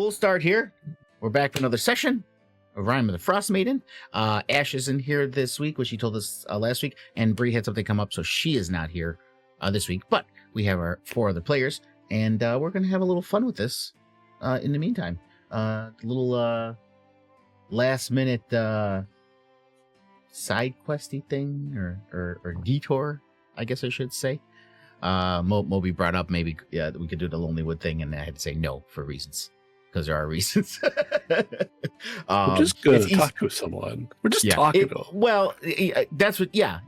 we'll start here. We're back for another session of Rime of the Frost Maiden. Ash isn't here this week, which she told us last week, and Bree had something come up, so she is not here this week. But we have our 4 other players, and we're going to have a little fun with this in the meantime. A little last-minute side questy thing, or detour, I guess I should say. Moby brought up maybe we could do the Lonelywood thing, and I had to say no for reasons, because there are reasons. We're just going to talk to someone. We're just talking to them. Well, that's what. Yeah.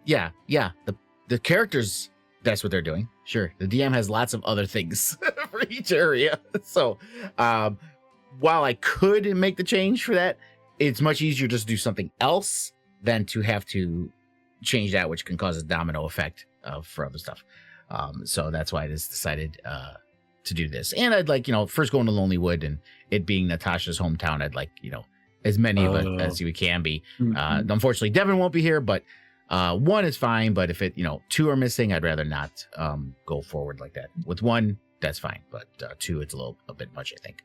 The characters, that's what they're doing. Sure, the DM has lots of other things for each area. So, while I could make the change for that, it's much easier just to do something else than to have to change that, which can cause a domino effect for other stuff. So that's why I just decided to do this. And I'd like, first going to Lonelywood, and it being Natasha's hometown, I'd like, as many of it as we can be. Unfortunately, Devin won't be here, but 1 is fine. But if it, 2 are missing, I'd rather not go forward like that. With 1, that's fine. But 2, it's a bit much, I think.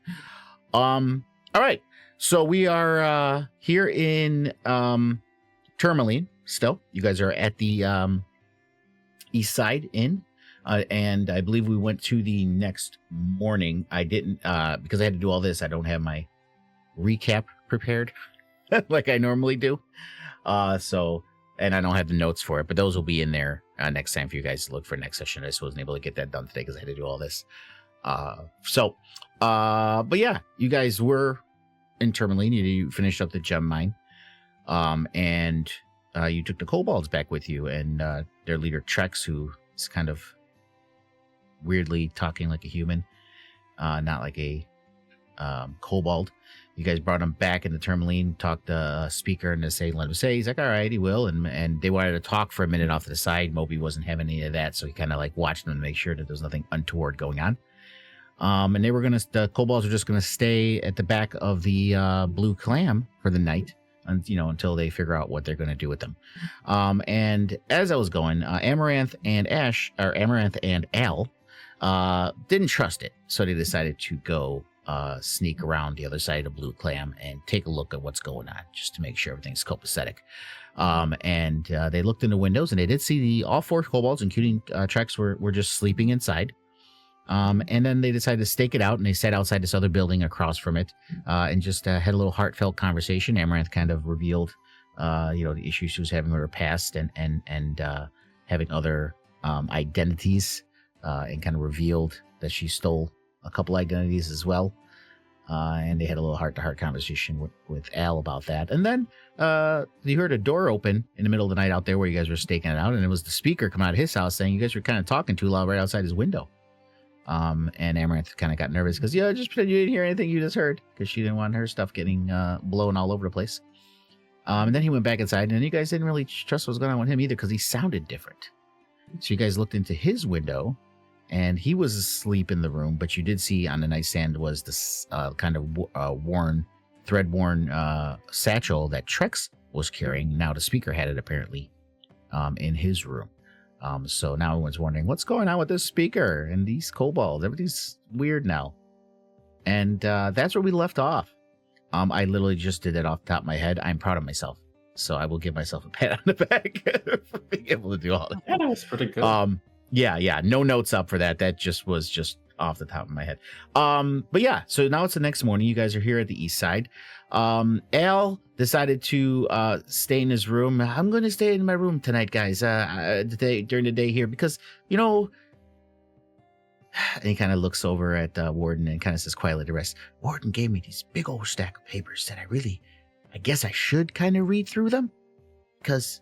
All right. So we are here in Tourmaline still. You guys are at the East Side Inn. And I believe we went to the next morning. I didn't, because I had to do all this, I don't have my recap prepared like I normally do. And I don't have the notes for it, but those will be in there next time for you guys to look for next session. I just wasn't able to get that done today because I had to do all this. But yeah, you guys were in Tourmaline. You finished up the gem mine. And you took the kobolds back with you, and their leader Trex, who is kind of weirdly talking like a human, not like a kobold. You guys brought him back into Tourmaline, talked to speaker, and let him say. He's like, all right, he will. And they wanted to talk for a minute off to the side. Moby wasn't having any of that, so he kind of like watched them to make sure that there's nothing untoward going on. And the kobolds were just gonna stay at the back of the Blue Clam for the night, until they figure out what they're going to do with them. And as I was going, Amaranth and Al didn't trust it, so they decided to go sneak around the other side of Blue Clam and take a look at what's going on, just to make sure everything's copacetic. And they looked in the windows, and they did see all 4 kobolds, including Trex, were just sleeping inside. And then they decided to stake it out, and they sat outside this other building across from it, and just had a little heartfelt conversation. Amaranth kind of revealed, the issues she was having with her past, and having other identities, and kind of revealed that she stole a couple identities as well. And they had a little heart-to-heart conversation with Al about that. And then you heard a door open in the middle of the night out there where you guys were staking it out, and it was the speaker coming out of his house saying you guys were kind of talking too loud right outside his window. And Amaranth kind of got nervous because, just pretend you didn't hear anything you just heard, because she didn't want her stuff getting blown all over the place. And then he went back inside, and you guys didn't really trust what was going on with him either, because he sounded different. So you guys looked into his window, and he was asleep in the room, but you did see on the nightstand was this kind of thread-worn satchel that Trex was carrying. Now the speaker had it apparently in his room. So now everyone's wondering what's going on with this speaker and these kobolds. Everything's weird now. And that's where we left off. I literally just did it off the top of my head. I'm proud of myself. So I will give myself a pat on the back for being able to do all that. That was pretty good. Yeah. No notes up for that. That was just off the top of my head. But yeah, so now it's the next morning. You guys are here at the East Side. Al decided to stay in his room. I'm going to stay in my room tonight, guys, during the day here, because, and he kind of looks over at Warden and kind of says quietly to the rest, Warden gave me these big old stack of papers that I guess I should kind of read through them, because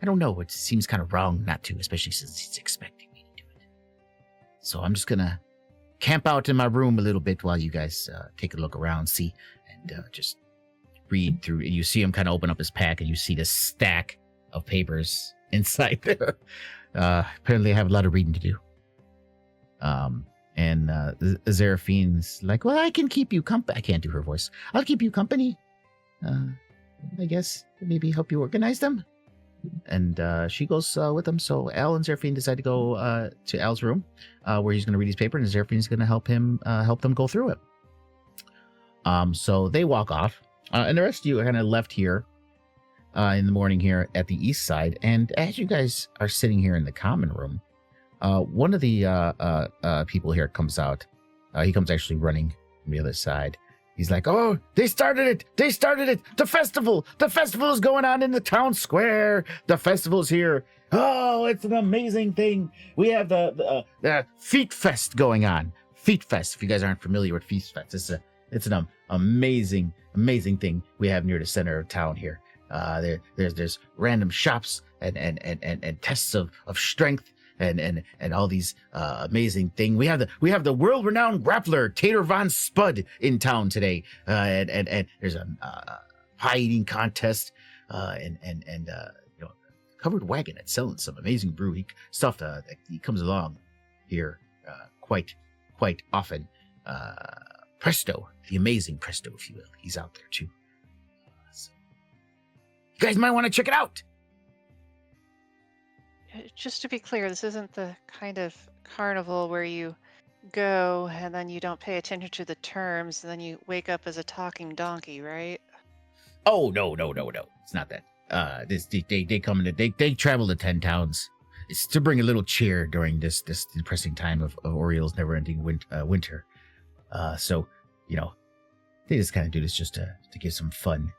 I don't know, it seems kind of wrong not to, especially since he's expecting me to do it. So I'm just going to camp out in my room a little bit while you guys take a look around, see, and just read through. You see him kind of open up his pack, and you see this stack of papers inside there. Apparently I have a lot of reading to do. And Seraphine's like, well, I can keep you company. I can't do her voice. I'll keep you company. I guess maybe help you organize them. And she goes with him. So Al and Seraphine decide to go to Al's room, where he's going to read his paper, and Seraphine's going to help them go through it. So they walk off, and the rest of you are kind of left here in the morning here at the east side. And as you guys are sitting here in the common room, one of the people here comes out. He comes actually running from the other side. He's like, "Oh, they started it! They started it! The festival! The festival is going on in the town square! The festival's here! Oh, it's an amazing thing! We have the Featfest going on. Featfest, if you guys aren't familiar with Featfest, it's an amazing thing we have near the center of town here. There's random shops and tests of strength and all these amazing things. We have the world-renowned grappler Tater Von Spud in town today, and there's a pie eating contest, and covered wagon that's selling some amazing brew stuff that he comes along here quite often. Presto, the amazing Presto, if you will, he's out there too. So you guys might want to check it out. Just to be clear, this isn't the kind of carnival where you go and then you don't pay attention to the terms and then you wake up as a talking donkey, right? Oh, no. It's not that. They come in, they travel to 10 towns. It's to bring a little cheer during this depressing time of Oriel's never-ending winter. So, they just kind of do this just to give some fun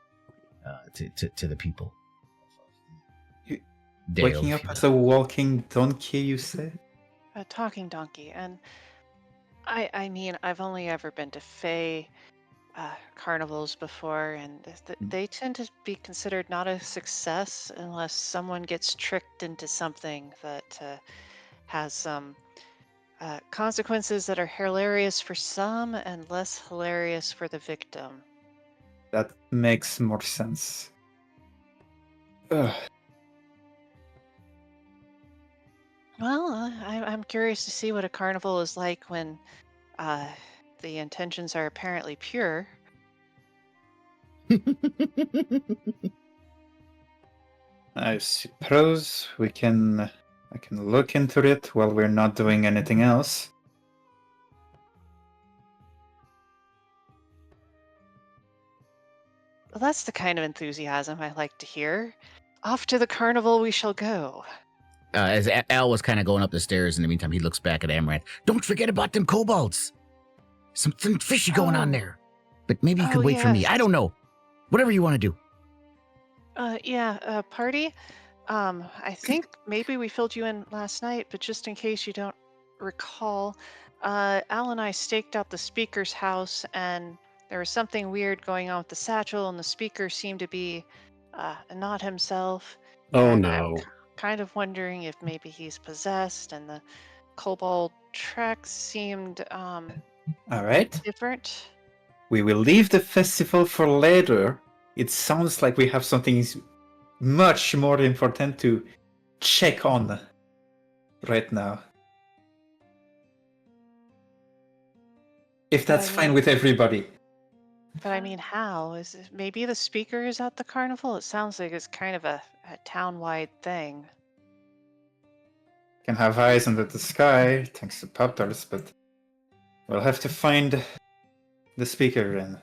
to the people. Dale, waking up as a walking donkey, you say? A talking donkey. And I mean, I've only ever been to Fae carnivals before, and they tend to be considered not a success unless someone gets tricked into something that has some consequences that are hilarious for some and less hilarious for the victim. That makes more sense. Ugh. Well, I'm curious to see what a carnival is like when the intentions are apparently pure. I suppose I can look into it while we're not doing anything else. Well, that's the kind of enthusiasm I like to hear. Off to the carnival we shall go. As Al was kind of going up the stairs, in the meantime, he looks back at Amaranth. Don't forget about them kobolds. Something fishy going on there. But maybe you could wait for me. I don't know. Whatever you want to do. Party. I think maybe we filled you in last night, but just in case you don't recall, Al and I staked out the speaker's house, and there was something weird going on with the satchel, and the speaker seemed to be not himself. Oh, no. I'm kind of wondering if maybe he's possessed, and the kobold tracks seemed all right, different. We will leave the festival for later. It sounds like we have something much more important to check on right now. If that's fine with everybody. But I mean, how? Maybe the speaker is at the carnival? It sounds like it's kind of a town-wide thing. Can have eyes under the sky, thanks to Pop-Tarts, but we'll have to find the speaker and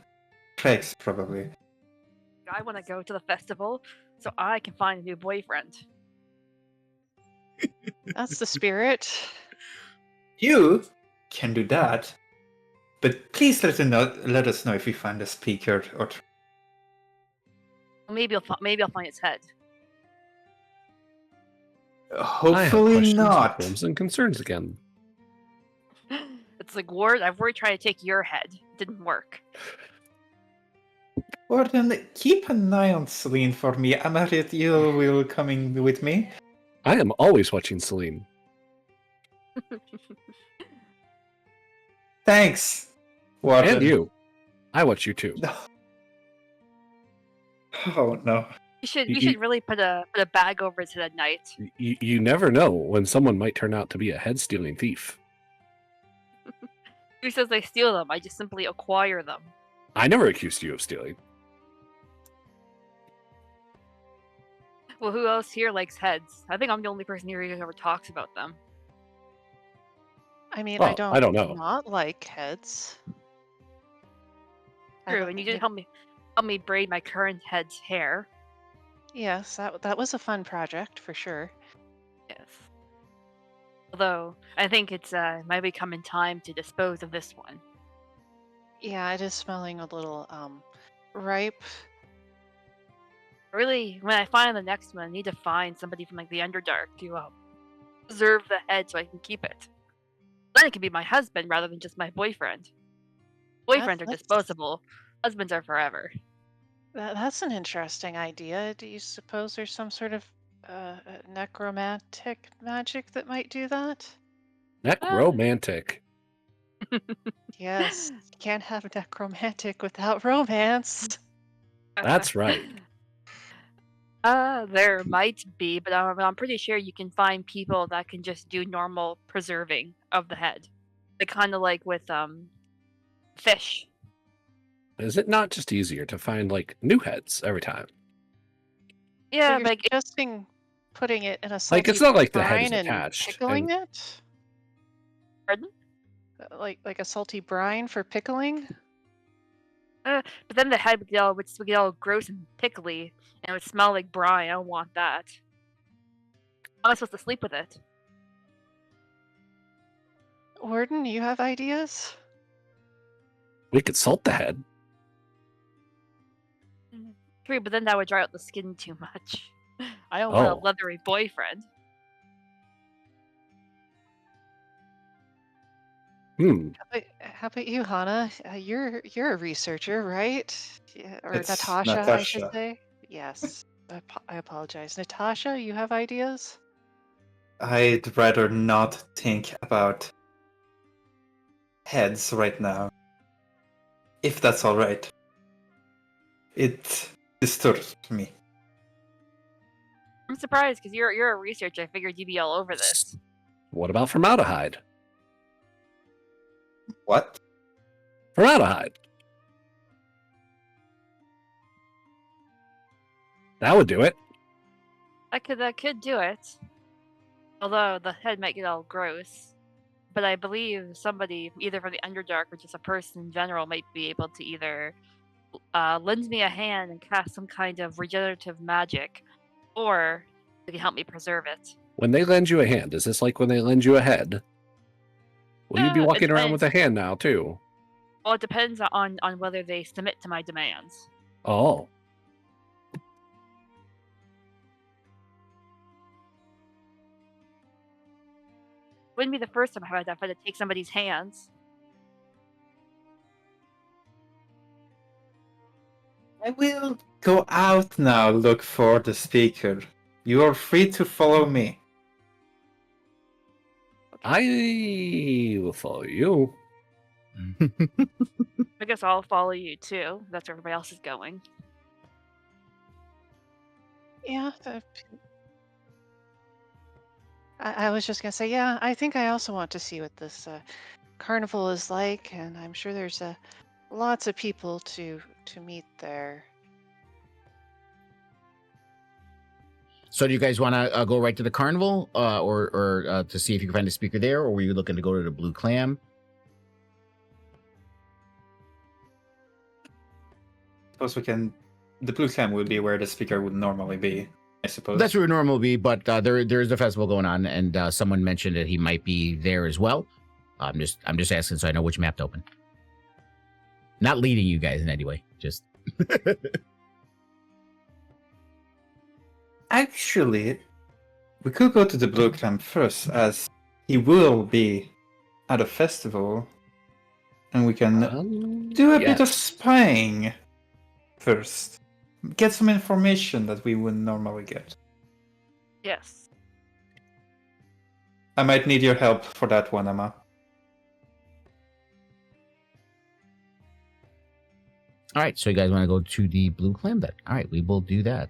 Craig's, probably. I want to go to the festival so I can find a new boyfriend. That's the spirit. You can do that, but please let us know if you find a speaker or. Maybe I'll find its head. Hopefully not. Problems and concerns again. It's like, Ward, I've already tried to take your head. It didn't work. Warden, keep an eye on Celine for me. Amaret, you will coming with me. I am always watching Celine. Thanks, Warden. And you. I watch you too. No. Oh no. You should really put a bag over his head at night. You never know when someone might turn out to be a head-stealing thief. Who says I steal them? I just simply acquire them. I never accused you of stealing. Well, who else here likes heads? I think I'm the only person here who ever talks about them. I mean, Well, I don't know. not like heads. True, and you did help me braid my current head's hair. Yes, that was a fun project for sure. Yes. Although I think it's might be coming time to dispose of this one. Yeah, it is smelling a little ripe. Really, when I find the next one, I need to find somebody from like the Underdark to preserve the head so I can keep it. Then it can be my husband rather than just my boyfriend. Boyfriends are disposable. Husbands are forever. That's an interesting idea. Do you suppose there's some sort of necromantic magic that might do that? Necromantic. Yes, you can't have necromantic without romance. That's right. There might be, but I'm pretty sure you can find people that can just do normal preserving of the head. They kind of like with fish. Is it not just easier to find like new heads every time? Yeah, So you're like suggesting putting it in a salty Like it's not like the head is brine and attached. pickling it? pardon? Like a salty brine for pickling? But then the head would get all gross and pickly, and it would smell like brine. I don't want that. How am I supposed to sleep with it? Warden, you have ideas? We could salt the head. True, but then that would dry out the skin too much. I don't want a leathery boyfriend. How about you, Hannah? You're a researcher, right? Yeah, or It's Natasha, I should Natasha. say. Yes, I apologize. Natasha, you have ideas? I'd rather not think about heads right now. If that's alright. It disturbs me. I'm surprised because you're a researcher. I figured you'd be all over this. What about formaldehyde? What? Formaldehyde. That would do it. That could do it. Although the head might get all gross. But I believe somebody, either from the Underdark or just a person in general, might be able to either lend me a hand and cast some kind of regenerative magic, or they can help me preserve it. When they lend you a hand, is this like when they lend you a head? Will you be walking around with a hand now, too? Well, it depends on whether they submit to my demands. Oh. Wouldn't be the first time I've had to take somebody's hands. I will go out now, look for the speaker. You are free to follow me. I will follow you. I guess I'll follow you too. That's where everybody else is going. Yeah. I was just gonna say, yeah. I think I also want to see what this carnival is like, and I'm sure there's lots of people to meet there. So do you guys want to go right to the carnival or to see if you can find a speaker there, or were you looking to go to the Blue Clam? Suppose we can... The Blue Clam would be where the speaker would normally be, I suppose. That's where it normally would be, but there's a festival going on, and someone mentioned that he might be there as well. I'm just asking so I know which map to open. Not leading you guys in any way, just... Actually, we could go to the Blue Clam first, as he will be at a festival, and we can do a bit of spying first. Get some information that we wouldn't normally get. Yes. I might need your help for that one, Emma. All right, so you guys want to go to the Blue Clam then? All right, we will do that.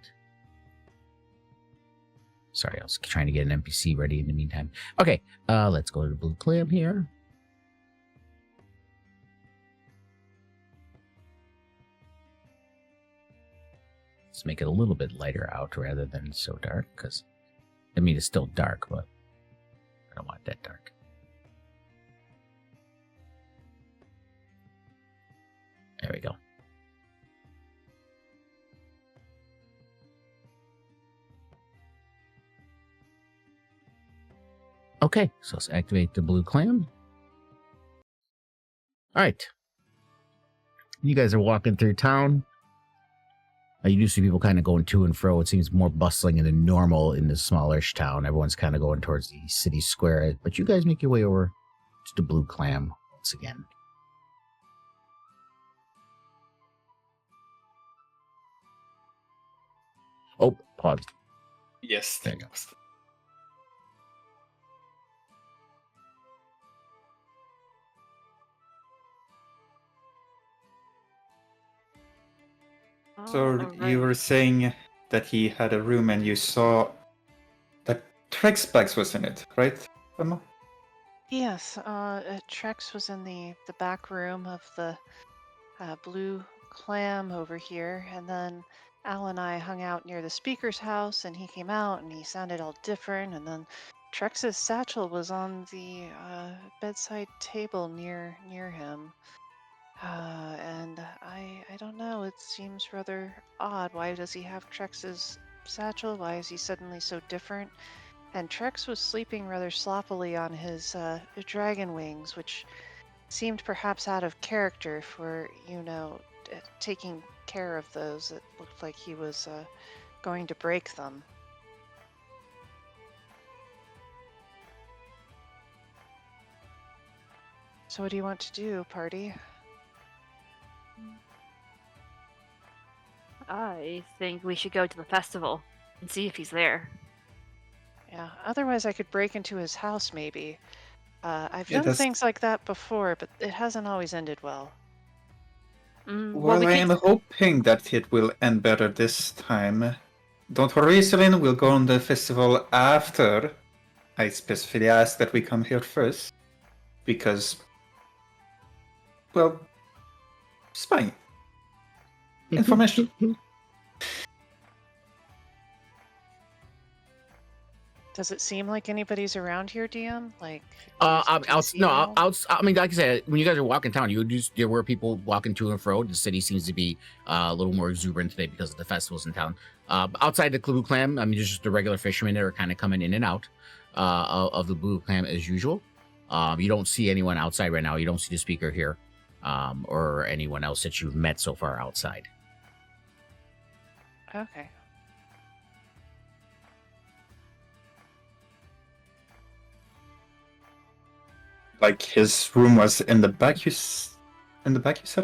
Sorry, I was trying to get an NPC ready in the meantime. Okay, let's go to the Blue Clam here. Let's make it a little bit lighter out rather than so dark, because, I mean, it's still dark, but I don't want it that dark. There we go. Okay, so let's activate the blue clam. All right. You guys are walking through town. You do see people kind of going to and fro. It seems more bustling than normal in this smallish town. Everyone's kind of going towards the city square. But you guys make your way over to the blue clam once again. Oh, pause. Yes. There you go. So you were saying that he had a room and you saw that Trex bags was in it, right, Emma? Yes, Trex was in the back room of the blue clam over here, and then Al and I hung out near the speaker's house, and he came out and he sounded all different, and then Trex's satchel was on the bedside table near him. And I don't know, it seems rather odd. Why does he have Trex's satchel? Why is he suddenly so different? And Trex was sleeping rather sloppily on his dragon wings, which seemed perhaps out of character for, taking care of those. It looked like he was going to break them. So what do you want to do, party? I think we should go to the festival and see if he's there. Yeah, otherwise I could break into his house maybe. I've Yeah, done things like that before, but it hasn't always ended well. Well, I am hoping that it will end better this time. Don't worry, Celine, we'll go on the festival after. I specifically asked that we come here first. Because, well, spying. Information. Does it seem like anybody's around here, DM? Like, I mean, like I said, when you guys are walking town, there were people walking to and fro. The city seems to be a little more exuberant today because of the festivals in town. Outside the Blue Clam, I mean, there's just the regular fishermen that are kind of coming in and out of the Blue Clam as usual. You don't see anyone outside right now. You don't see the speaker here or anyone else that you've met so far outside. Okay. Like his room was in the back. You said,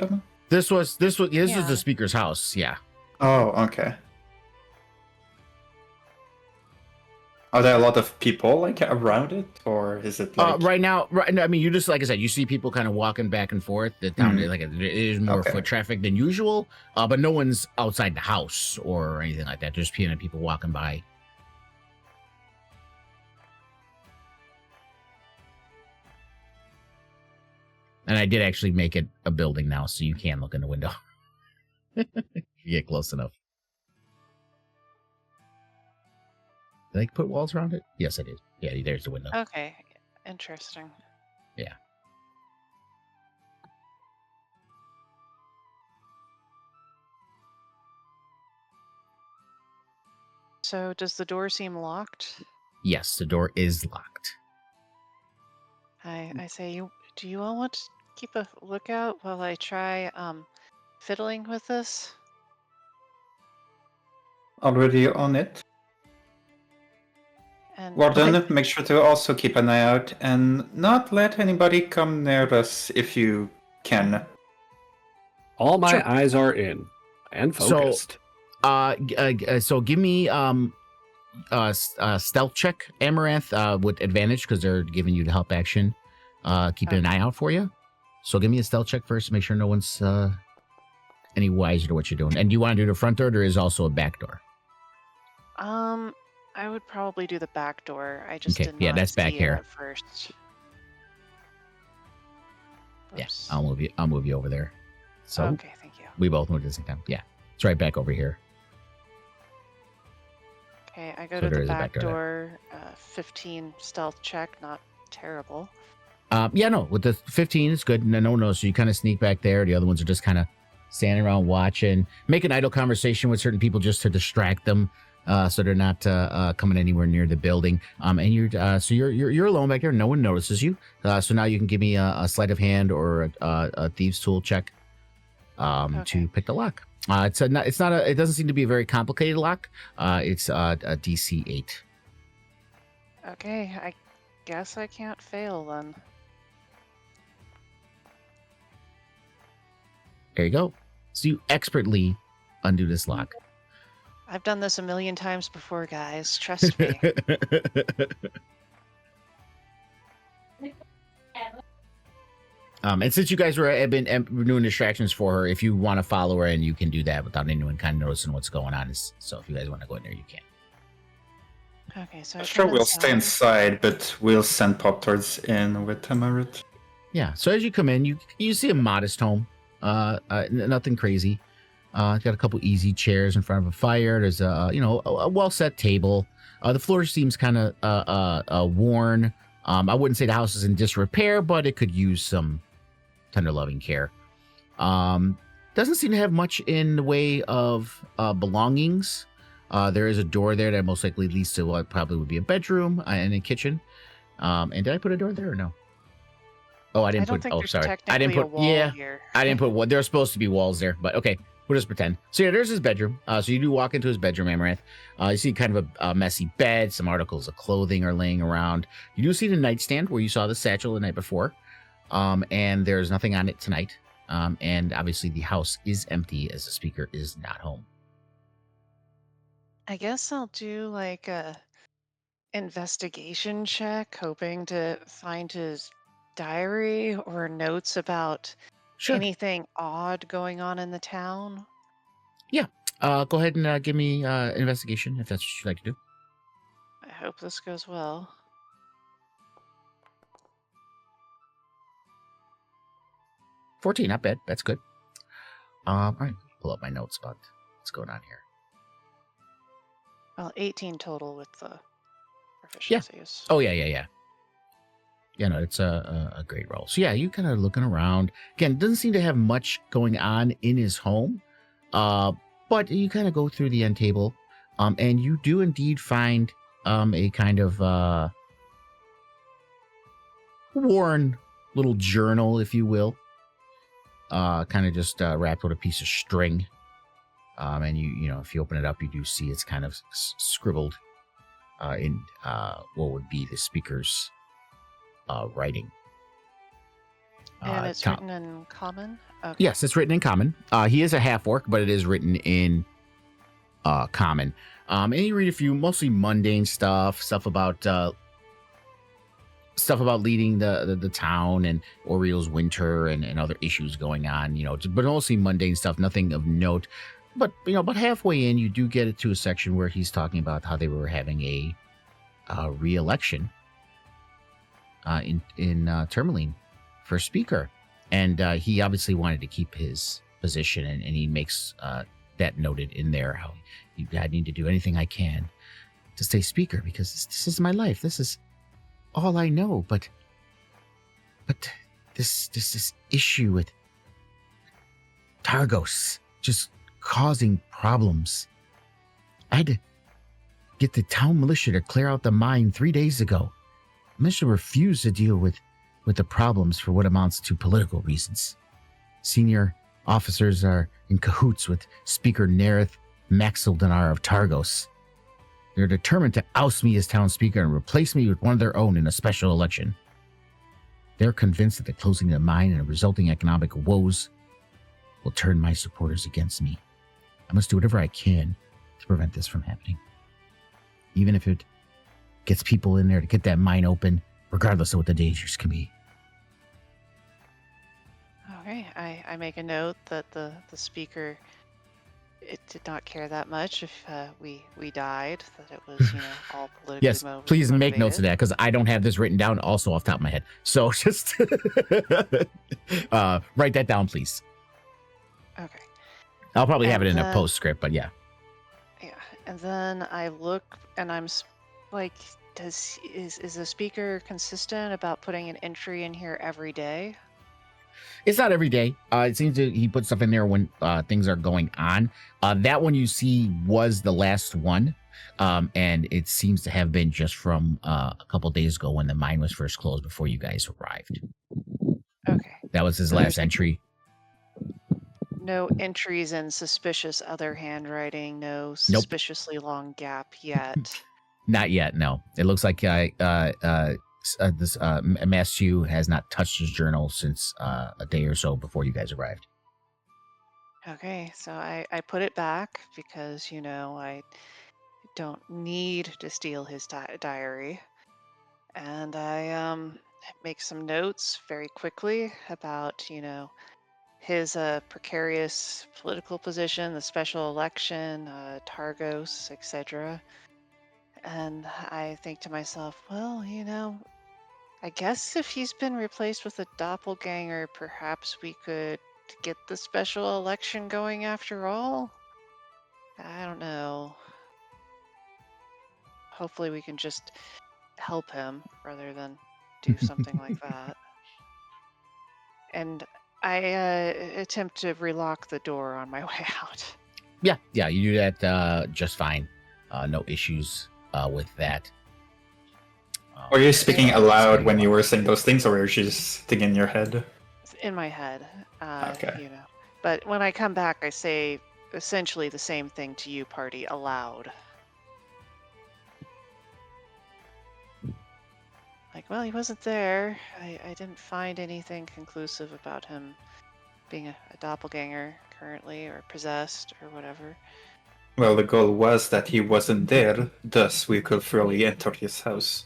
Emma? This was the speaker's house. Yeah. Oh, okay. Are there a lot of people like around it, or is it like right now? Right, I mean, you just like I said, you see people kind of walking back and forth. The town it is more foot traffic than usual, but no one's outside the house or anything like that. Just people walking by. And I did actually make it a building now, so you can look in the window. If you get close enough. Did I put walls around it? Yes, I did. Yeah, there's the window. Okay. Interesting. Yeah. So does the door seem locked? Yes, the door is locked. I say, do you all want to keep a lookout while I try fiddling with this? already on it? And Warden, make sure to also keep an eye out and not let anybody come near us if you can. All my eyes are in and focused. So give me stealth check, Amaranth, with advantage because they're giving you the help action. Keeping an eye out for you. So give me a stealth check first to make sure no one's any wiser to what you're doing. And do you want to do the front door? There is also a back door. I would probably do the back door. I just Okay, did yeah, not that's back see it here. at first. Yes, yeah, I'll move you over there. So okay, thank you. we both moved at the same time. Yeah, it's right back over here. Okay, I go So to there the is a back back door door. 15 stealth check, not terrible. Yeah, no, with the 15, it's good. No. So you kind of sneak back there. The other ones are just kind of standing around watching, making idle conversation with certain people just to distract them, so they're not coming anywhere near the building. And you're alone back there. No one notices you. So now you can give me a sleight of hand or a thieves tool check to pick the lock. It doesn't seem to be a very complicated lock. It's a DC 8. Okay, I guess I can't fail then. There you go. So you expertly undo this lock. I've done this a million times before, guys. Trust me. And since you guys have been doing distractions for her, if you want to follow her, and you can do that without anyone kind of noticing what's going on. So if you guys want to go in there, you can. Okay, so I Sure, come we'll stay inside, but we'll send Pop-Tarts in with Tamarit. Yeah. So as you come in, you see a modest home. Nothing crazy. It's got a couple easy chairs in front of a fire. There's a well set table. The floor seems kind of worn. I wouldn't say the house is in disrepair, but it could use some tender loving care. Doesn't seem to have much in the way of belongings. There is a door there that most likely leads to what probably would be a bedroom and a kitchen. And did I put a door there or no? Oh, I didn't put. Oh, sorry. I didn't put. Yeah, here. I didn't put what. There's supposed to be walls there, but okay, we'll just pretend. So yeah, there's his bedroom. So you do walk into his bedroom, Amaranth. You see kind of a messy bed. Some articles of clothing are laying around. You do see the nightstand where you saw the satchel the night before. And there's nothing on it tonight. And obviously the house is empty as the speaker is not home. I guess I'll do like a investigation check, hoping to find his diary or notes about Sure. anything odd going on in the town. Go ahead and give me investigation if that's what you'd like to do. I hope this goes well. $14, not bad. That's good. All right, pull up my notes about what's going on here. Well, 18 total with the proficiencies. Oh, yeah. Yeah, no, it's a great roll. So yeah, you kind of looking around. Again, doesn't seem to have much going on in his home. But you kind of go through the end table. And you do indeed find a kind of worn little journal, if you will. Kind of just wrapped with a piece of string. And you know, if you open it up, you do see it's kind of scribbled in what would be the speaker's writing. And it's written in common? Okay. Yes, it's written in common. He is a half-orc, but it is written in common. And you read a few mostly mundane stuff about leading the town and Oriel's winter and other issues going on, you know, but mostly mundane stuff, nothing of note. But, you know, about halfway in, you do get it to a section where he's talking about how they were having a re-election in Tourmaline for speaker. And he obviously wanted to keep his position, and he makes that noted in there, how I need to do anything I can to stay speaker because this is my life. This is all I know. But this issue with Targos just causing problems. I had to get the town militia to clear out the mine 3 days ago. The militia refused to deal with the problems for what amounts to political reasons. Senior officers are in cahoots with Speaker Nerith Maxildanar of Targos. They're determined to oust me as town speaker and replace me with one of their own in a special election. They're convinced that the closing of the mine and the resulting economic woes will turn my supporters against me. I must do whatever I can to prevent this from happening. Even if it gets people in there to get that mine open, regardless of what the dangers can be. Okay, I make a note that the speaker, it did not care that much if we died, that it was, you know, all politically Yes, please make notes of that, because I don't have this written down also off the top of my head. So just write that down, please. Okay. I'll probably have it in a postscript, but yeah. Yeah, And then I look and like, is the speaker consistent about putting an entry in here every day? It's not every day. It seems that he puts stuff in there when things are going on. That one you see was the last one. And it seems to have been just from a couple days ago when the mine was first closed before you guys arrived. Okay. That was his So last there's entry. no entries in suspicious other handwriting, no Nope. suspiciously long gap yet. Not yet, no. It looks like this Matthew has not touched his journal since a day or so before you guys arrived. Okay, so I put it back because, I don't need to steal his diary. And I make some notes very quickly about, his precarious political position, the special election, Targos, etc. And I think to myself, well, I guess if he's been replaced with a doppelganger, perhaps we could get the special election going after all. I don't know. Hopefully we can just help him rather than do something like that. And I attempt to relock the door on my way out. Yeah, you do that just fine. No issues with that. Are you speaking aloud when you were saying those things, or were you just thinking in your head? It's in my head. Okay. But when I come back, I say essentially the same thing to you, party, aloud. Like, well, he wasn't there. I didn't find anything conclusive about him being a doppelganger currently, or possessed, or whatever. Well, the goal was that he wasn't there, thus we could freely enter his house.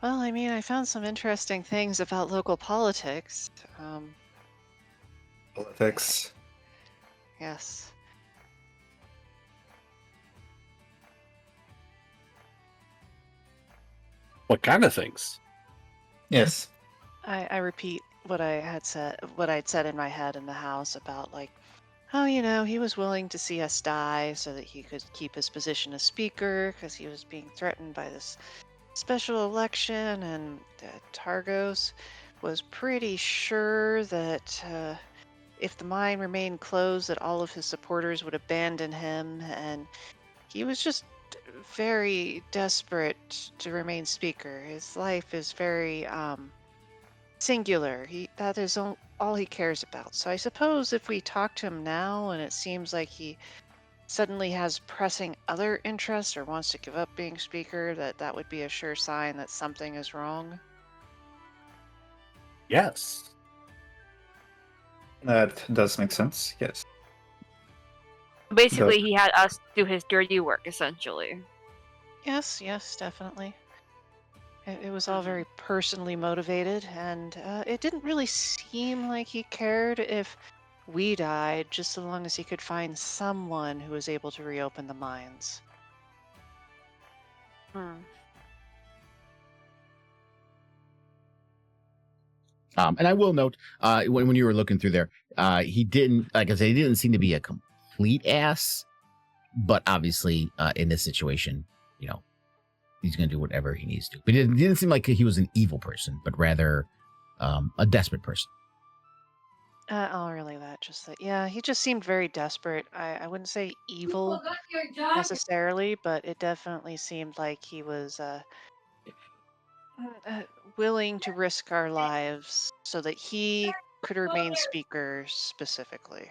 Well, I found some interesting things about local politics. Politics. Yes. What kind of things? Yes. I repeat what I'd said in my head in the house about, like, oh, he was willing to see us die so that he could keep his position as speaker because he was being threatened by this special election, and Targos was pretty sure that if the mine remained closed, that all of his supporters would abandon him, and he was just very desperate to remain speaker. His life is very singular. That is all he cares about. So I suppose if we talk to him now and it seems like he suddenly has pressing other interests or wants to give up being speaker, that would be a sure sign that something is wrong. Yes. That does make sense, yes. Basically, he had us do his dirty work, essentially. Yes, definitely. It was all very personally motivated, and it didn't really seem like he cared if we died, just so long as he could find someone who was able to reopen the mines. And I will note, when you were looking through there, he didn't, like I said, he didn't seem to be a complete ass, but obviously, in this situation, he's going to do whatever he needs to. But it didn't seem like he was an evil person, but rather a desperate person. I'll relay that. Just that, yeah, he just seemed very desperate. I wouldn't say evil necessarily, but it definitely seemed like he was willing to risk our lives so that he could remain speaker specifically.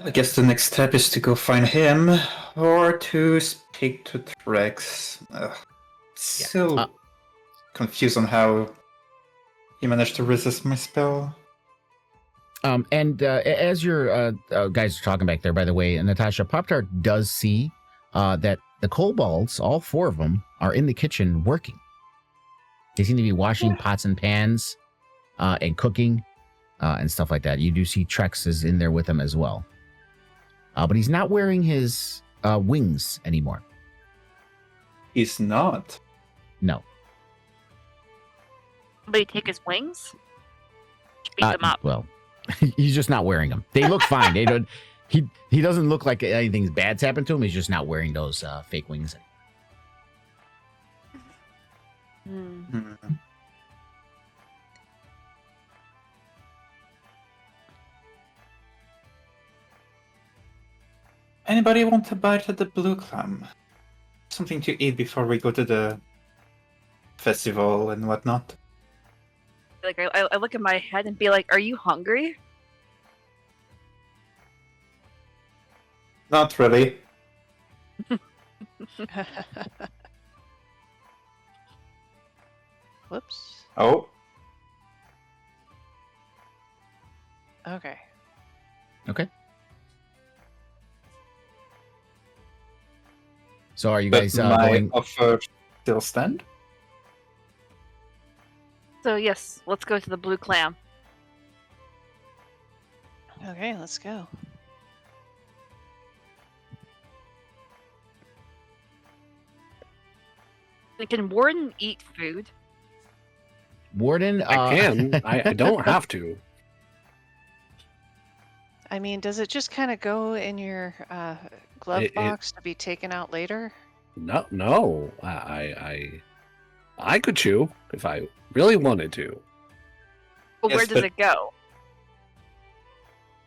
I guess the next step is to go find him, or to speak to Trex. Still confused on how he managed to resist my spell. And as your guys are talking back there, by the way, Natasha, Pop-Tart does see that the kobolds, all 4 of them, are in the kitchen working. They seem to be washing pots and pans and cooking and stuff like that. You do see Trex is in there with them as well. But he's not wearing his wings anymore. He's not. No. But he take his wings? Beat them up. Well, he's just not wearing them. They look fine. They don't. He doesn't look like anything bad's happened to him. He's just not wearing those fake wings. Hmm. Anybody want to bite at the blue clam? Something to eat before we go to the festival and whatnot. Like I look at my head and be like, "Are you hungry?" Not really. Whoops. Oh, Okay. Okay. So are you but guys my going? offer still stand? So yes, let's go to the blue clam. Okay, let's go. Can Warden eat food? Warden? I can. I don't have to. I mean, does it just kind of go in your glove It- box to be taken out later? No. I could chew if I really wanted to. But Yes, where does but- it go?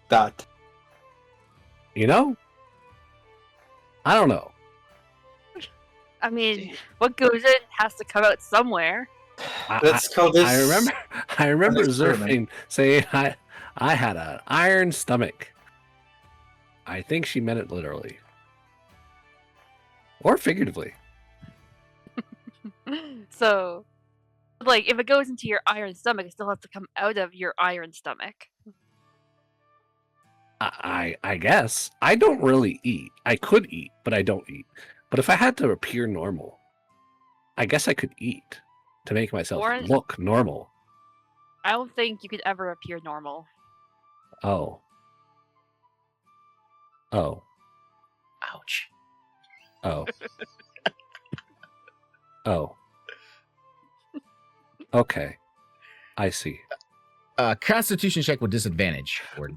That. You know? I don't know. I mean, what goes in has to come out somewhere. Let's call this. I remember experiment. Zerfing saying I had an iron stomach. I think she meant it literally. Or figuratively. So, like, if it goes into your iron stomach, it still has to come out of your iron stomach. I guess. I don't really eat. I could eat, but I don't eat. But if I had to appear normal, I guess I could eat to make myself Warren- look normal. I don't think you could ever appear normal. Oh. Oh. Ouch. Oh. Oh. Okay. I see. Constitution check with disadvantage. Warden.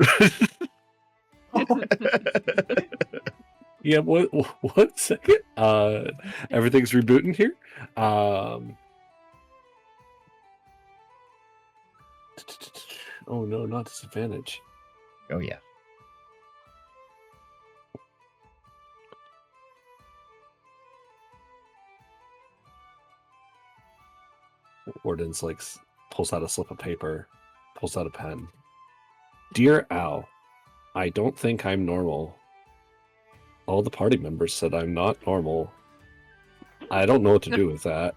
Yeah, one second. Everything's rebooting here. Oh no, not disadvantage. Oh yeah. Warden's like pulls out a slip of paper, pulls out a pen. Dear Al, I don't think I'm normal. All the party members said I'm not normal. I don't know what to do with that.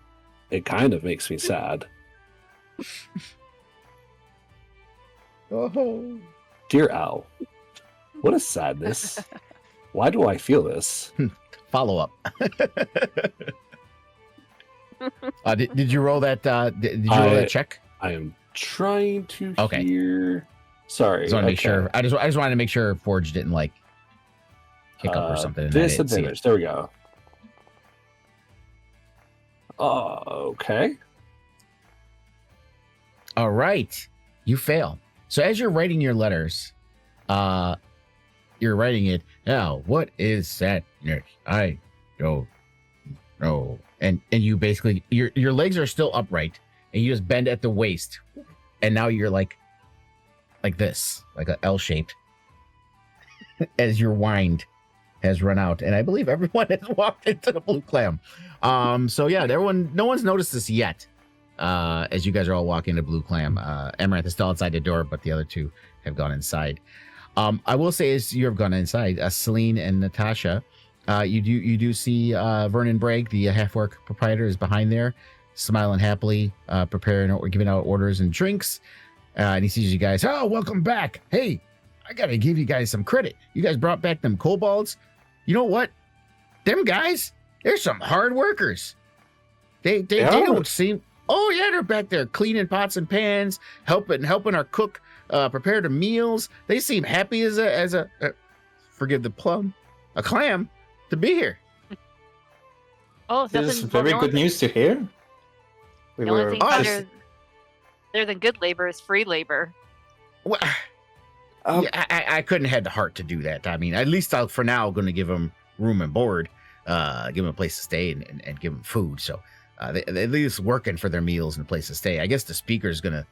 It kind of makes me sad. Oh. Dear Al, what a sadness. Why do I feel this? Follow up. Did you roll that? Did you roll that check? I am trying to Okay. hear. Sorry. I just want to make okay. sure. I just wanted to make sure Forge didn't like kick up or something. And I didn't see it. Disadvantage. There we go. Okay. All right, you fail. So as you're writing your letters, you're writing it now. What is sadness? I don't know. And you basically your legs are still upright, and you just bend at the waist, and now you're like this, like a L shaped, as your wind has run out, and I believe everyone has walked into the blue clam. So yeah, no one's noticed this yet. As you guys are all walking to blue clam, Amaranth is still outside the door, but the other two have gone inside. I will say, as you have gone inside, Celine and Natasha, you do see Vernon Bragg, the half-orc proprietor, is behind there, smiling happily, preparing or giving out orders and drinks. And he sees you guys. Oh, welcome back! Hey, I gotta give you guys some credit. You guys brought back them kobolds. You know what? Them guys, they're some hard workers. They don't seem. Oh yeah, they're back there cleaning pots and pans, helping our cook prepare the meals. They seem happy as a forgive the plum, a clam to be here. Oh, This is nothing. very good news to hear. We The only were thing Oh, better than good labor is free labor. Well, yeah, I couldn't have the heart to do that. I mean, at least I'll for now going to give them room and board, give them a place to stay and give them food. So they at least working for their meals and a place to stay. I guess the speaker's going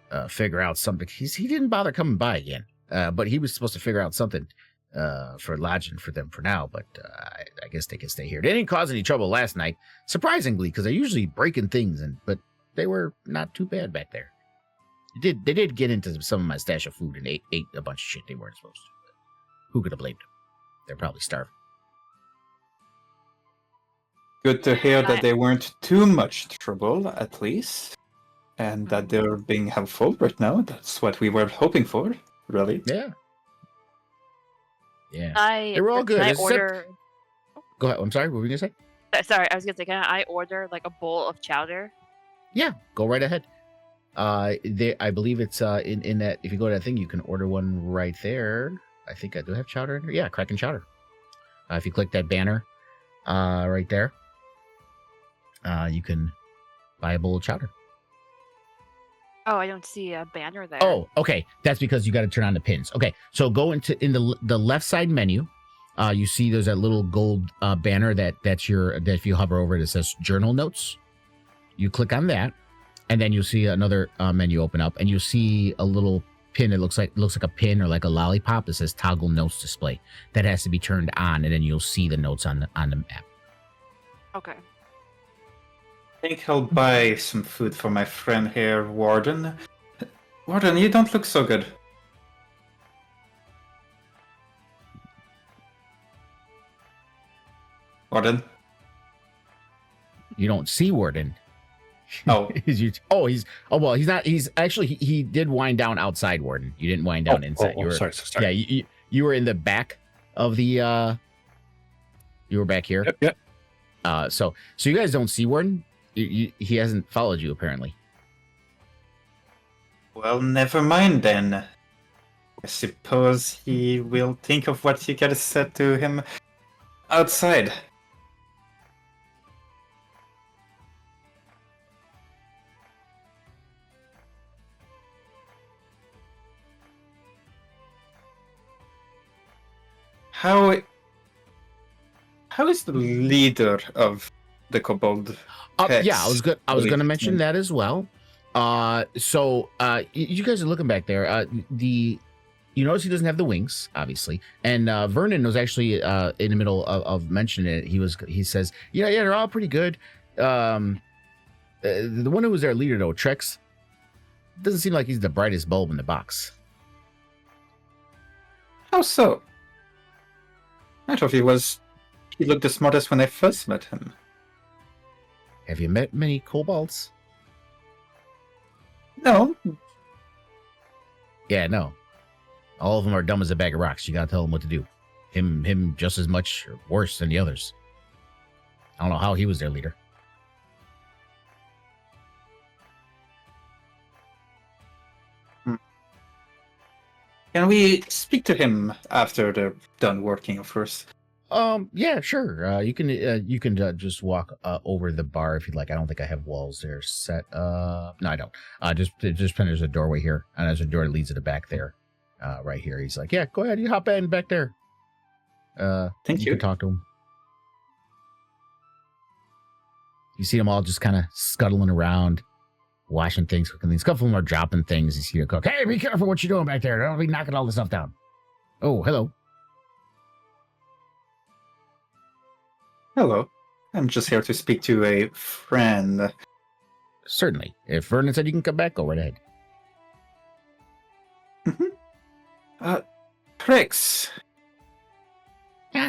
to figure out something. He didn't bother coming by again, but he was supposed to figure out something for lodging for them for now. But I guess they can stay here. They didn't cause any trouble last night, surprisingly, because they're usually breaking things, but they were not too bad back there. They did get into some of my stash of food and ate a bunch of shit they weren't supposed to. But who could have blamed them? They're probably starving. Good to hear that they weren't too much trouble, at least. And that they're being helpful right now. That's what we were hoping for, really. Yeah. Yeah. They were all good. Can I except- order? Go ahead. I'm sorry. What were you going to say? Sorry, I was gonna say, can I order like a bowl of chowder? Yeah. Go right ahead. I believe it's in that. If you go to that thing, you can order one right there. I think I do have chowder in there. Yeah, Kraken chowder. If you click that banner, right there, you can buy a bowl of chowder. Oh, I don't see a banner there. Oh, okay. That's because you got to turn on the pins. Okay, so go in the left side menu. You see there's that little gold banner that if you hover over it, it says Journal Notes. You click on that. And then you'll see another menu open up, and you'll see a little pin. It looks like a pin or like a lollipop that says Toggle Notes Display. That has to be turned on, and then you'll see the notes on the map. Okay. I think I'll buy some food for my friend here, Warden. Warden, you don't look so good. Warden? You don't see Warden. Oh. He's not. He's actually he did wind down outside, Warden. You didn't wind down inside. You were, sorry. Yeah, you were in the back of the. You were back here. Yep. So you guys don't see Warden. He hasn't followed you apparently. Well, never mind then. I suppose he will think of what you gotta said to him outside. How is the leader of the kobold? Yeah, I was going to mention that as well. So you guys are looking back there. You notice he doesn't have the wings, obviously, and Vernon was actually in the middle of mentioning it. He says, yeah, they're all pretty good. The one who was their leader though, Trex, doesn't seem like he's the brightest bulb in the box. How so? I thought he looked the smartest when I first met him. Have you met many kobolds? No. Yeah, no. All of them are dumb as a bag of rocks. You gotta tell them what to do. Him just as much or worse than the others. I don't know how he was their leader. Can we speak to him after they're done working, of course? Yeah, sure. You can just walk over the bar if you'd like. I don't think I have walls there set up. No, I don't. Just there's a doorway here, and there's a door that leads to the back there. Right here. He's like, yeah, go ahead. You hop in back there. Thank you. You can talk to him. You see them all just kind of scuttling around, washing things, cooking things. A couple of them are dropping things. You see a cook. Hey, be careful what you're doing back there. Don't be knocking all this stuff down. Oh, hello. Hello. I'm just here to speak to a friend. Certainly. If Vernon said you can come back, go right ahead. Trix. He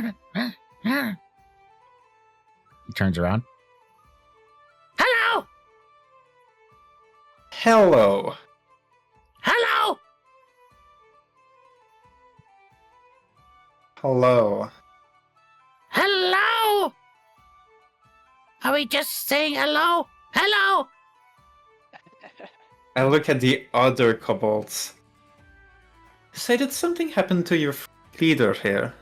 turns around. Hello! Hello. Hello! Hello. Hello! Are we just saying hello? Hello! I look at the other kobolds. Say, did something happen to your leader here?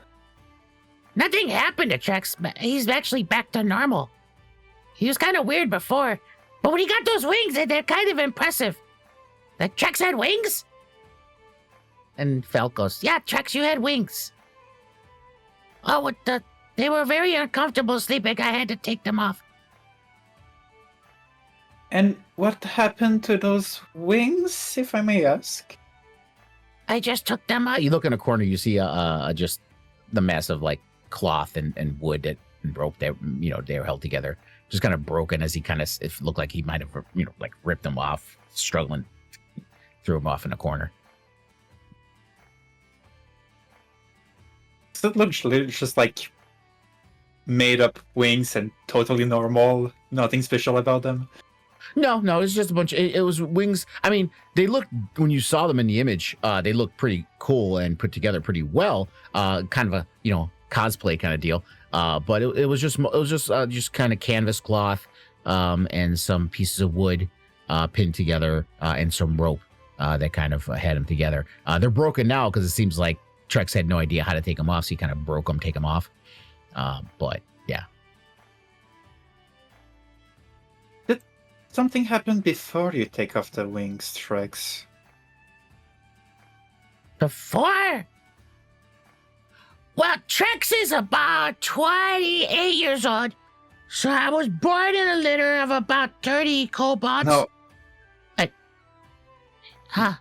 Nothing happened to Trex. He's actually back to normal. He was kind of weird before, but when he got those wings, they're kind of impressive. The Trex had wings? And Falk goes, yeah, Trex, you had wings. Oh, they were very uncomfortable sleeping. I had to take them off. And what happened to those wings, if I may ask? I just took them out. You look in a corner, you see just the mess of like cloth and wood and rope that they were held together, just kind of broken as he kind of it looked like he might have like ripped them off, struggling, threw them off in a corner. So it looks just like made up wings and totally normal, nothing special about them. No, it's just a bunch. It was wings. I mean, they looked, when you saw them in the image, they looked pretty cool and put together pretty well. Kind of a cosplay kind of deal. But it was just kind of canvas cloth, and some pieces of wood, pinned together, and some rope, that kind of had them together. They're broken now because it seems like Trex had no idea how to take them off, so he kind of broke them, take them off. But yeah. Did something happen before you take off the wings, Trex? Before? Well, Trex is about 28 years old, so I was born in a litter of about 30 kobolds. No. Huh?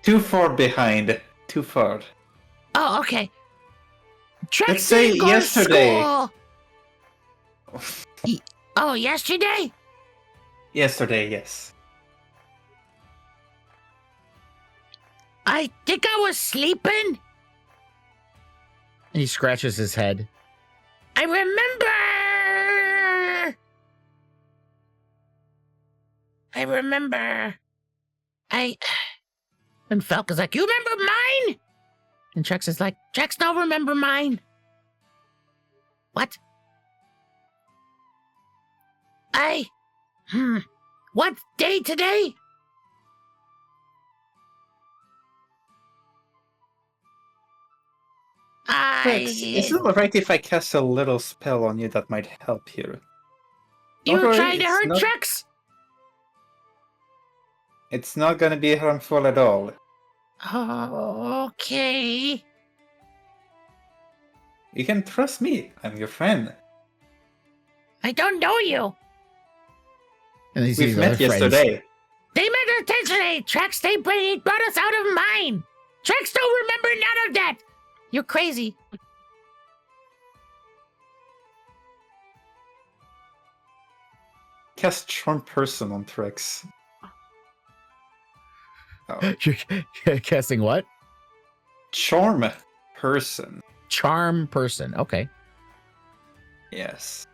Too far behind. Too far. Oh, okay. Trex Let's say didn't go to yesterday. school. Oh, yesterday? Yesterday, yes. I think I was sleeping. And he scratches his head. I remember. And Falk is like, you remember mine? And Trex is like, Trex don't remember mine. What? What day today? Trex, is it alright if I cast a little spell on you that might help here? You Don't worry, trying to it's hurt not- Trex? It's not gonna be harmful at all. Oh, okay. You can trust me. I'm your friend. I don't know you. And he sees We've the met other friends. yesterday. They met us yesterday, Trex. They brought us out of mine. Trex don't remember none of that. You're crazy. Cast Charm Person on Trex. Oh. You're casting what? Charm Person. Charm person. Okay. Yes.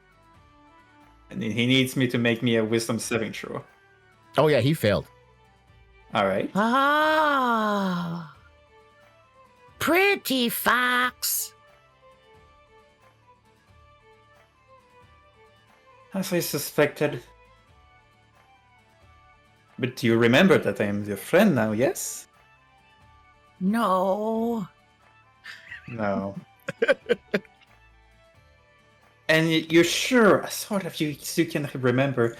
And he needs me to make me a Wisdom saving throw. Oh yeah, he failed. Alright. Ah. Pretty fox. As I suspected. But you remember that I am your friend now, yes? No. No. And you're sure, as far as you can remember,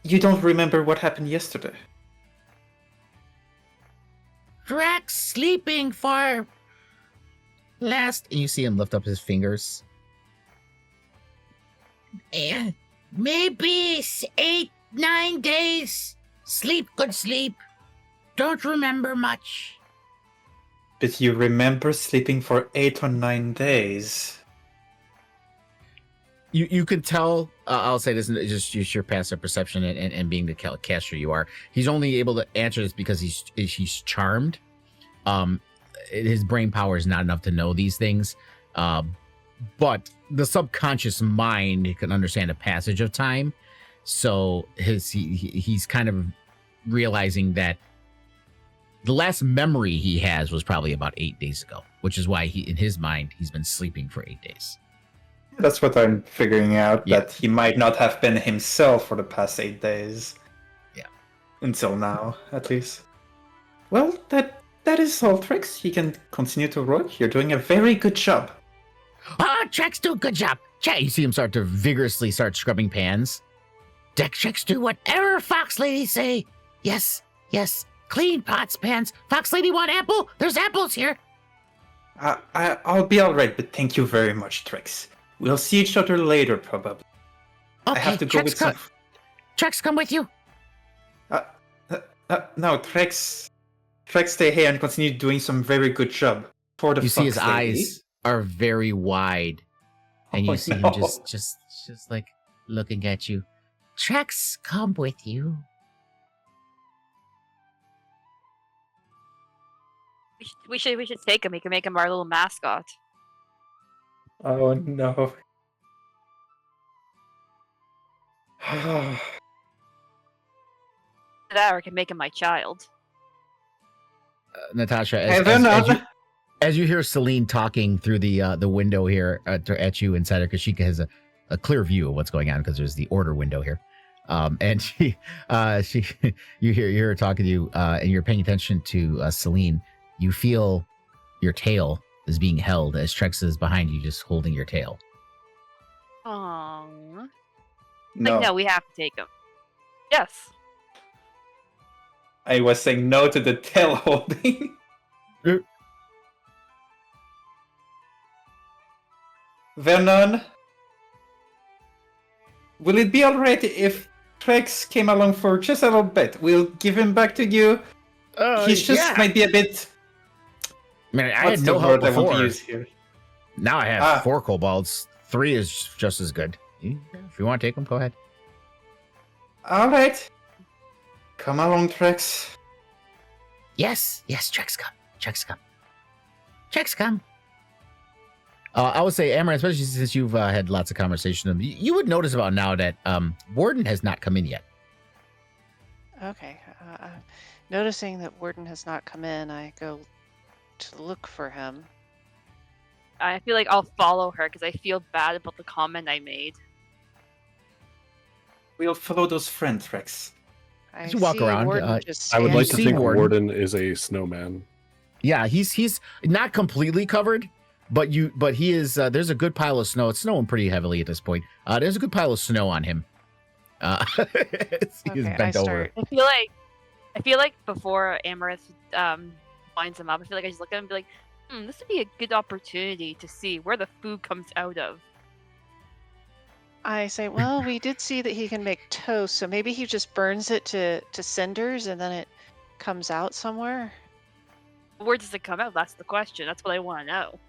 you don't remember what happened yesterday? Trex sleeping for And you see him lift up his fingers. maybe 8, 9 days. Good sleep. Don't remember much. But you remember sleeping for 8 or 9 days. You can tell. I'll say this, just use your passive perception and being the caster you are. He's only able to answer this because he's charmed. His brain power is not enough to know these things. But the subconscious mind can understand the passage of time. So he's kind of realizing that the last memory he has was probably about 8 days ago, which is why in his mind he's been sleeping for 8 days. That's what I'm figuring out, Yeah. that he might not have been himself for the past 8 days. Yeah. Until now, at least. Well, that is all, Trix. You can continue to work. You're doing a very good job. Oh, Trex do a good job. You see him start to vigorously start scrubbing pans. Trex do whatever fox ladies say. Yes. Clean pots, pans. Fox Lady want apple? There's apples here. I'll be alright, but thank you very much, Trex. We'll see each other later, probably. Okay, I have to go with some... Trex, come with you. No, Trex stay here and continue doing some very good job for the You see his Fox Lady. eyes are very wide, and you Oh, see no. him just like looking at you. Trex, come with you. We should take him. We can make him our little mascot. Oh no. That, or I can make him my child. Natasha, Hey, they're not. as you hear Celine talking through the window here at you inside her, because she has a clear view of what's going on because there's the order window here, and she you hear her talking to you, and you're paying attention to Celine. You feel your tail is being held as Trex is behind you, just holding your tail. Aww. No. Like, no, we have to take him. Yes. I was saying no to the tail holding. Vernon, will it be alright if Trex came along for just a little bit? We'll give him back to you. He's just might be a bit... Man, I What's had the no help word I want to before. use here? Now I have Ah. 4 kobolds. 3 is just as good. If you want to take them, go ahead. Alright. Come along, Trex. Yes, Trex, come. Trex, come. I would say, Amaranth, especially since you've had lots of conversation with them, you would notice about now that Warden has not come in yet. Okay. Noticing that Warden has not come in, I go to look for him. I feel like I'll follow her because I feel bad about the comment I made. We'll follow those friends, Trex. I As you walk see around, Warden just I would You like standing to see think Warden. Warden is a snowman. Yeah, he's not completely covered, but he is. There's a good pile of snow. It's snowing pretty heavily at this point. There's a good pile of snow on him. He's Okay, bent I over. start. I feel like before Amaranth winds him up, I feel like I just look at him and be like, this would be a good opportunity to see where the food comes out of. I say, well, we did see that he can make toast, so maybe he just burns it to cinders and then it comes out somewhere. Where does it come out? That's the question. That's what I want to know.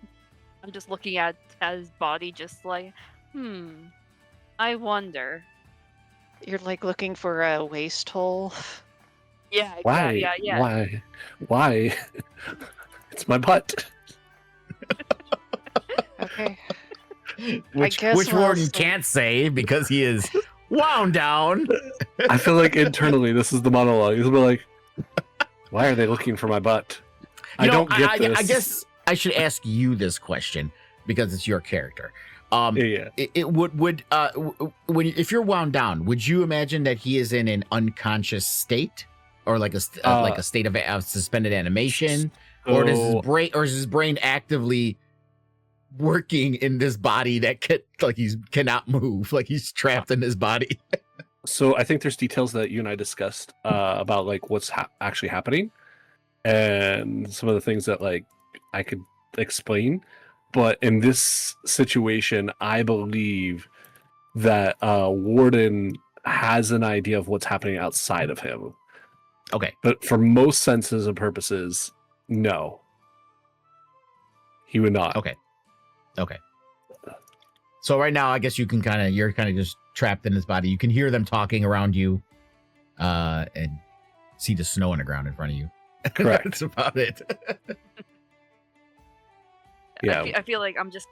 I'm just looking at his body, just like, I wonder. You're like looking for a waste hole. Yeah, Why? yeah. Why? It's my butt. Okay. Which guess we'll Warden see. can't say because he is wound down. I feel like internally this is the monologue. He'll be like, why are they looking for my butt? I You know, don't get this. I guess I should ask you this question because it's your character. Yeah. It would when if you're wound down, would you imagine that he is in an unconscious state, or like a state of suspended animation, or does his brain actively working in this body that he cannot move, like he's trapped in his body? So I think there's details that you and I discussed about like what's actually happening, and some of the things that like I could explain. But in this situation, I believe that Warden has an idea of what's happening outside of him. Okay. But for most senses and purposes, no. He would not. Okay. So right now, I guess you're kind of just trapped in his body. You can hear them talking around you, and see the snow on the ground in front of you. Correct. That's about it. Yeah. I feel like I'm just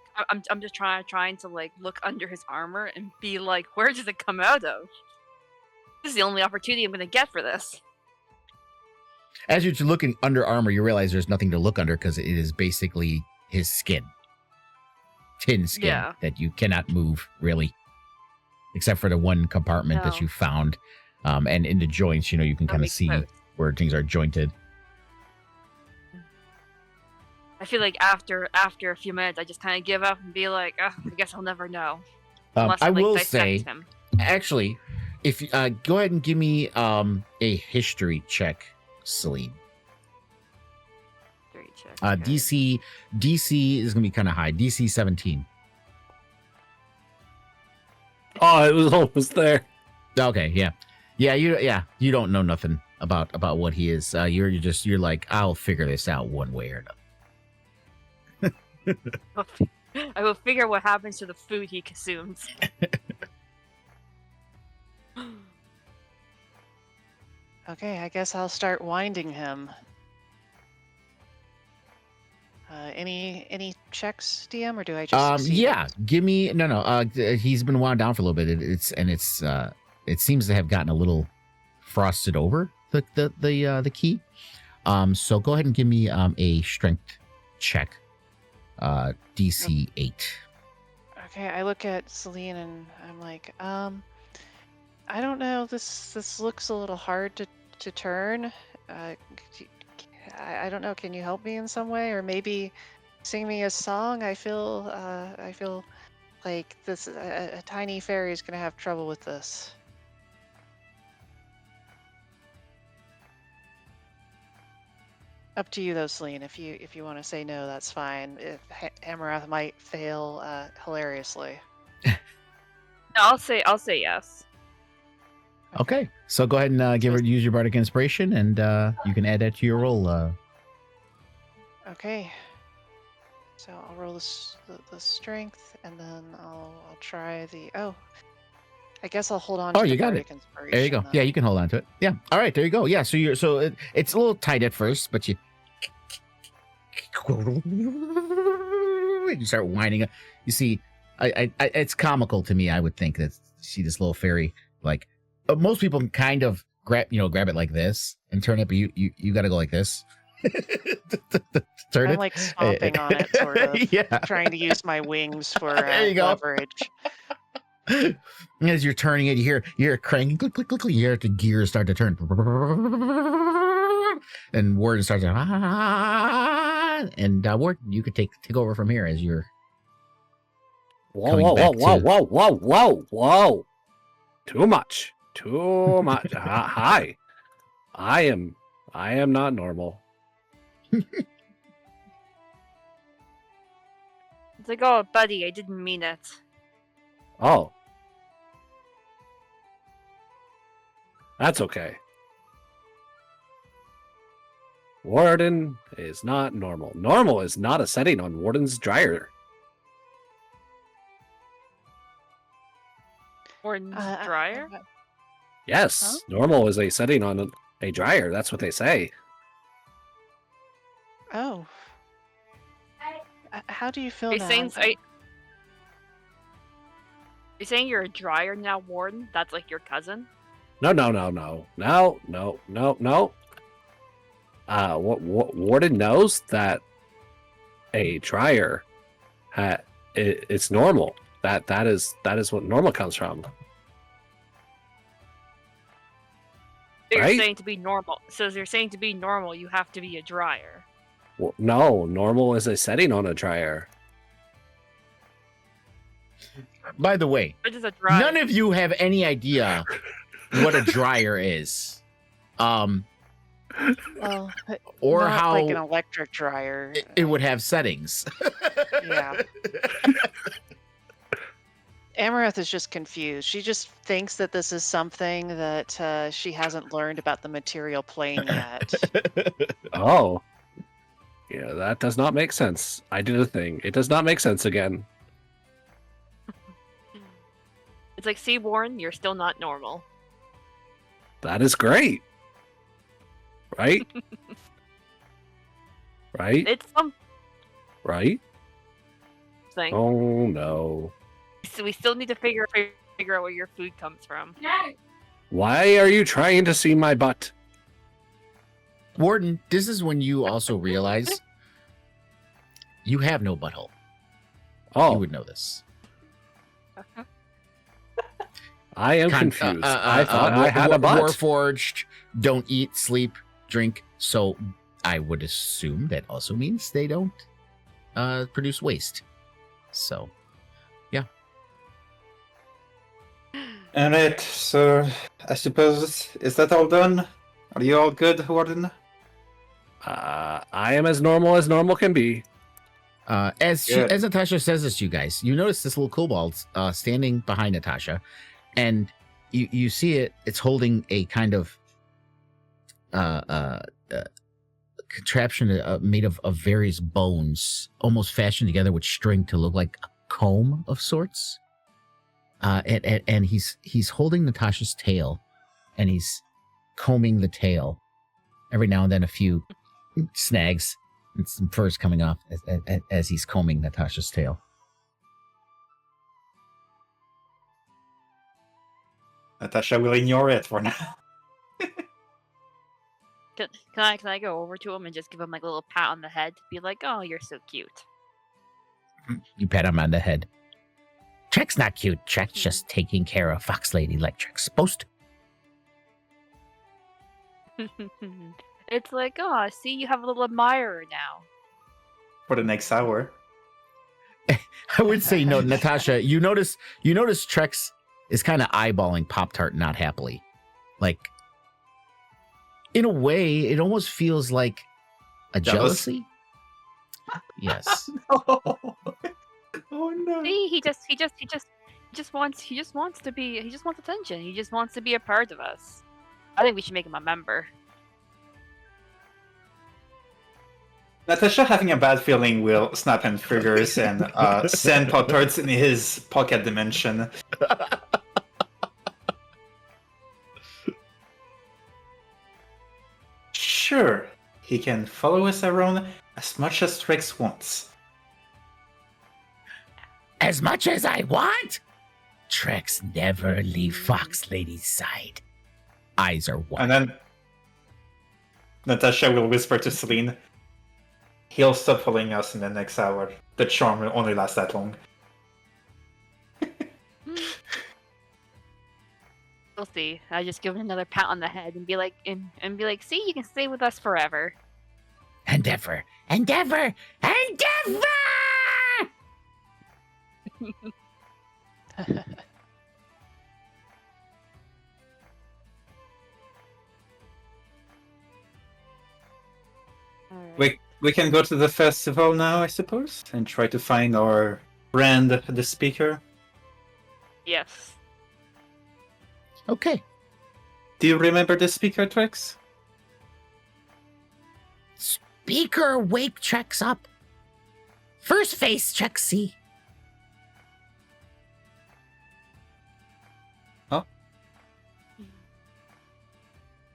trying to like look under his armor and be like, where does it come out of? This is the only opportunity I'm gonna get for this. As you're looking under armor, you realize there's nothing to look under because it is basically his skin. Tin skin Yeah. that you cannot move, really. Except for the one compartment that No. you found. And in the joints, you can That kind of makes see sense. where things are jointed. I feel like after a few minutes, I just kind of give up and be like, I guess I'll never know. Unless I like, will dissect say, him. actually, if go ahead and give me a history check Celine. Great check. Okay. DC is gonna be kind of high. DC 17. Oh, it was almost there. Okay, yeah. You don't know nothing about what he is. You're like, I'll figure this out one way or another. I will figure what happens to the food he consumes. Okay, I guess I'll start winding him. Any checks, DM, or do I just succeed? Yeah. Give me no. He's been wound down for a little bit. It seems to have gotten a little frosted over the key. So go ahead and give me a strength check. DC 8. Okay, I look at Celine and I'm like, I don't know. This looks a little hard to turn. I don't know. Can you help me in some way, or maybe sing me a song? I feel like this a tiny fairy is gonna have trouble with this. Up to you though, Celine. If you want to say no, that's fine. If Amarath might fail hilariously. No, I'll say yes. Okay. So go ahead and use your bardic inspiration, and you can add that to your roll. Okay. So I'll roll the strength, and then I'll try the I guess I'll hold on to Oh, the you got bardic it. inspiration. There you go. then. Yeah, you can hold on to it. Yeah. All right. There you go. Yeah. So it's a little tight at first, but you start winding up. You see, it's comical to me. I would think that see this little fairy like most people can kind of grab it like this and turn it, but you got to go like this. Turn I'm it. like stomping on it, sort of. Yeah. Trying to use my wings for There you go. leverage. As you're turning it, you hear it cranking, click, click, click, click. You hear the gears start to turn, and Warden starts to, and Warden, you could take over from here as you're. Whoa, Coming whoa, whoa, back whoa, to- whoa, whoa, whoa, whoa. Too much. Too much. Hi. I am not normal. It's like, oh, buddy, I didn't mean it. Oh. That's okay. Warden is not normal. Normal is not a setting on Warden's dryer. Warden's Uh, dryer? Yes, Huh? normal is a setting on a dryer. That's what they say. Oh. How do you feel Are you now? saying, you're saying you're a dryer now, Warden? That's like your cousin? No. Warden knows that a dryer, it's normal. That is what normal comes from. So you're Right? saying to be normal. So you're saying to be normal, you have to be a dryer. Well, no, normal is a setting on a dryer. By the way, What is a dryer? none of you have any idea what a dryer is, Well, or not how like an electric dryer. it would have settings. Yeah. Amaranth is just confused. She just thinks that this is something that she hasn't learned about the material plane yet. Oh. Yeah, that does not make sense. I did a thing. It does not make sense again. It's like, see, Warren, you're still not normal. That is great. Right? Right? It's something. Right? Oh no. So we still need to figure out where your food comes from. Why are you trying to see my butt? Warden, this is when you also realize you have no butthole. You Oh, would know this. I am confused. I thought I had a butt. Warforged, don't eat, sleep, drink. So I would assume that also means they don't produce waste. So, yeah. Alright, so I suppose, is that all done? Are you all good, Warden? I am as normal can be. As Good. Natasha says this to you guys, you notice this little kobold standing behind Natasha, and you see it. It's holding a kind of contraption made of various bones, almost fashioned together with string to look like a comb of sorts. And he's holding Natasha's tail, and he's combing the tail. Every now and then, a few snags and some furs coming off as he's combing Natasha's tail. Natasha will ignore it for now. Can I go over to him and just give him like a little pat on the head? Be like, oh, you're so cute. You pat him on the head. Trek's not cute. Trek's just taking care of Fox Lady like Trek's supposed to. It's like, oh, see, you have a little admirer now. For the next hour. I would say no, Natasha. You notice Trex is kind of eyeballing Pop-Tart not happily. Like, in a way, it almost feels like a Jealous? jealousy. Yes. Oh no. See, he just wants attention. He just wants to be a part of us. I think we should make him a member. Natasha, having a bad feeling, will snap and fingers and send Pop-Tarts in his pocket dimension. Sure, he can follow us around as much as Trex wants. As much as I want? Trex never leave Fox Lady's side. Eyes are wide. And then Natasha will whisper to Celine, he'll stop following us in the next hour. The charm will only last that long. We'll see. I just give him another pat on the head and be like, see, you can stay with us forever. Endeavor! Endeavor! Endeavor! We can go to the festival now, I suppose, and try to find our friend, the speaker. Yes. Okay. Do you remember the speaker, Trex? Speaker wake Trex up. First face Trex see.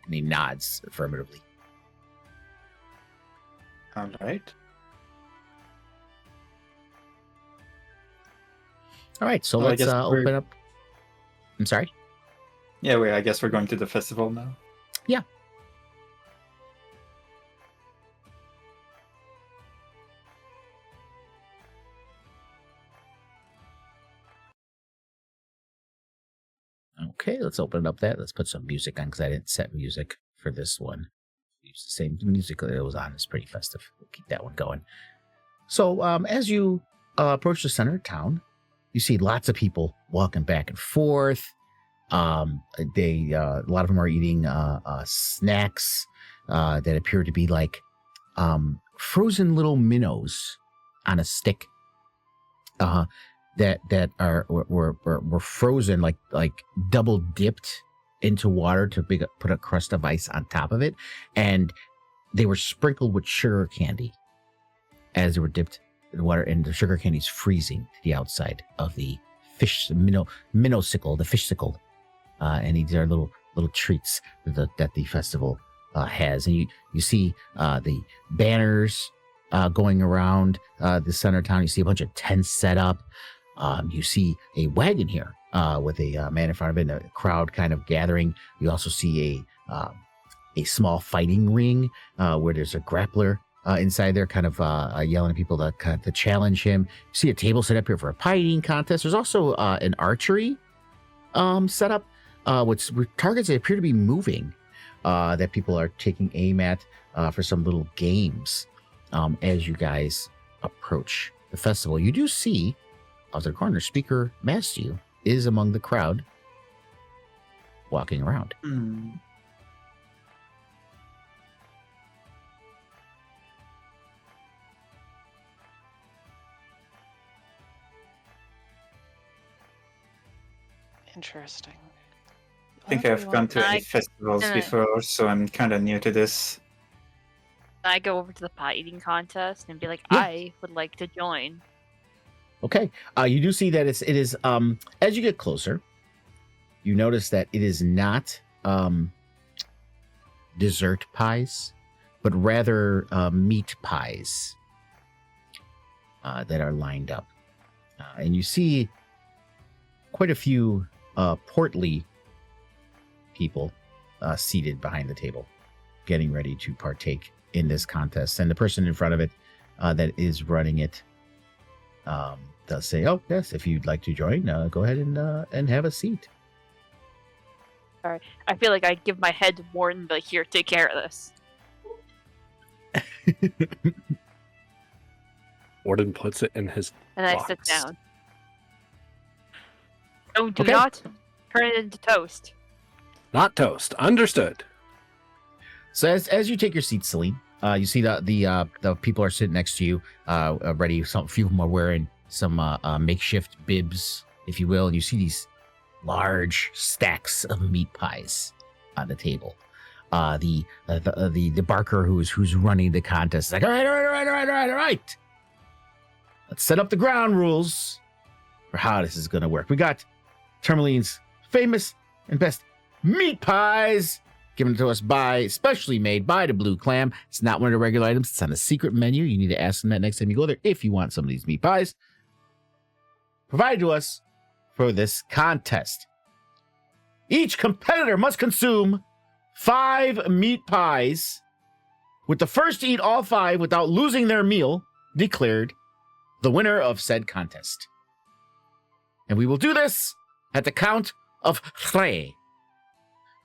And he nods affirmatively. All right. All right, so Well, I let's guess we're- open up. I'm sorry? Yeah, I guess we're going to the festival now. Yeah. Okay, let's open up that. Let's put some music on because I didn't set music for this one. Use the same music that it was on. It's pretty festive. We'll keep that one going. So as you approach the center of town, you see lots of people walking back and forth. A lot of them are eating snacks that appear to be like frozen little minnows on a stick. That were frozen like double dipped into water to put a crust of ice on top of it, and they were sprinkled with sugar candy as they were dipped in the water, and the sugar candy's freezing to the outside of the minnowsicle, the fish sickle, and these are little treats that the festival has, and you see the banners going around the center of town. You see a bunch of tents set up. You see a wagon here with a man in front of it, and a crowd kind of gathering. You also see a small fighting ring where there's a grappler inside there, kind of yelling at people to challenge him. You see a table set up here for a fighting contest. There's also an archery set up with targets that appear to be moving that people are taking aim at for some little games as you guys approach the festival. You do see off the corner, Speaker Matthew is among the crowd walking around. Interesting. I think What do I've you gone want? to any I- festivals uh, before, so I'm kind of new to this. I go over to the pie eating contest and be like, Yeah. I would like to join. Okay. You do see that it is as you get closer, you notice that it is not dessert pies, but rather meat pies that are lined up. And you see quite a few portly people seated behind the table, getting ready to partake in this contest. And the person in front of it that is running it does say, "Oh, yes, if you'd like to join, go ahead and have a seat." I feel like I give my head to Morton, but here, take care of this. Warden puts it in his And I box. sit down. Oh, do Okay. not turn it into toast. Not toast. Understood. So as you take your seat, Celine, you see the people are sitting next to you, ready. Some few of them are wearing some makeshift bibs, if you will, and you see these large stacks of meat pies on the table. The barker who's running the contest is like, all right. Let's set up the ground rules for how this is going to work. We got Tourmaline's famous and best meat pies given to us specially made by the Blue Clam. It's not one of the regular items. It's on a secret menu. You need to ask them that next time you go there if you want some of these meat pies. Provided to us for this contest. Each competitor must consume 5 meat pies, with the first to eat all 5 without losing their meal declared the winner of said contest. And we will do this at the count of 3.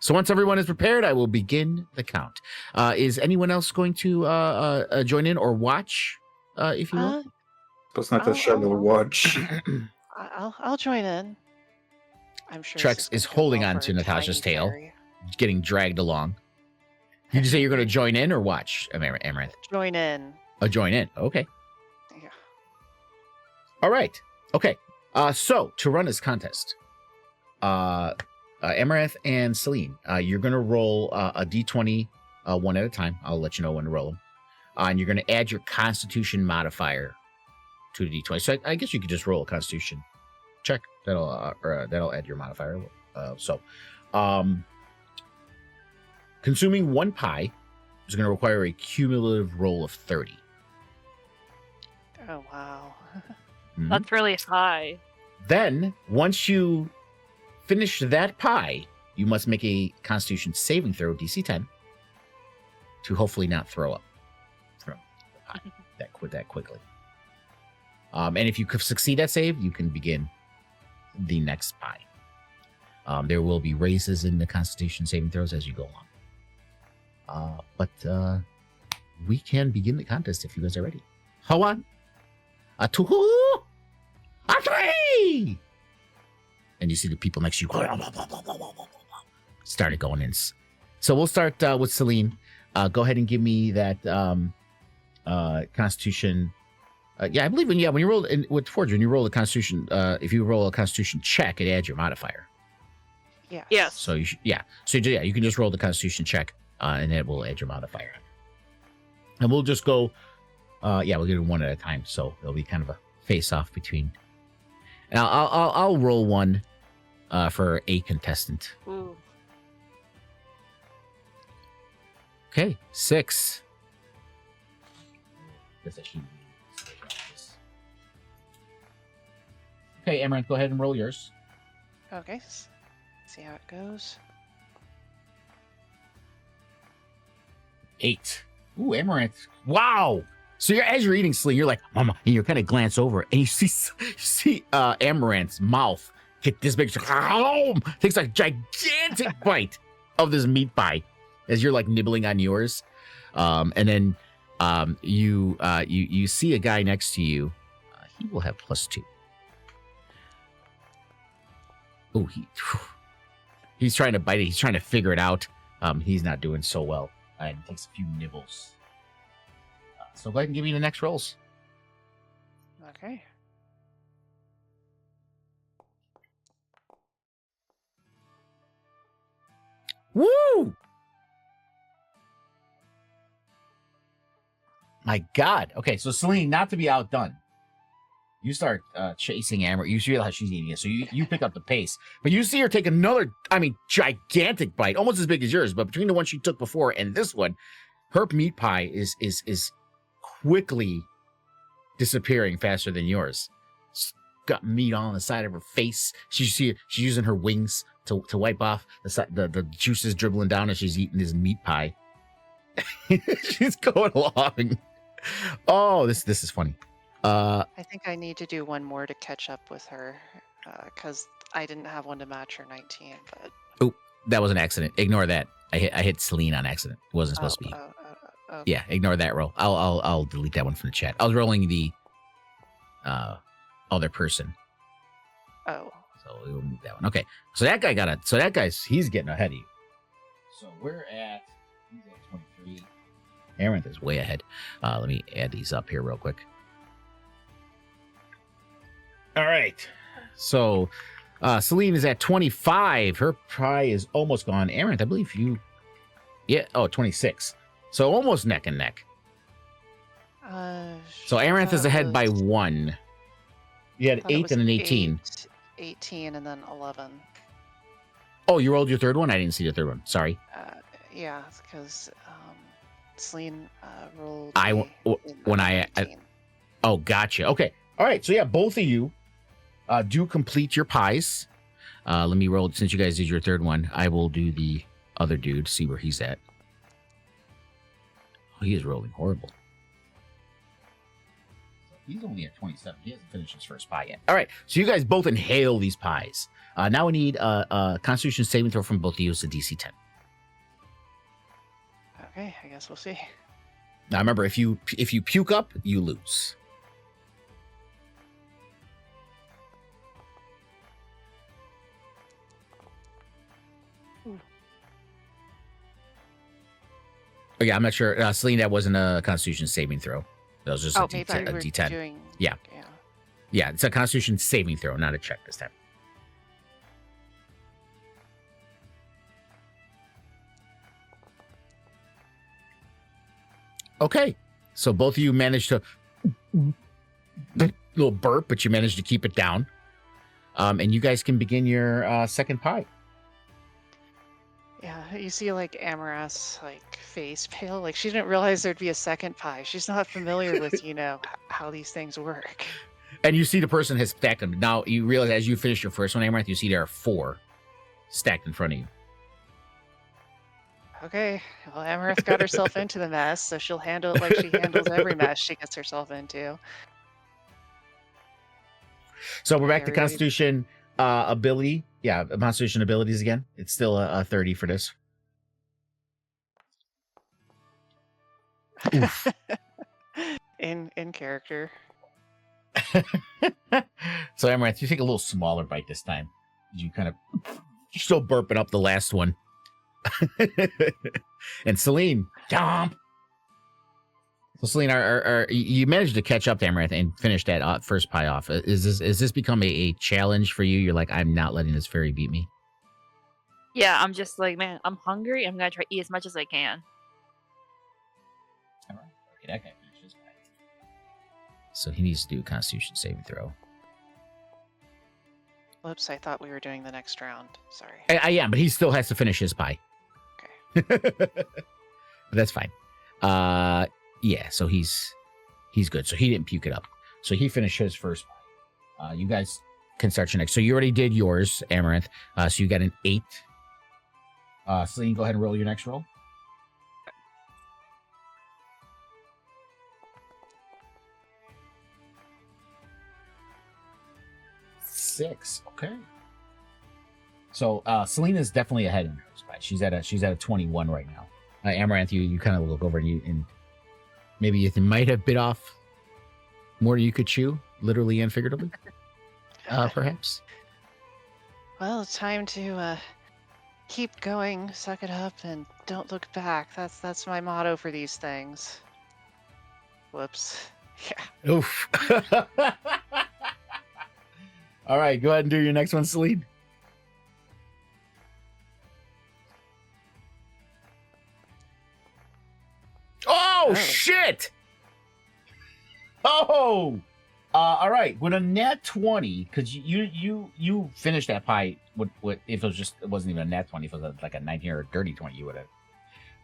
So once everyone is prepared, I will begin the count. Is anyone else going to join in or watch, if you will? It's not a I'll- shadow I'll- watch. I'll join in. I'm sure Trex this is is gonna go holding well on for to a Natasha's tiny tail. fairy. Getting dragged along. Did you say you're going to join in or watch, Amaranth? Join in. Oh, join in. Okay. Yeah. All right. Okay. So to run this contest, Amaranth and Celine, you're going to roll a d20 one at a time. I'll let you know when to roll them. And you're going to add your Constitution modifier to the d20. So I guess you could just roll a Constitution check. That'll add your modifier. Consuming 1 pie is going to require a cumulative roll of 30. Oh wow. Mhm. That's really high. Then, once you finish that pie, you must make a Constitution saving throw, DC 10, to hopefully not throw up from the pie that quickly. And if you succeed that save, you can begin the next pie. There will be raises in the Constitution saving throws as you go along. But we can begin the contest if you guys are ready. Hawan, a 2, a 3. And you see the people next to you started going in. So we'll start with Celine. Go ahead and give me that Constitution. I believe when you roll with Forge, when you roll a Constitution, if you roll a Constitution check, it adds your modifier. Yes. Yes. So you you can just roll the Constitution check, and it will add your modifier. And we'll just go, we'll get it one at a time. So it'll be kind of a face-off between. And I'll roll one for a contestant. Ooh. Okay, 6. Okay, Amaranth, go ahead and roll yours. Okay. See how it goes. 8. Ooh, Amaranth. Wow. So as you're eating Celine, you're like, Mama, and you kind of glance over and you see Amaranth's mouth get this big. Takes a gigantic bite of this meat pie as you're like nibbling on yours. And then you see a guy next to you. He will have +2. Oh, he's trying to bite it. He's trying to figure it out. He's not doing so well. And takes a few nibbles. So go ahead and give me the next rolls. Okay. Woo! My God. Okay, so Celine, not to be outdone, you start chasing Amber. You realize she's eating it, so you pick up the pace. But you see her take another, gigantic bite, almost as big as yours. But between the one she took before and this one, her meat pie is quickly disappearing faster than yours. She's got meat on the side of her face. She's using her wings to wipe off the juices dribbling down as she's eating this meat pie. She's going along. Oh, this is funny. I think I need to do one more to catch up with her because I didn't have one to match her 19. But that was an accident. Ignore that. I hit Celine on accident. It wasn't supposed to be. Okay. Yeah, ignore that roll. I'll delete that one from the chat. I was rolling the other person. Oh. So we'll move that one. Okay. So that guy he's getting ahead of you. So he's at 23. Amaranth is way ahead. Let me add these up here real quick. All right. So Celine is at 25. Her pie is almost gone. Amaranth, I believe you. Yeah. Oh, 26. So almost neck and neck. So Amaranth is ahead by 1. You had 8 and an 18. 18 and then 11. Oh, you rolled your third one? I didn't see the third one. Sorry. Yeah, because Celine rolled. Oh, gotcha. Okay. All right. So yeah, both of you do complete your pies. Let me roll. Since you guys did your third one, I will do the other dude, see where he's at. Oh, he is rolling horrible. He's only at 27. He hasn't finished his first pie yet. All right. So you guys both inhale these pies. Now we need a Constitution saving throw from both of you. It's a DC 10. Okay, I guess we'll see. Now remember, if you puke up, you lose. Oh yeah, I'm not sure. Celine, that wasn't a Constitution saving throw. That was just a D10. Yeah. Yeah, it's a Constitution saving throw, not a check this time. Okay, so both of you managed to little burp, but you managed to keep it down. And you guys can begin your second pie. Yeah, you see like Amaranth's like face pale. Like she didn't realize there'd be a second pie. She's not familiar with, how these things work. And you see the person has stacked them. Now you realize as you finish your first one, Amaranth, you see there are 4 stacked in front of you. Okay, well, Amaranth got herself into the mess, so she'll handle it like she handles every mess she gets herself into. So we're back to Constitution ability. Yeah, Constitution abilities again. It's still a 30 for this. in character. So Amaranth, you take a little smaller bite this time. You're still burping up the last one. And Celine, jump. So Celine, you managed to catch up to Amaranth and finish that first pie off. Is this become a challenge for you? You're like, I'm not letting this fairy beat me. Yeah, I'm just like, man, I'm hungry. I'm gonna try to eat as much as I can. All right. Okay, that guy finished his pie. So he needs to do a Constitution saving throw. Whoops, I thought we were doing the next round. Sorry. I am, but he still has to finish his pie. Okay. But that's fine. Yeah, so he's good. So he didn't puke it up. So he finished his first pie. You guys can start your next. So you already did yours, Amaranth. So you got an 8. Celine, go ahead and roll your next roll. Six. Okay. So Celine is definitely ahead in her spot. She's at a 21 right now. Amaranth, you kind of look over and maybe you might have bit off more than you could chew, literally and figuratively. Perhaps. Well, it's time to keep going, suck it up, and don't look back. That's my motto for these things. Whoops. Yeah. Oof. All right, go ahead and do your next one, Celine. Oh, shit! Oh! All right. With a nat 20, because you finished that pie. With if it wasn't even a nat 20, if it was like a 19 or a dirty 20, you would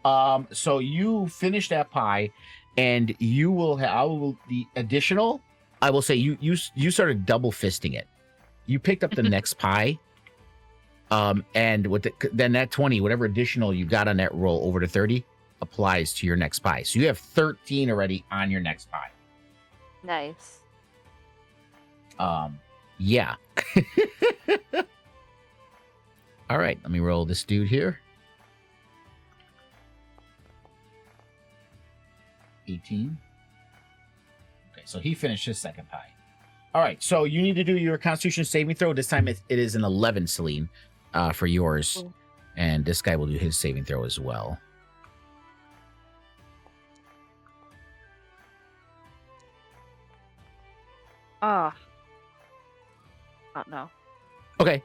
have. So you finish that pie, and you will have the additional. I will say you started double fisting it. You picked up the next pie. And with then that 20, whatever additional you got on that roll over to 30 applies to your next pie. So you have 13 already on your next pie. Nice. Yeah. All right, let me roll this dude here. 18. Okay, so he finished his second pie. All right, so you need to do your Constitution saving throw. This time it is an 11, Celine, for yours. Cool. And this guy will do his saving throw as well. Oh no. Okay,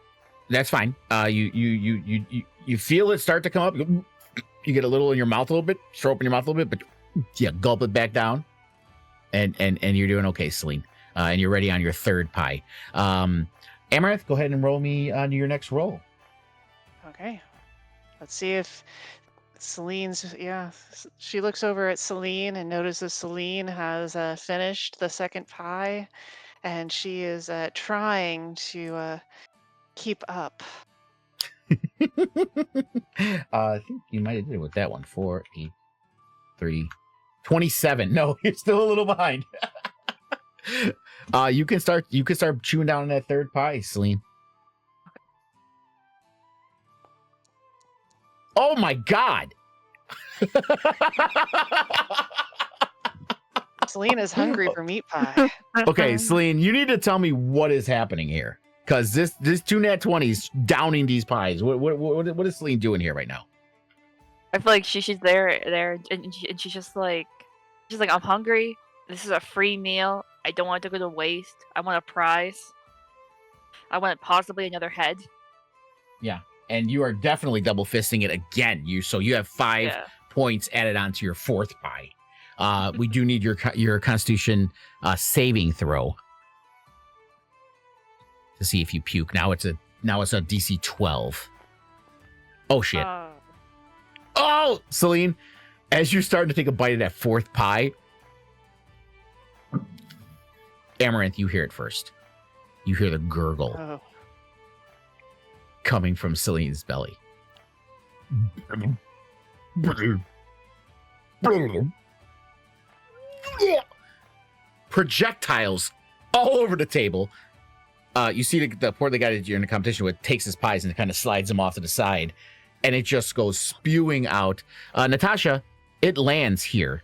that's fine. You feel it start to come up. You get a little in your mouth a little bit, throw up in your mouth a little bit, but yeah, gulp it back down, and you're doing okay, Celine. And you're ready on your third pie. Amaranth, go ahead and roll me on your next roll. Okay. Let's see if Celine's, she looks over at Celine and notices Celine has finished the second pie, and she is trying to keep up. I think you might have did it with that one. 4, 8, 3, 27. No, you're still a little behind. You can start chewing down on that third pie, Celine. Oh my god. Celine is hungry for meat pie. Okay, Celine, you need to tell me what is happening here. Because this 2 nat 20s downing these pies. What is Celine doing here right now? I feel like she's there, and she's just like, I'm hungry. This is a free meal. I don't want it to go to waste. I want a prize. I want possibly another head. Yeah, and you are definitely double fisting it again. So you have 5 points added onto your fourth pie. We do need your Constitution saving throw to see if you puke. Now it's a DC 12. Oh shit. Oh, Celine, as you're starting to take a bite of that fourth pie, Amaranth, you hear it first. You hear the gurgle coming from Celine's belly. Projectiles all over the table. You see the poor guy that you're in a competition with takes his pies and kind of slides them off to the side, and it just goes spewing out. Natasha, it lands here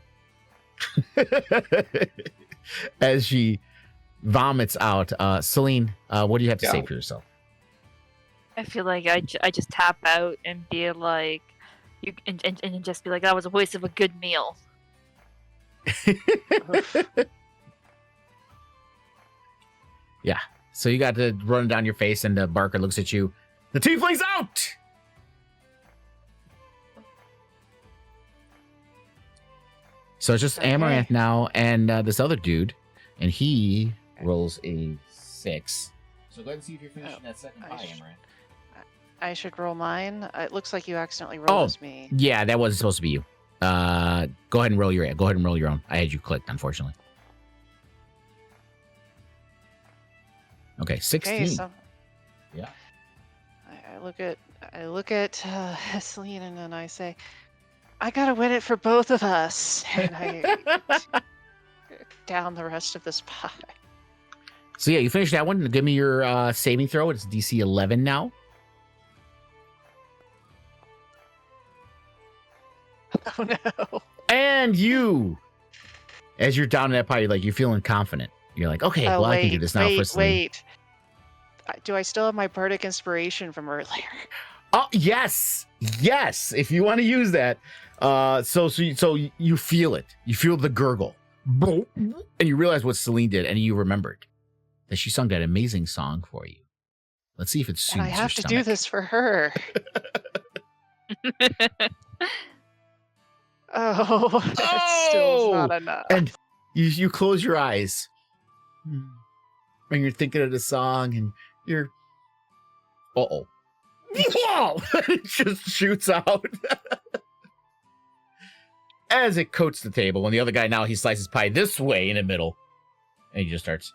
as she vomits out. Celine, what do you have to say for yourself? I feel like I just tap out and be like, and just be like, that was a waste of a good meal. Yeah. So you got to run down your face, and the Barker looks at you. The tiefling's out! So it's just Amaranth now, and this other dude, and he rolls a 6. So go ahead and see if you're finishing that second pie, Amaranth. I should roll mine. It looks like you accidentally rolled as me. Yeah, that wasn't supposed to be you. Go ahead and roll your own. I had you clicked, unfortunately. Okay, 16. Okay, so yeah. I look at Celine, and then I say, I gotta win it for both of us. And I down the rest of this pie. So yeah, you finish that one. Give me your saving throw. It's DC 11 now. Oh no. And you, as you're down in that pie, you're feeling confident. You're like, okay, I can do this now for Celine. Wait. Do I still have my bardic inspiration from earlier? Oh, yes. Yes. If you want to use that. So you feel it. You feel the gurgle. And you realize what Celine did, and you remembered that she sung that amazing song for you. Let's see if it soothes And I have your to do this for her. Oh, it still's not enough. And you close your eyes. And you're thinking of the song and you're uh-oh. It just shoots out. As it coats the table, and the other guy now he slices pie this way in the middle. And he just starts.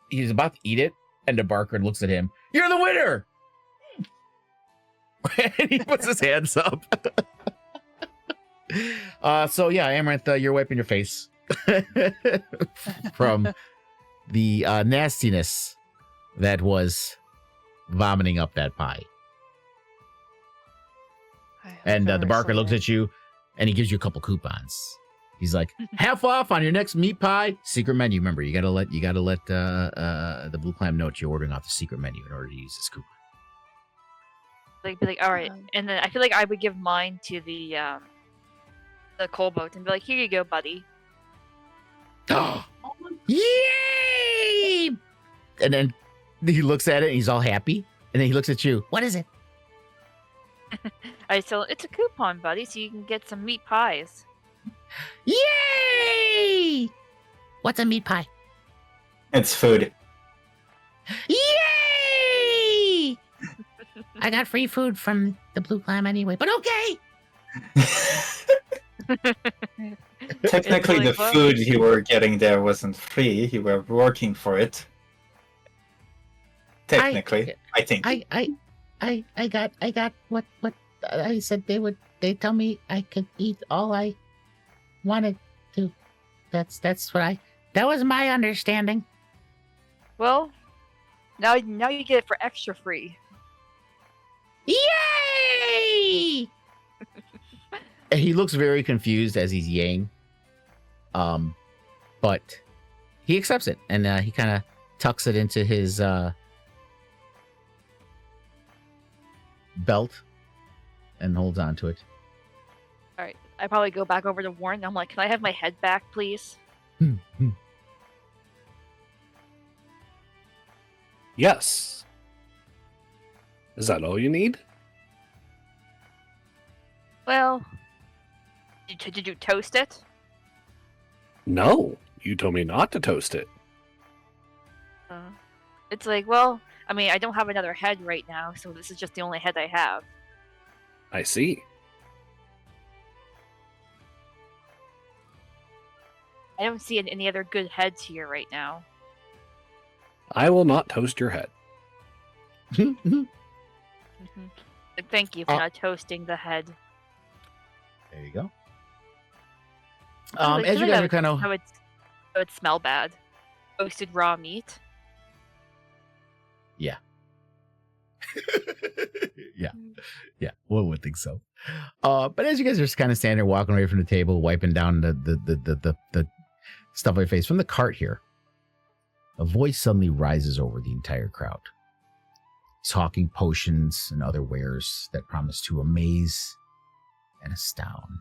He's about to eat it, and the barker looks at him. You're the winner! And he puts his hands up. So yeah, Amaranth, you're wiping your face from the nastiness that was vomiting up that pie. And the barker looks at you, and he gives you a couple coupons. He's like, half off on your next meat pie. Secret menu. Remember, you gotta let the Blue Clam know you're ordering off the secret menu in order to use this coupon. Be like, all right, and then I feel like I would give mine to the coal boat and be like, here you go, buddy. Yay! And then he looks at it and he's all happy. And then he looks at you. What is it? So it's a coupon, buddy, so you can get some meat pies. Yay! What's a meat pie? It's food. Yay! I got free food from the Blue Clam anyway, but okay. Technically, It's the like, food you were getting there wasn't free. You were working for it. Technically, I think. I got what I said they tell me I could eat all I wanted to. That was my understanding. Well, now you get it for extra free. Yay! And he looks very confused as he's yaying. But he accepts it, and he kind of tucks it into his belt and holds on to it. All right, I probably go back over to Warren. I'm like, can I have my head back, please? Yes. Is that all you need? Well, did you toast it? No, you told me not to toast it. It's like, well, I mean, I don't have another head right now, so this is just the only head I have. I see. I don't see any other good heads here right now. I will not toast your head. Thank you for not toasting the head. There you go. Like, As you guys are kind of... How it would smell bad. Toasted raw meat. Yeah. Yeah, one would think so. But as you guys are just kind of standing there, walking away from the table, wiping down the stuff on your face from the cart here, a voice suddenly rises over the entire crowd, talking potions and other wares that promise to amaze and astound.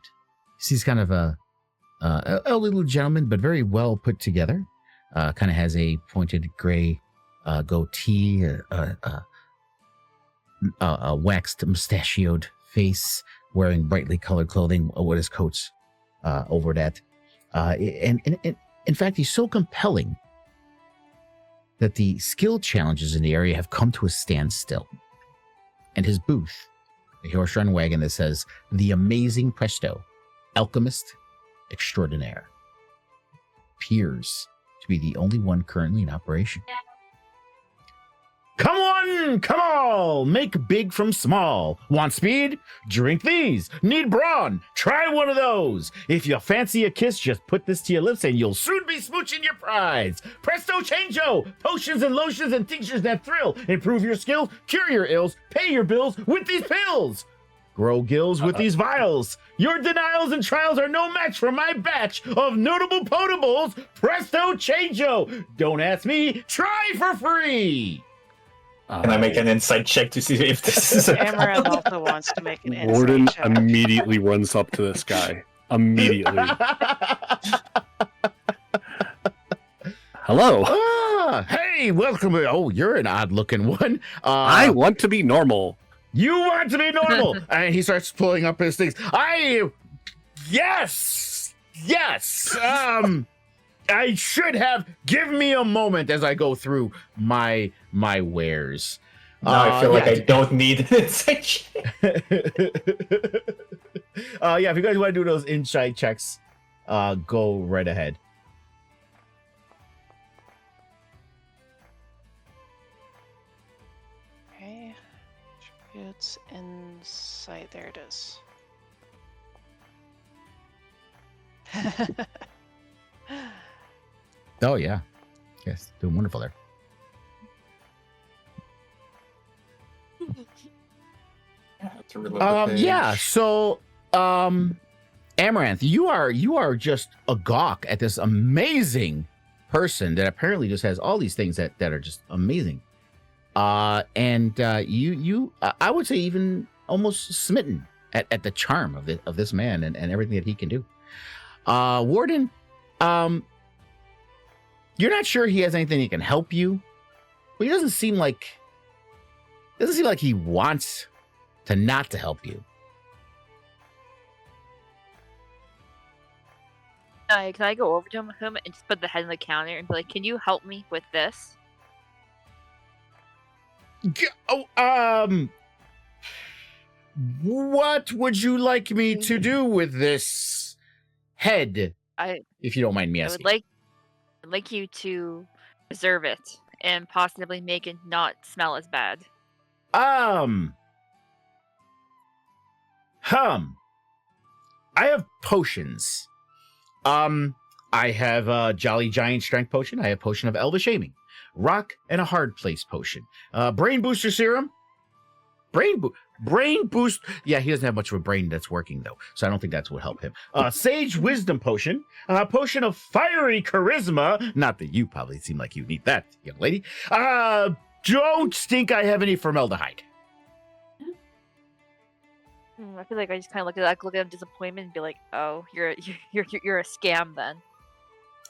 He's kind of a little gentleman, but very well put together. Kind of has a pointed gray goatee, a waxed mustachioed face, wearing brightly colored clothing with his coats over that. And in fact, he's so compelling that the skill challenges in the area have come to a standstill. And his booth, a horse-drawn wagon that says, "The Amazing Presto, Alchemist Extraordinaire," appears to be the only one currently in operation. Come on, come all, make big from small. Want speed? Drink these. Need brawn? Try one of those. If you fancy a kiss, just put this to your lips and you'll soon be smooching your prize. Presto changeo, potions and lotions and tinctures that thrill. Improve your skills, cure your ills, pay your bills with these pills. Grow gills with these vials. Your denials and trials are no match for my batch of notable potables. Presto changeo. Don't ask me, try for free. Can I make an insight check to see if this is a Amaranth also wants to make an insight Warden check. immediately runs up to this guy. Immediately. Hello. Hey, welcome. Oh, you're an odd-looking one. I want to be normal. You want to be normal. And he starts pulling up his things. Yes. I should have. Give me a moment as I go through my wares. Now I feel like yeah. I don't need an insight check. Yeah, if you guys want to do those insight checks, go right ahead. Okay. Attributes insight. There it is. Oh yeah, yes, doing wonderful there. Yeah. So, Amaranth, you are just agawk at this amazing person that apparently just has all these things that are just amazing. And you I would say even almost smitten at the charm of this man and everything that he can do. Warden, you're not sure he has anything that can help you, but he doesn't seem like he wants to not to help you. Can I go over to him and just put the head on the counter and be like, "Can you help me with this?" What would you like me to do with this head? If you don't mind me I asking. would like you to preserve it and possibly make it not smell as bad. I have potions. I have a Jolly Giant Strength Potion. I have Potion of Elvish Aiming, Rock, and a Hard Place Potion. Brain Booster Serum. Brain Boost. Yeah, he doesn't have much of a brain that's working, though, so I don't think that's what help him. Sage Wisdom Potion. Potion of Fiery Charisma. Not that you probably seem like you need that, young lady. Don't think I have any formaldehyde. I feel like I just kind of look at him disappointment and be like, "Oh, you're a scam then."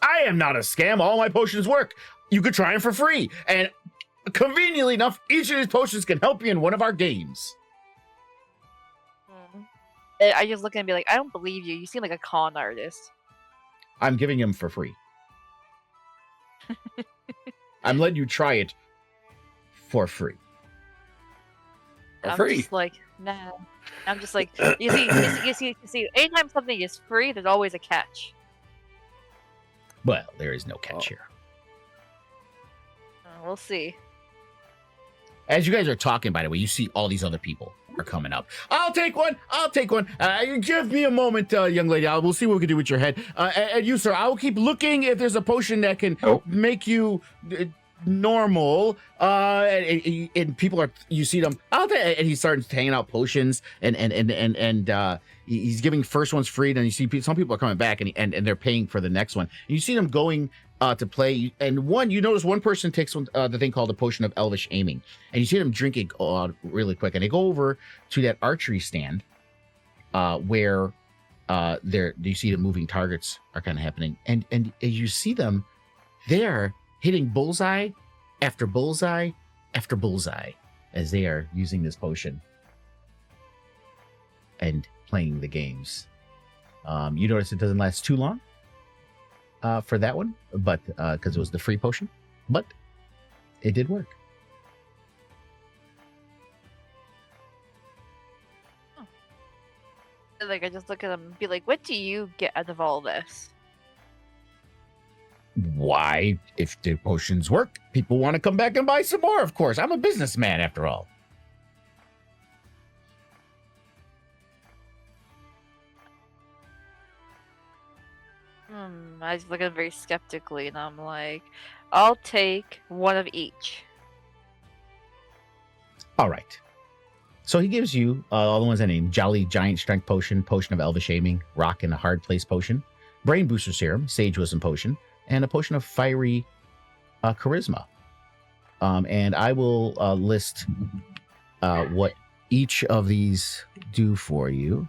I am not a scam. All my potions work. You could try them for free. And conveniently enough, each of these potions can help you in one of our games. I just look at him and be like, "I don't believe you. You seem like a con artist." I'm giving them for free. I'm letting you try it for free. I'm free. just like, nah. I'm just like, you see, anytime something is free, there's always a catch. Well, there is no catch here. We'll see. As you guys are talking, by the way, you see all these other people are coming up. I'll take one. Give me a moment, young lady. We'll see what we can do with your head. And you, sir, I will keep looking if there's a potion that can make you normal. And people are, you see them. And he starts hanging out potions, and he's giving first ones free. Then you see some people are coming back, and they're paying for the next one. And you see them going to play, and you notice one person takes the thing called the Potion of Elvish Aiming, and you see them drink it really quick, and they go over to that archery stand where you see the moving targets are kind of happening, and as you see them there hitting bullseye after bullseye after bullseye as they are using this potion and playing the games. You notice it doesn't last too long for that one, but because it was the free potion, but it did work. Like, I just look at him and be like, "What do you get out of all this?" Why, if the potions work, people want to come back and buy some more, of course. I'm a businessman after all. I just look at him very skeptically, and I'm like, "I'll take one of each." All right. So he gives you all the ones I named: Jolly Giant Strength Potion, Potion of Elvish Aiming, Rock and a Hard Place Potion, Brain Booster Serum, Sage Wisdom Potion, and a Potion of Fiery Charisma. And I will list what each of these do for you.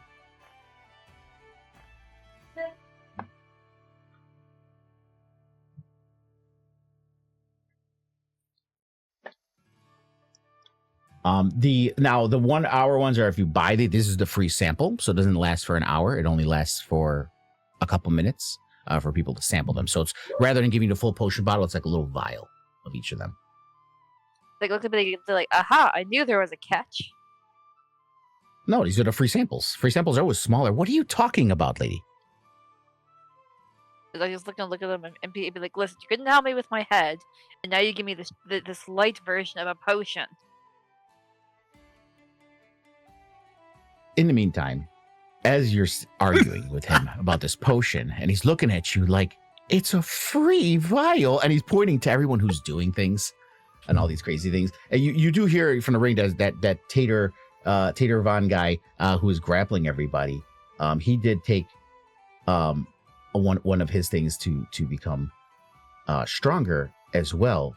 The 1 hour ones are if you buy this is the free sample, so it doesn't last for an hour. It only lasts for a couple minutes for people to sample them. So it's rather than giving you the full potion bottle, it's like a little vial of each of them. They look at me, they're like, aha, I knew there was a catch. No, these are the free samples. Free samples are always smaller. What are you talking about, lady? I just look at them and be like, listen, you couldn't help me with my head, and now you give me this light version of a potion. In the meantime, as you're arguing with him about this potion, and he's looking at you like, it's a free vial, and he's pointing to everyone who's doing things and all these crazy things. And you do hear from the ring that Tater Von guy who is grappling everybody. He did take one of his things to become stronger as well.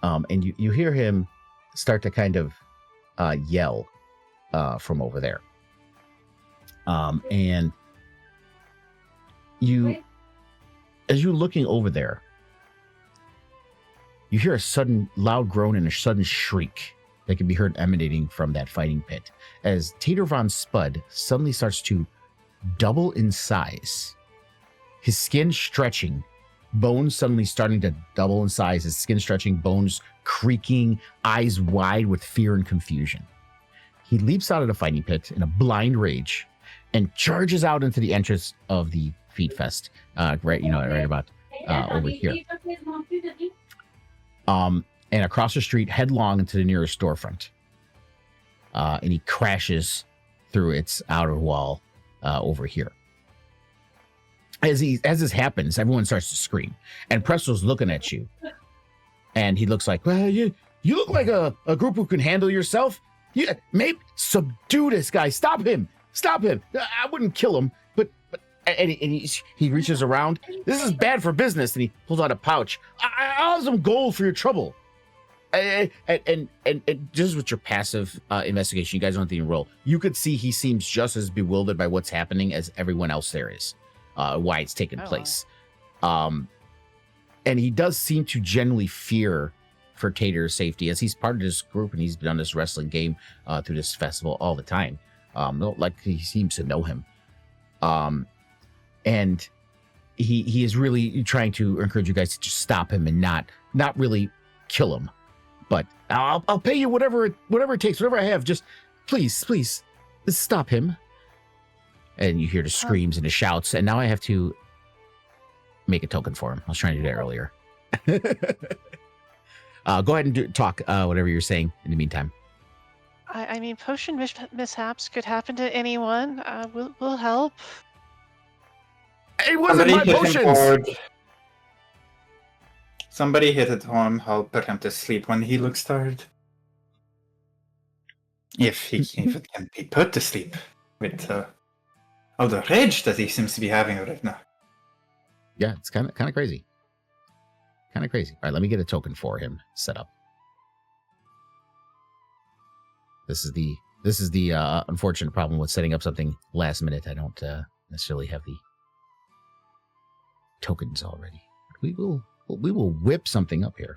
And you hear him start to kind of yell from over there. And as you're looking over there, you hear a sudden loud groan and a sudden shriek that can be heard emanating from that fighting pit as Tater Von Spud suddenly starts to double in size. His skin stretching, bones suddenly starting to double in size, his skin stretching, bones creaking, eyes wide with fear and confusion. He leaps out of the fighting pit in a blind rage and charges out into the entrance of the Featfest, right about over here. And across the street, headlong into the nearest storefront. And he crashes through its outer wall over here. As this happens, everyone starts to scream. And Presto's looking at you. And he looks like, well, you look like a group who can handle yourself. Maybe subdue this guy. Stop him. I wouldn't kill him, but he reaches around. This is bad for business. And he pulls out a pouch. I'll have some gold for your trouble. And just with your passive investigation, you guys don't have to even roll. You could see he seems just as bewildered by what's happening as everyone else there is, why it's taken place. And he does seem to genuinely fear for Tater's safety, as he's part of this group and he's been on this wrestling game through this festival all the time. Like he seems to know him. And he is really trying to encourage you guys to just stop him and not really kill him. But I'll pay you whatever it takes, whatever I have. Just please stop him. And you hear the screams and the shouts. And now I have to make a token for him. I was trying to do that earlier. Go ahead and talk whatever you're saying in the meantime. I mean, potion mishaps could happen to anyone. We'll help. It wasn't my potions! Somebody hit it home. I'll put him to sleep when he looks tired. If it can be put to sleep with all the rage that he seems to be having right now. Yeah, it's kind of crazy. All right, let me get a token for him set up. This is the unfortunate problem with setting up something last minute. I don't necessarily have the tokens already. We will whip something up here.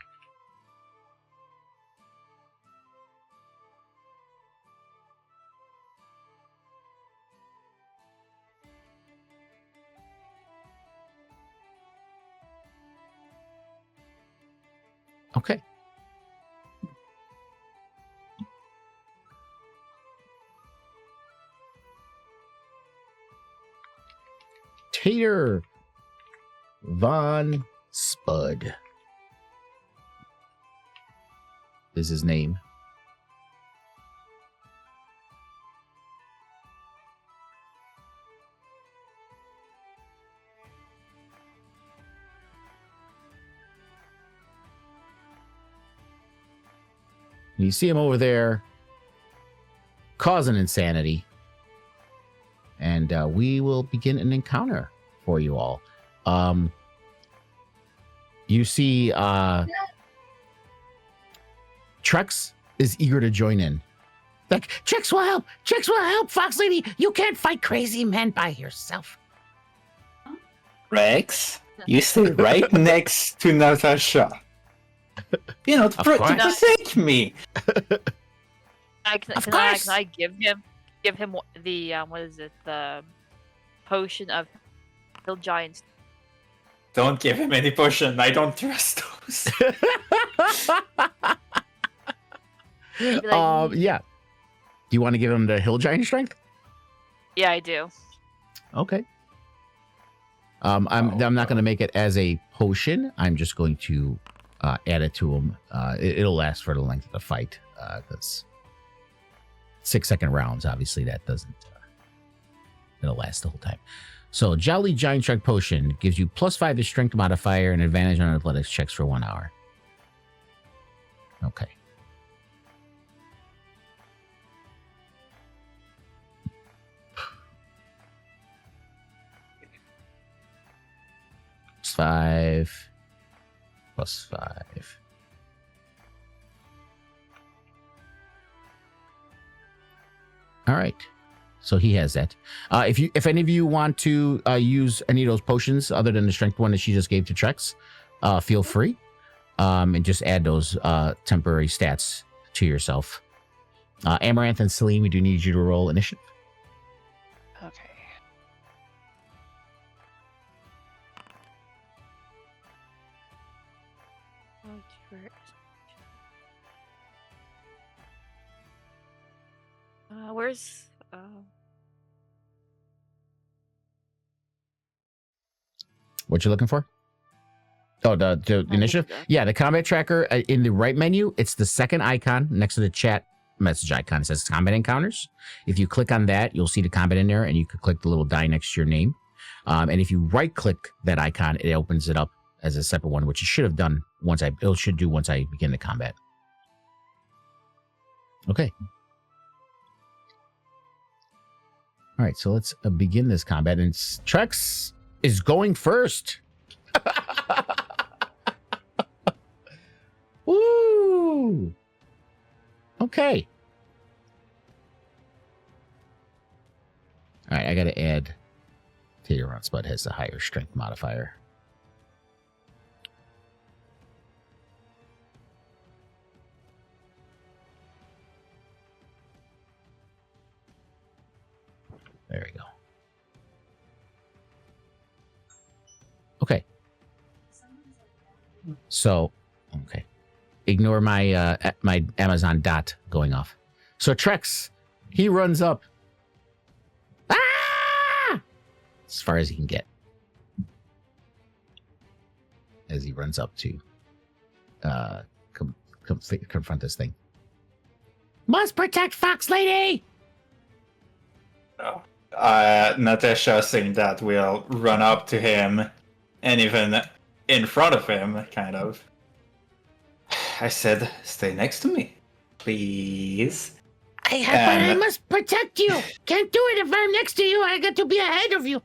Okay. Tater Von Spud is his name. And you see him over there causing insanity. And we will begin an encounter for you all. You see Trex is eager to join in. Like, Trex will help, Fox Lady. You can't fight crazy men by yourself. Rex, you stay right next to Natasha. To protect me. Of Can course. I give him the what is it, the potion of Hill Giants? Don't give him any potion. I don't trust those. He'd be like, Yeah. Do you want to give him the hill giant strength? yeah, I do. Okay. I'm not going to make it as a potion. I'm just going to add it to him. It'll last for the length of the fight. Because 6-second rounds, obviously, that doesn't. It'll last the whole time. So, Jolly Giant Strength Potion gives you +5 to strength modifier and advantage on athletics checks for 1 hour. Okay. +5. +5. All right. So he has that. If any of you want to use any of those potions other than the strength one that she just gave to Trex, feel free. And just add those temporary stats to yourself. Amaranth and Celine, we do need you to roll initiative. Okay. Where's What you looking for? Oh, the initiative? Yeah, the combat tracker in the right menu. It's the second icon next to the chat message icon. It says combat encounters. If you click on that, you'll see the combat in there, and you could click the little die next to your name. And if you right click that icon, it opens it up as a separate one, which it should have done it should do once I begin the combat. Okay. All right, so let's begin this combat. And Trex is going first. Woo! Okay. All right, I got to add Tater Spud has a higher strength modifier. There we go. Okay. So, okay. Ignore my my Amazon dot going off. So Trex, he runs up. Ah! As far as he can get. As he runs up to confront this thing. Must protect Fox Lady! No. Natasha, seeing that, will run up to him and even in front of him, kind of. I said, stay next to me, please. But I must protect you. Can't do it if I'm next to you. I got to be ahead of you.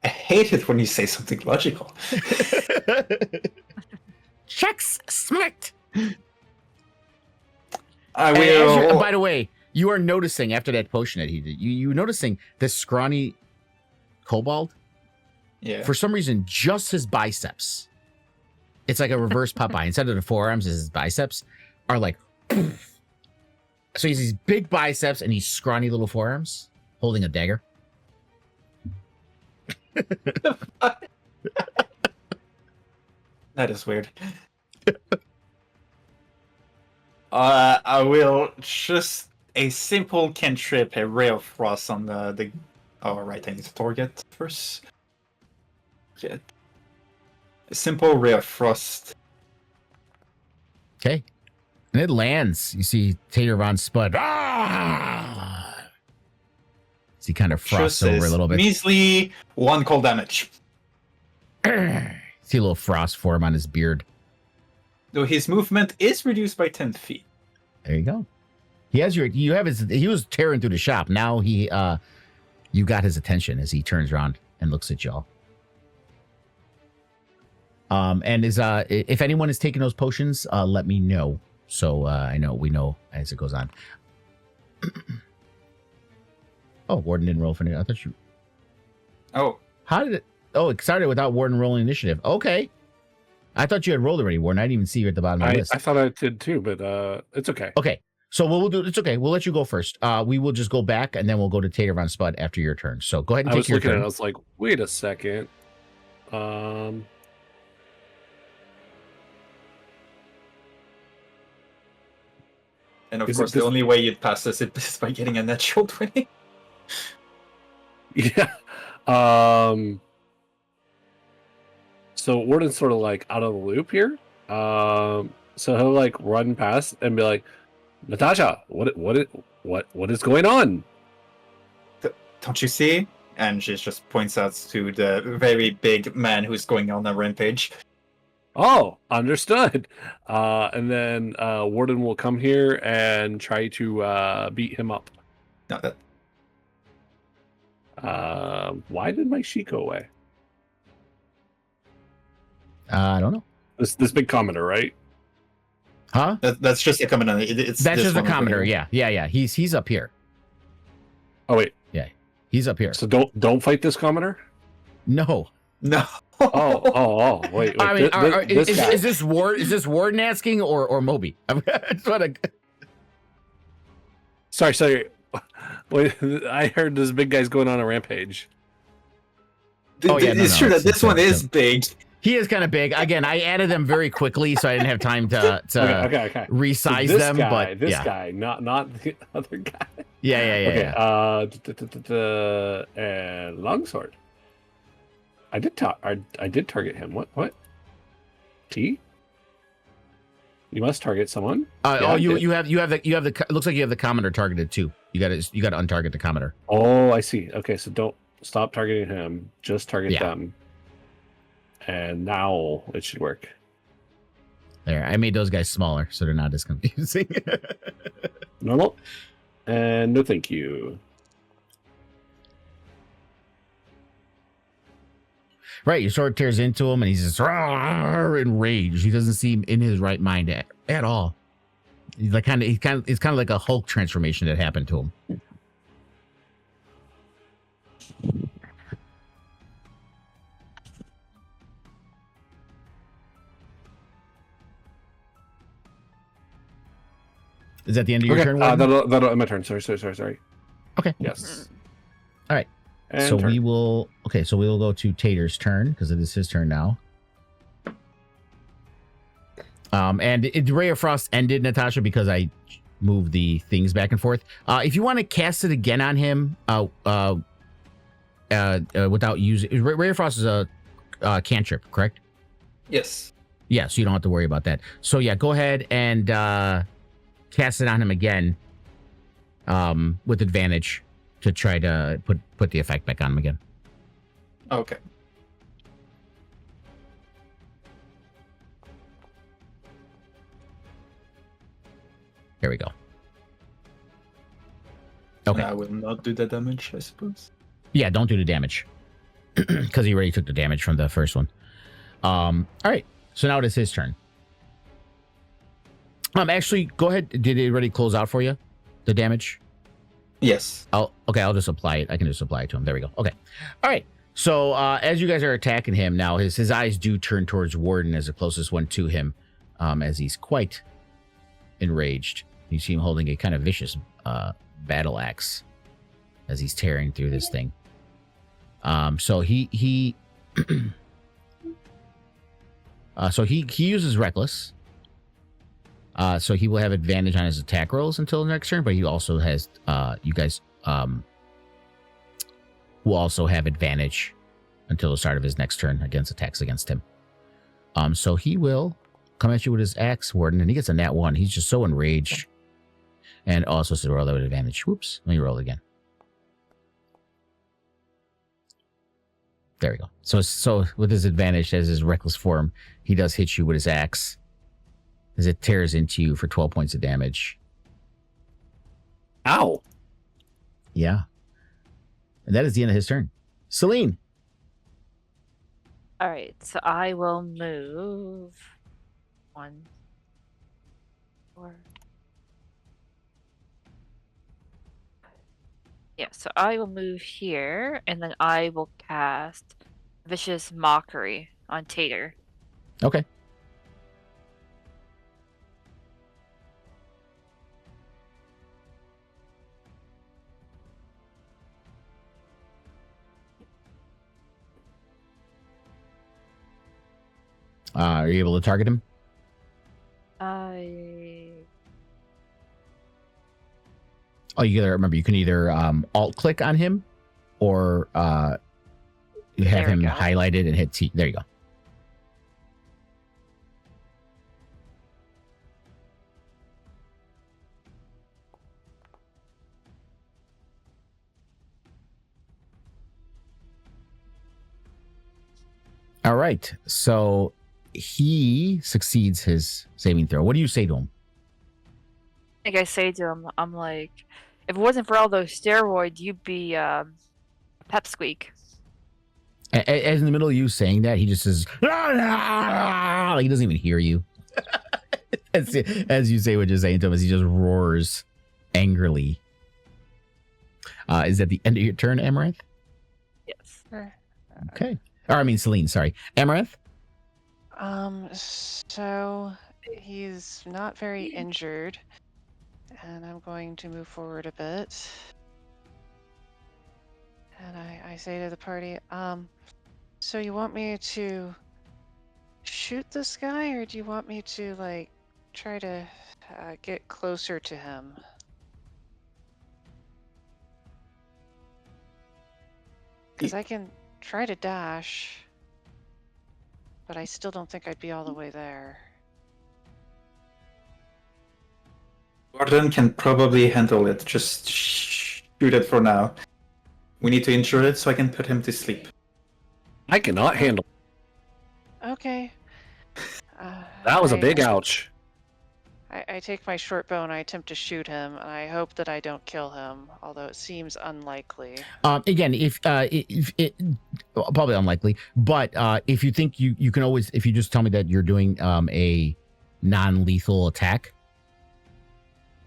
I hate it when you say something logical. Check's smart. I will. By the way, you are noticing after that potion that he did, you noticing this scrawny kobold? Yeah. For some reason, just his biceps. It's like a reverse Popeye. Instead of the forearms, his biceps are like. So he's these big biceps and these scrawny little forearms holding a dagger. That is weird. I will just a simple cantrip, a ray of frost on the. Oh, right, I need to target first. Yeah. A simple ray of frost. Okay. And it lands. You see Tater Von Spud. Ah! As he kind of frosts over a little bit. Measly 1 cold damage. See a little frost form on his beard. Though his movement is reduced by 10 feet. There you go. He was tearing through the shop. Now you got his attention as he turns around and looks at y'all. And if anyone is taking those potions, let me know. So we know as it goes on. Oh, Warden didn't roll for it. I thought you. Oh. How did it? Oh, it started without Warden rolling initiative. Okay. I thought you had rolled already, Warren. I didn't even see you at the bottom of the list. I thought I did too, but it's okay. Okay. So what we'll do, it's okay. We'll let you go first. We will just go back and then we'll go to Tater Von Spud after your turn. So go ahead and take your turn. I was like, wait a second. And of course, the only way you'd pass this is by getting a natural 20. Yeah. So Warden's sort of like out of the loop here. So he'll like run past and be like, Natasha, what is going on? Don't you see? And she just points out to the very big man who's going on a rampage. Oh, understood. And then Warden will come here and try to beat him up. No, that... Why did my sheet go away? I don't know. This big commenter, right? Huh? That's just a commenter. That's just a commenter. Yeah. He's up here. Oh wait. Yeah, he's up here. So don't fight this commenter. No. Oh. Wait. I mean, is this Warden asking or Moby? Sorry. Wait, I heard this big guy's going on a rampage. It's true that this one is big. He is kind of big. Again, I added them very quickly, so I didn't have time to okay. resize so them. But this guy, not the other guy. Yeah. Okay. And longsword. I did target him. What? T? You must target someone. You have the. Looks like you have the commenter targeted too. You got to untarget the commenter. Oh, I see. Okay, so don't stop targeting him. Just target them. And now it should work. There, I made those guys smaller so they're not as confusing. Normal. And no thank you. Right, your sword tears into him and he's just enraged. He doesn't seem in his right mind at all. He's like it's kind of like a Hulk transformation that happened to him. Is that the end of your turn? That'll end my turn. Sorry. Okay. Yes. All right. And so turn. we will go to Tater's turn because it is his turn now. And Ray of Frost ended, Natasha, because I moved the things back and forth. If you want to cast it again on him, without using Ray of Frost is a cantrip, correct? Yes. Yeah, so you don't have to worry about that. So yeah, go ahead and cast it on him again, with advantage to try to put the effect back on him again. Okay. There we go. Okay. I will not do the damage, I suppose. Yeah, don't do the damage because he already took the damage from the first one. All right. So now it is his turn. Actually, go ahead. Did it already close out for you? The damage? Yes. I'll just apply it. I can just apply it to him. There we go. Okay. All right. So as you guys are attacking him now, his eyes do turn towards Warden as the closest one to him, as he's quite enraged. You see him holding a kind of vicious battle axe as he's tearing through this thing. So he uses Reckless. So he will have advantage on his attack rolls until the next turn, but he also has you guys will also have advantage until the start of his next turn against attacks against him. So he will come at you with his axe, Warden, and he gets a nat 1. He's just so enraged. And also to roll that with advantage. Whoops. Let me roll again. There we go. So with his advantage as his reckless form, he does hit you with his axe as it tears into you for 12 points of damage. Ow. Yeah. And that is the end of his turn. Celine. All right, so I will move 1, 4. Yeah, so I will move here, and then I will cast Vicious Mockery on Tater. Okay. Are you able to target him? Oh, you gotta remember, you can either alt click on him or you have There we him go. highlighted and hit T. There you go. All right. So he succeeds his saving throw. What do you say to him? I think I say to him, I'm like, if it wasn't for all those steroids, you'd be a pepsqueak. As in the middle of you saying that, he just says, like he doesn't even hear you. as you say what you're saying to him, as he just roars angrily. Is that the end of your turn, Amaranth? Yes. Okay. Or I mean, Celine, sorry. Amaranth? So he's not very injured, and I'm going to move forward a bit. And I say to the party, so you want me to shoot this guy, or do you want me to, like, try to get closer to him? Because I can try to dash, but I still don't think I'd be all the way there. Gordon can probably handle it. Just shoot it for now. We need to injure it so I can put him to sleep. I cannot handle. Okay. That was a big ouch. I take my short bow and I attempt to shoot him, and I hope that I don't kill him, although it seems unlikely. Again, if probably unlikely, but if you think you can always, if you just tell me that you're doing a non-lethal attack,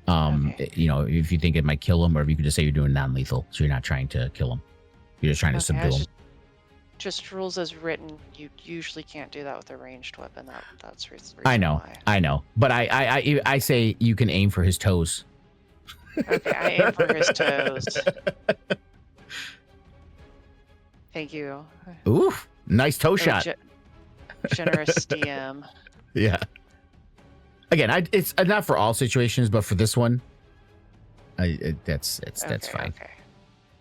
Okay. you know, if you think it might kill him, or if you could just say you're doing non-lethal, so you're not trying to kill him, you're just trying to Okay, subdue him. Just rules as written. You usually can't do that with a ranged weapon. That's the reason I know, why. but I say you can aim for his toes. Okay, I aim for his toes. Thank you. Ooh, nice toe Oh, shot. Generous DM. Yeah. Again, it's not for all situations, but for this one, that's fine. Okay.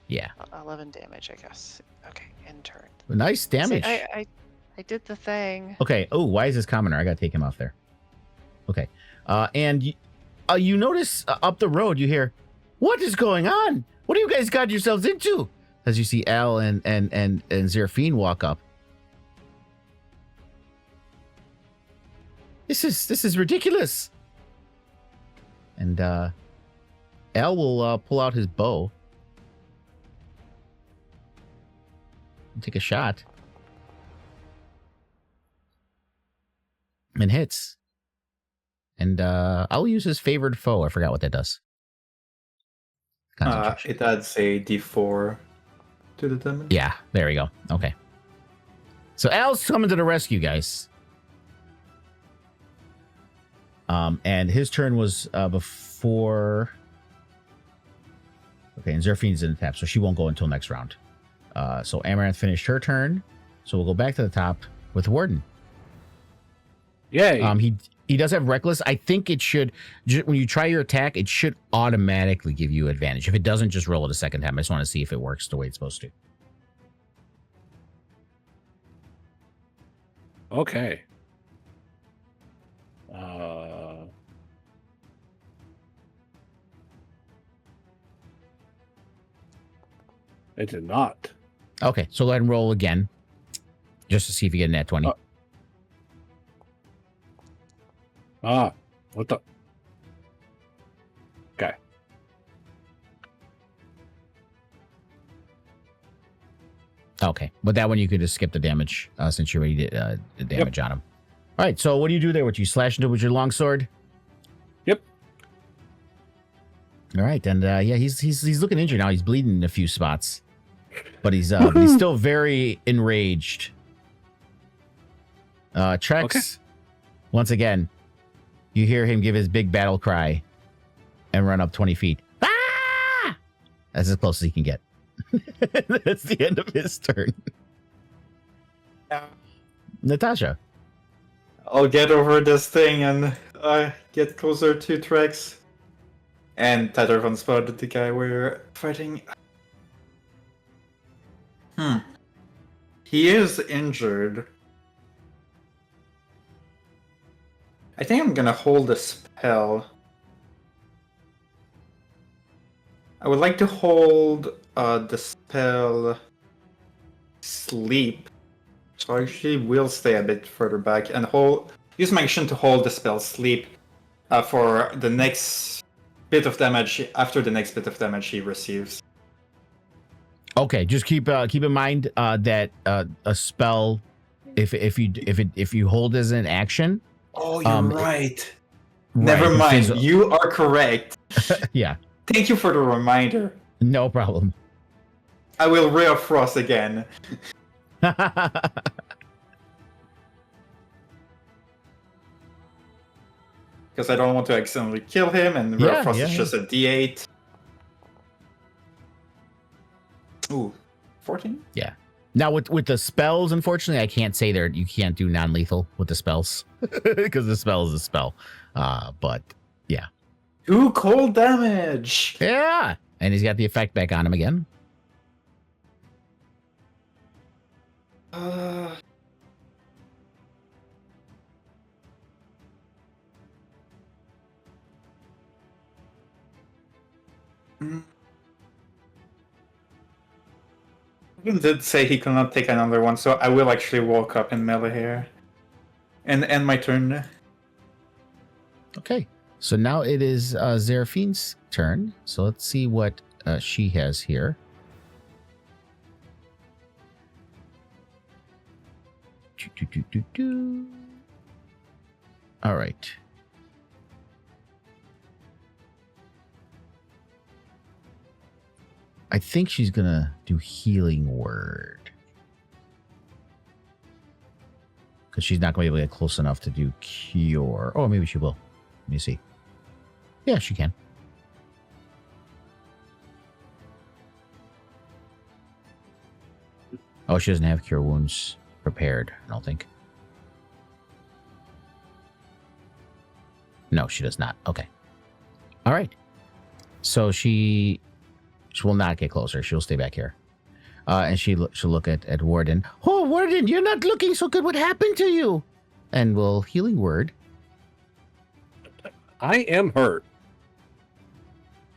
Yeah. 11 damage, I guess. Okay, in turn. Nice damage. See, I did the thing. Okay. Oh, why is this commoner? I gotta take him off there. Okay. And you notice up the road, you hear, "What is going on? What do you guys got yourselves into?" As you see Al and Zeraphine walk up. This is ridiculous. And Al will pull out his bow and take a shot. And hits. And I'll use his favored foe. I forgot what that does. Concentration. It adds a d4 to the damage. Yeah, there we go. Okay. So Al's coming to the rescue, guys. And his turn was before. Okay, and Zeraphine's in the tap, so she won't go until next round. So Amaranth finished her turn, so we'll go back to the top with Warden. Yay! He does have reckless. I think it should, when you try your attack, it should automatically give you advantage. If it doesn't, just roll it a second time. I just want to see if it works the way it's supposed to. Okay. It did not. Okay, so go ahead and roll again, just to see if you get a nat 20. What the? Okay. Okay, but that one you could just skip the damage since you already did the damage on him. All right, so what do you do there? What you slash into with your longsword? Yep. All right, and yeah, he's looking injured now. He's bleeding in a few spots, but he's still very enraged. Trex, Okay. Once again, you hear him give his big battle cry and run up 20 feet. Ah! That's as close as he can get. That's the end of his turn. Natasha. I'll get over this thing and get closer to Trex. And Tattervan spotted the guy we're fighting. He is injured. I think I'm gonna hold a spell. I would like to hold the spell Sleep. So I actually will stay a bit further back and use my action to hold the spell Sleep for the next bit of damage, after the next bit of damage he receives. Okay, just keep in mind that a spell, if you hold as an action. Oh, you're right. Right, Never mind. fizzle- You are correct. Yeah, Thank you for the reminder. no problem. I will Ray of Frost again. Because I don't want to accidentally kill him, and Ray of Frost is just a D8. Ooh, 14? Yeah. Now with the spells, unfortunately, I can't say you can't do non-lethal with the spells because the spell is a spell. But yeah. 2 cold damage. Yeah. And he's got the effect back on him again. Ruben did say he cannot take another one, so I will actually walk up in melee here. And end my turn. Okay. So now it is Seraphine's turn. So let's see what she has here. All right. I think she's gonna do Healing Word. Because she's not gonna be able to get close enough to do Cure. Oh, maybe she will. Let me see. Yeah, she can. Oh, she doesn't have Cure Wounds prepared, I don't think. No, she does not. Okay. All right. So she will not get closer. She'll stay back here. And she'll look at Warden. Oh, Warden, you're not looking so good. What happened to you? And we'll Healing Word. I am hurt.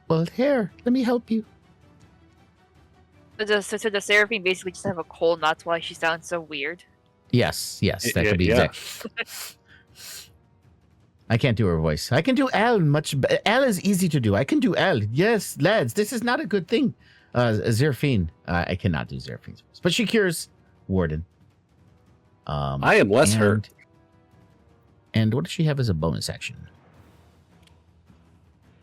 Well, here, let me help you. So the Seraphine basically just have a cold, and that's why she sounds so weird. Yes, that could be Yeah. exact. I can't do her voice. I can do Al much. Al is easy to do. I can do Al. Yes, lads, this is not a good thing. Zeraphine, I cannot do Seraphine's voice, but she cures Warden. I am less hurt. And what does she have as a bonus action?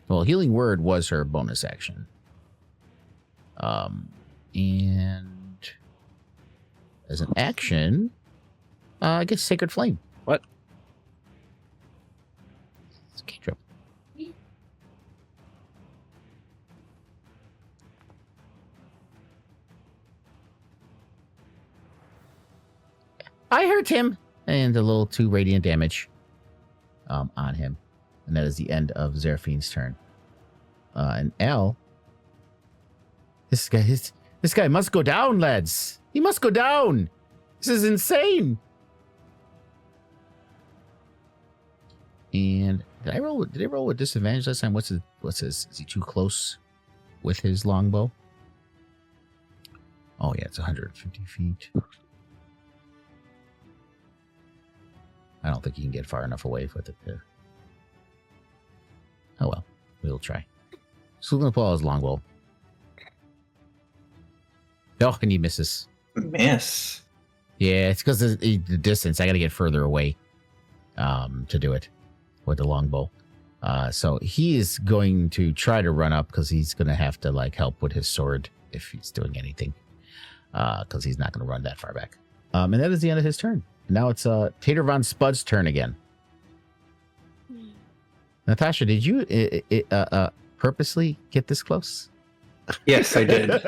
Well, Healing Word was her bonus action. And as an action, I guess Sacred Flame. What? It's a cantrip. I hurt him. And a little 2 radiant damage on him. And that is the end of Seraphine's turn. And Al. This guy must go down, lads. He must go down. This is insane. And did I roll with disadvantage last time? What's his? Is he too close with his longbow? Oh yeah, it's 150 feet. I don't think he can get far enough away with it there. Oh well, we'll try. So we're gonna pull out his longbow. Oh, and he misses. Miss. Yeah, it's because the distance. I got to get further away to do it with the longbow. So he is going to try to run up because he's going to have to help with his sword if he's doing anything. Because he's not going to run that far back. And that is the end of his turn. Now it's Tater Von Spud's turn again. Natasha, did you purposely get this close? Yes, I did.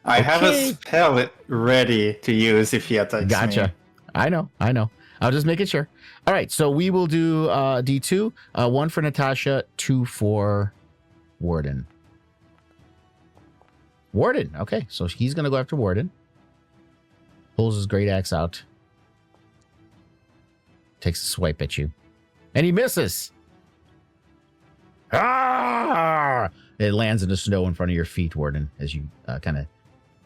I have a spell ready to use if he attacks me. Gotcha. I know. I'll just make it sure. All right, so we will do D2. 1 for Natasha, 2 for Warden. Warden, okay. So he's going to go after Warden. Pulls his great axe out. Takes a swipe at you. And he misses. Ah! It lands in the snow in front of your feet, Warden, as you kind of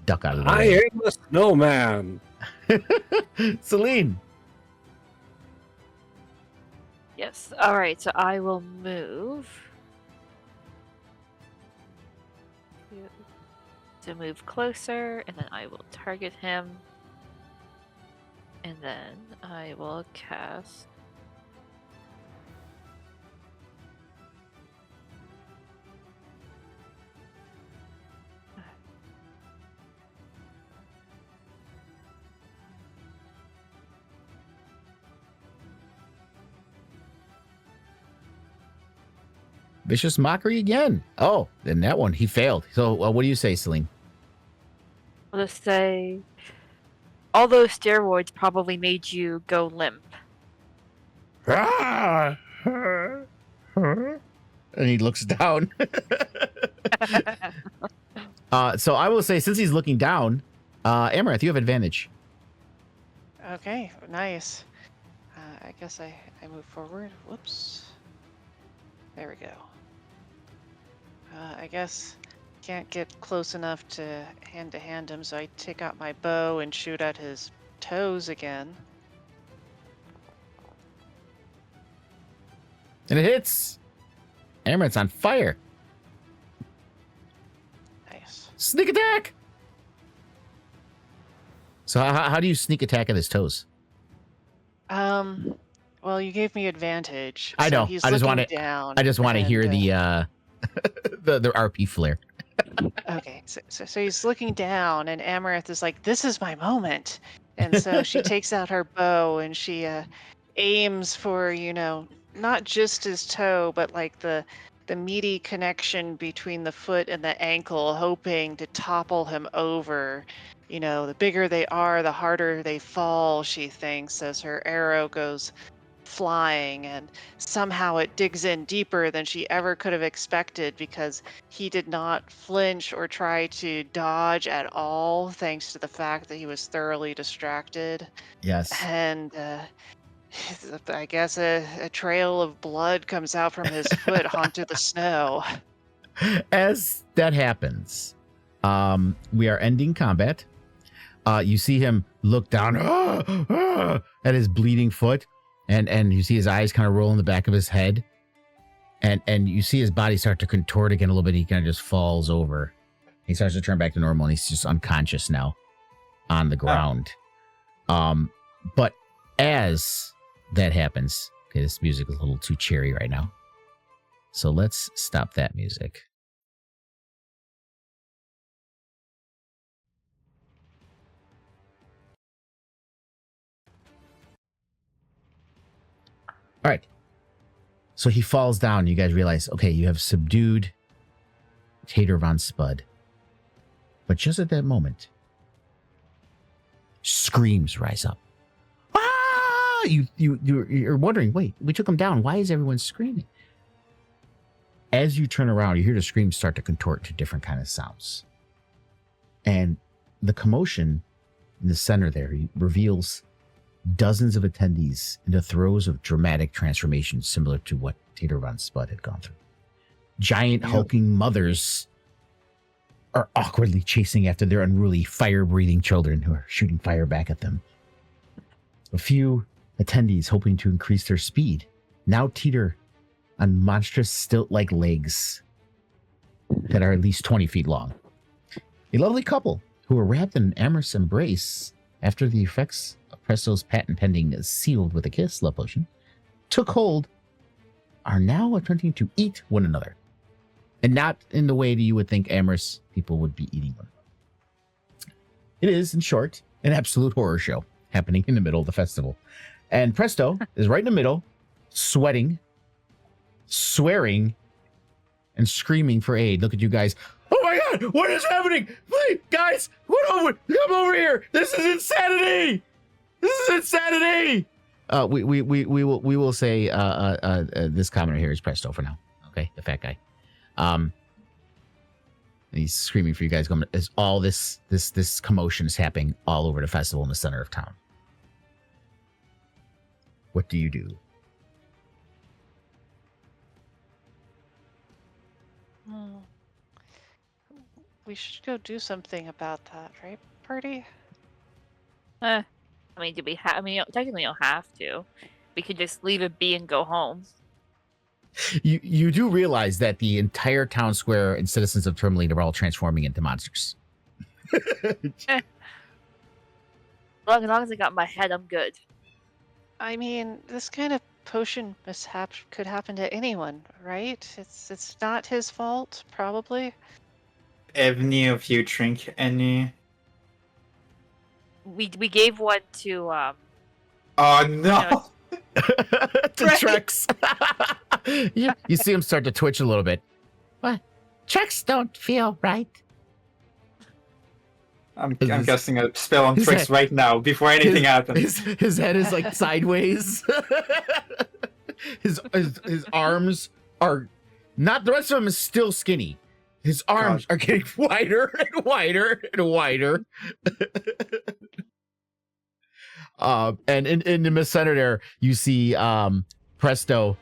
duck out of the I way. am a snowman. Celine. Yes. All right. So I will move to move closer, and then I will target him, and then I will cast. Vicious Mockery again. Oh, and that one, he failed. So what do you say, Celine? I'll just say, all those steroids probably made you go limp. And he looks down. So I will say, since he's looking down, Amaranth, you have advantage. Okay, nice. I guess I move forward. Whoops. There we go. I guess can't get close enough to hand him, so I take out my bow and shoot at his toes again. And it hits. Amaranth's on fire. Nice. Sneak attack. So how do you sneak attack at his toes? Well, you gave me advantage. I so know. He's I just looking want it. down. I just want to and, hear the RP flare. Okay, so he's looking down, and Amaranth is like, "This is my moment," and so she takes out her bow and she aims for, not just his toe, but like the meaty connection between the foot and the ankle, hoping to topple him over. The bigger they are, the harder they fall, she thinks, as her arrow goes flying, and somehow it digs in deeper than she ever could have expected, because he did not flinch or try to dodge at all, thanks to the fact that he was thoroughly distracted. Yes. And I guess a trail of blood comes out from his foot onto the snow. As that happens, we are ending combat. You see him look down at his bleeding foot, and you see his eyes kind of roll in the back of his head, and you see his body start to contort again a little bit. He kind of just falls over. He starts to turn back to normal, and he's just unconscious now on the ground. But as that happens, okay, this music is a little too cheery right now, so let's stop that music. All right. So he falls down. You guys realize, okay, you have subdued Tater von Spud. But just at that moment, screams rise up. Ah! You're wondering, wait, we took him down. Why is everyone screaming? As you turn around, you hear the screams start to contort to different kind of sounds. And the commotion in the center there reveals dozens of attendees in the throes of dramatic transformation similar to what Tater von Spud had gone through. Giant hulking mothers are awkwardly chasing after their unruly fire-breathing children who are shooting fire back at them. A few attendees, hoping to increase their speed, now teeter on monstrous stilt-like legs that are at least 20 feet long. A lovely couple who are wrapped in an amorous embrace after the effects Presto's patent pending sealed with a kiss love potion took hold, are now attempting to eat one another. And not in the way that you would think amorous people would be eating one. It is, in short, an absolute horror show happening in the middle of the festival. And Presto is right in the middle, sweating, swearing, and screaming for aid. Look at you guys. Oh my God, what is happening? Please, guys, come over here. This is insanity. This is insanity! We will say this commenter here is Presto for now. Okay, the fat guy. And he's screaming for you guys. Going as all this commotion is happening all over the festival in the center of town. What do you do? Hmm. We should go do something about that, right, party? I mean, do we have? I mean, technically, you don't have to. We could just leave it be and go home. You do realize that the entire town square and citizens of Tourmaline are all transforming into monsters. As long as I got my head, I'm good. I mean, this kind of potion mishap could happen to anyone, right? It's not his fault, probably. Any of you drink any? We gave one to Oh no! To Trex. You see him start to twitch a little bit. What? Checks don't feel right. I'm His- casting a spell on his Trix head- right now before anything happens. His head is like sideways. his arms are not. The rest of him is still skinny. His arms are getting wider and wider and wider. And in the center there, you see Presto.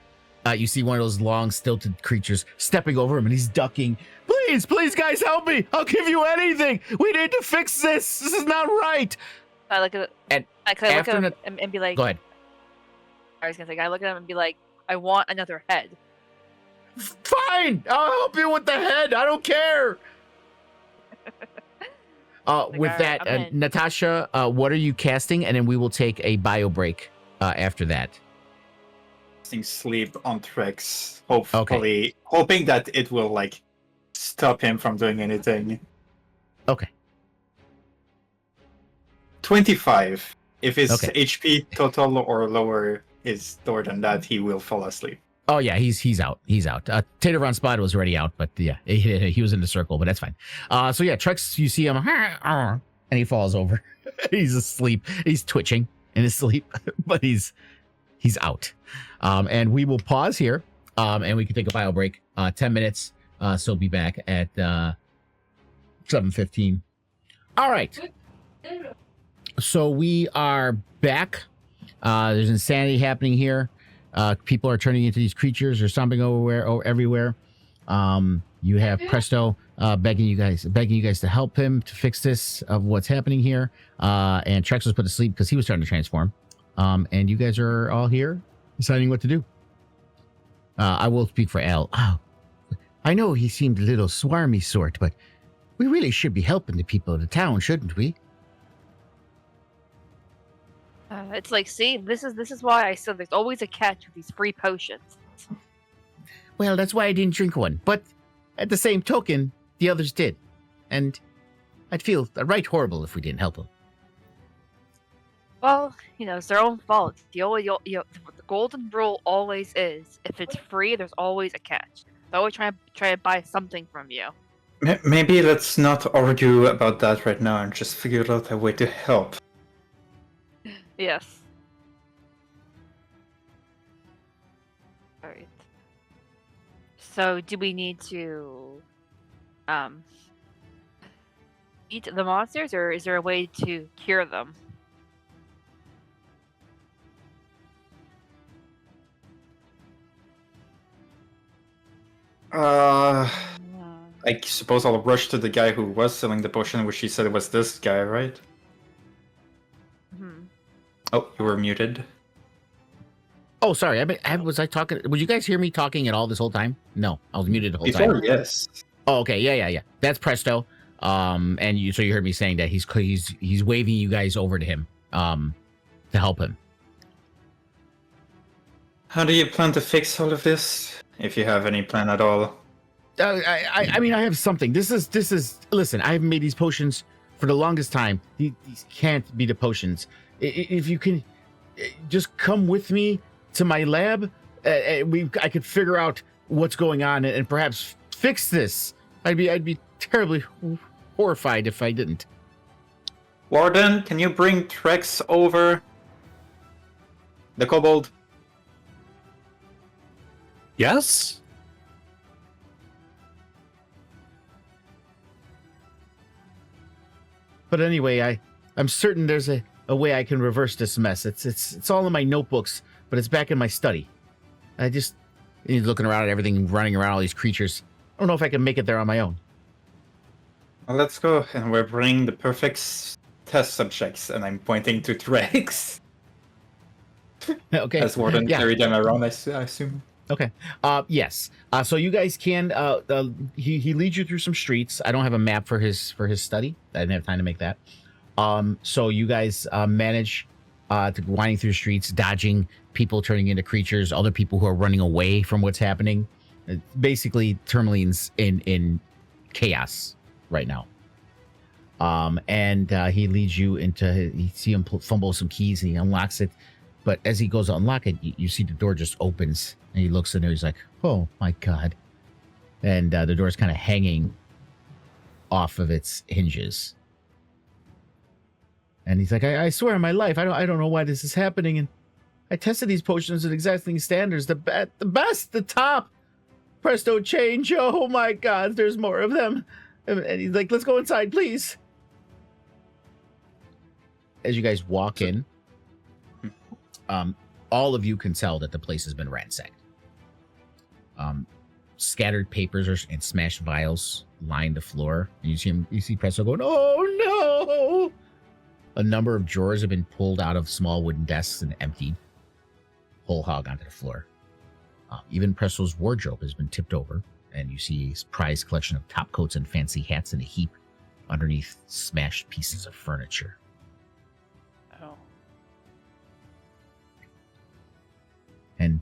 You see one of those long, stilted creatures stepping over him, and he's ducking. Please, guys, help me! I'll give you anything. We need to fix this. This is not right. I look at And I could look after at him and be like, Go ahead. I was gonna say, I look at him and be like, I want another head. Fine, I'll help you with the head. I don't care. With Like, that, alright, I'm in. Natasha, what are you casting? And then we will take a bio break after that. Casting sleep on Trix, hopefully, hoping that it will like stop him from doing anything. Okay. 25. If his Okay. HP total or lower is lower than that, he will fall asleep. Oh yeah, he's out. He's out. Tater on Spot was already out, but yeah, he was in the circle, but that's fine. So yeah, Trex, you see him, and he falls over. He's asleep. He's twitching in his sleep, but he's out. And we will pause here, and we can take a bio break. 10 minutes. So be back at 7:15. All right. So we are back. There's insanity happening here. People are turning into these creatures or stomping everywhere. You have Presto begging you guys to help him to fix this of what's happening here. And Trex was put to sleep because he was starting to transform. And you guys are all here deciding what to do. I will speak for Al. Oh, I know he seemed a little swarmy sort, but we really should be helping the people of the town, shouldn't we? It's like, see, this is why I said there's always a catch with these free potions. Well, that's why I didn't drink one. But at the same token, the others did. And I'd feel right horrible if we didn't help them. Well, it's their own fault. The golden rule always is, if it's free, there's always a catch. They always try to buy something from you. Maybe let's not argue about that right now and just figure out a way to help. Yes. Alright. So, do we need to eat the monsters, or is there a way to cure them? I suppose I'll rush to the guy who was selling the potion, which he said it was this guy, right? Hmm. Oh, you were muted. Oh, sorry. Was I talking? Would you guys hear me talking at all this whole time? No, I was muted the whole time. Before, yes. Oh, okay. Yeah. That's Presto. And you heard me saying that he's waving you guys over to him, to help him. How do you plan to fix all of this? If you have any plan at all. I mean, I have something. This is. Listen, I haven't made these potions for the longest time. These can't be the potions. If you can, just come with me to my lab. I could figure out what's going on and perhaps fix this. I'd be terribly horrified if I didn't. Warden, can you bring Trex over? The kobold. Yes? But anyway, I'm certain there's a way I can reverse this mess. It's all in my notebooks, but it's back in my study. He's looking around at everything, running around all these creatures. I don't know if I can make it there on my own. Well, let's go, and we're bringing the perfect test subjects, and I'm pointing to Drex. Okay. As Warden carried them around, I assume. Okay. Yes. So you guys can. He leads you through some streets. I don't have a map for his study. I didn't have time to make that. So you guys manage to winding through streets, dodging people turning into creatures, other people who are running away from what's happening. Basically, Tourmaline's in chaos right now. And he leads you into. You see him fumble some keys, and he unlocks it. But as he goes to unlock it, you see the door just opens, and he looks in there. He's like, "Oh my god!" And the door's kind of hanging off of its hinges. And he's like, I swear on my life, I don't know why this is happening. And I tested these potions at exacting standards. The best, the top. Presto change. Oh my god, there's more of them. And he's like, let's go inside, please. As you guys walk in, all of you can tell that the place has been ransacked. Scattered papers and smashed vials line the floor. And you see Presto going, oh no! A number of drawers have been pulled out of small wooden desks and emptied whole hog onto the floor. Even Presto's wardrobe has been tipped over, and you see his prized collection of top coats and fancy hats in a heap underneath smashed pieces of furniture. Oh. And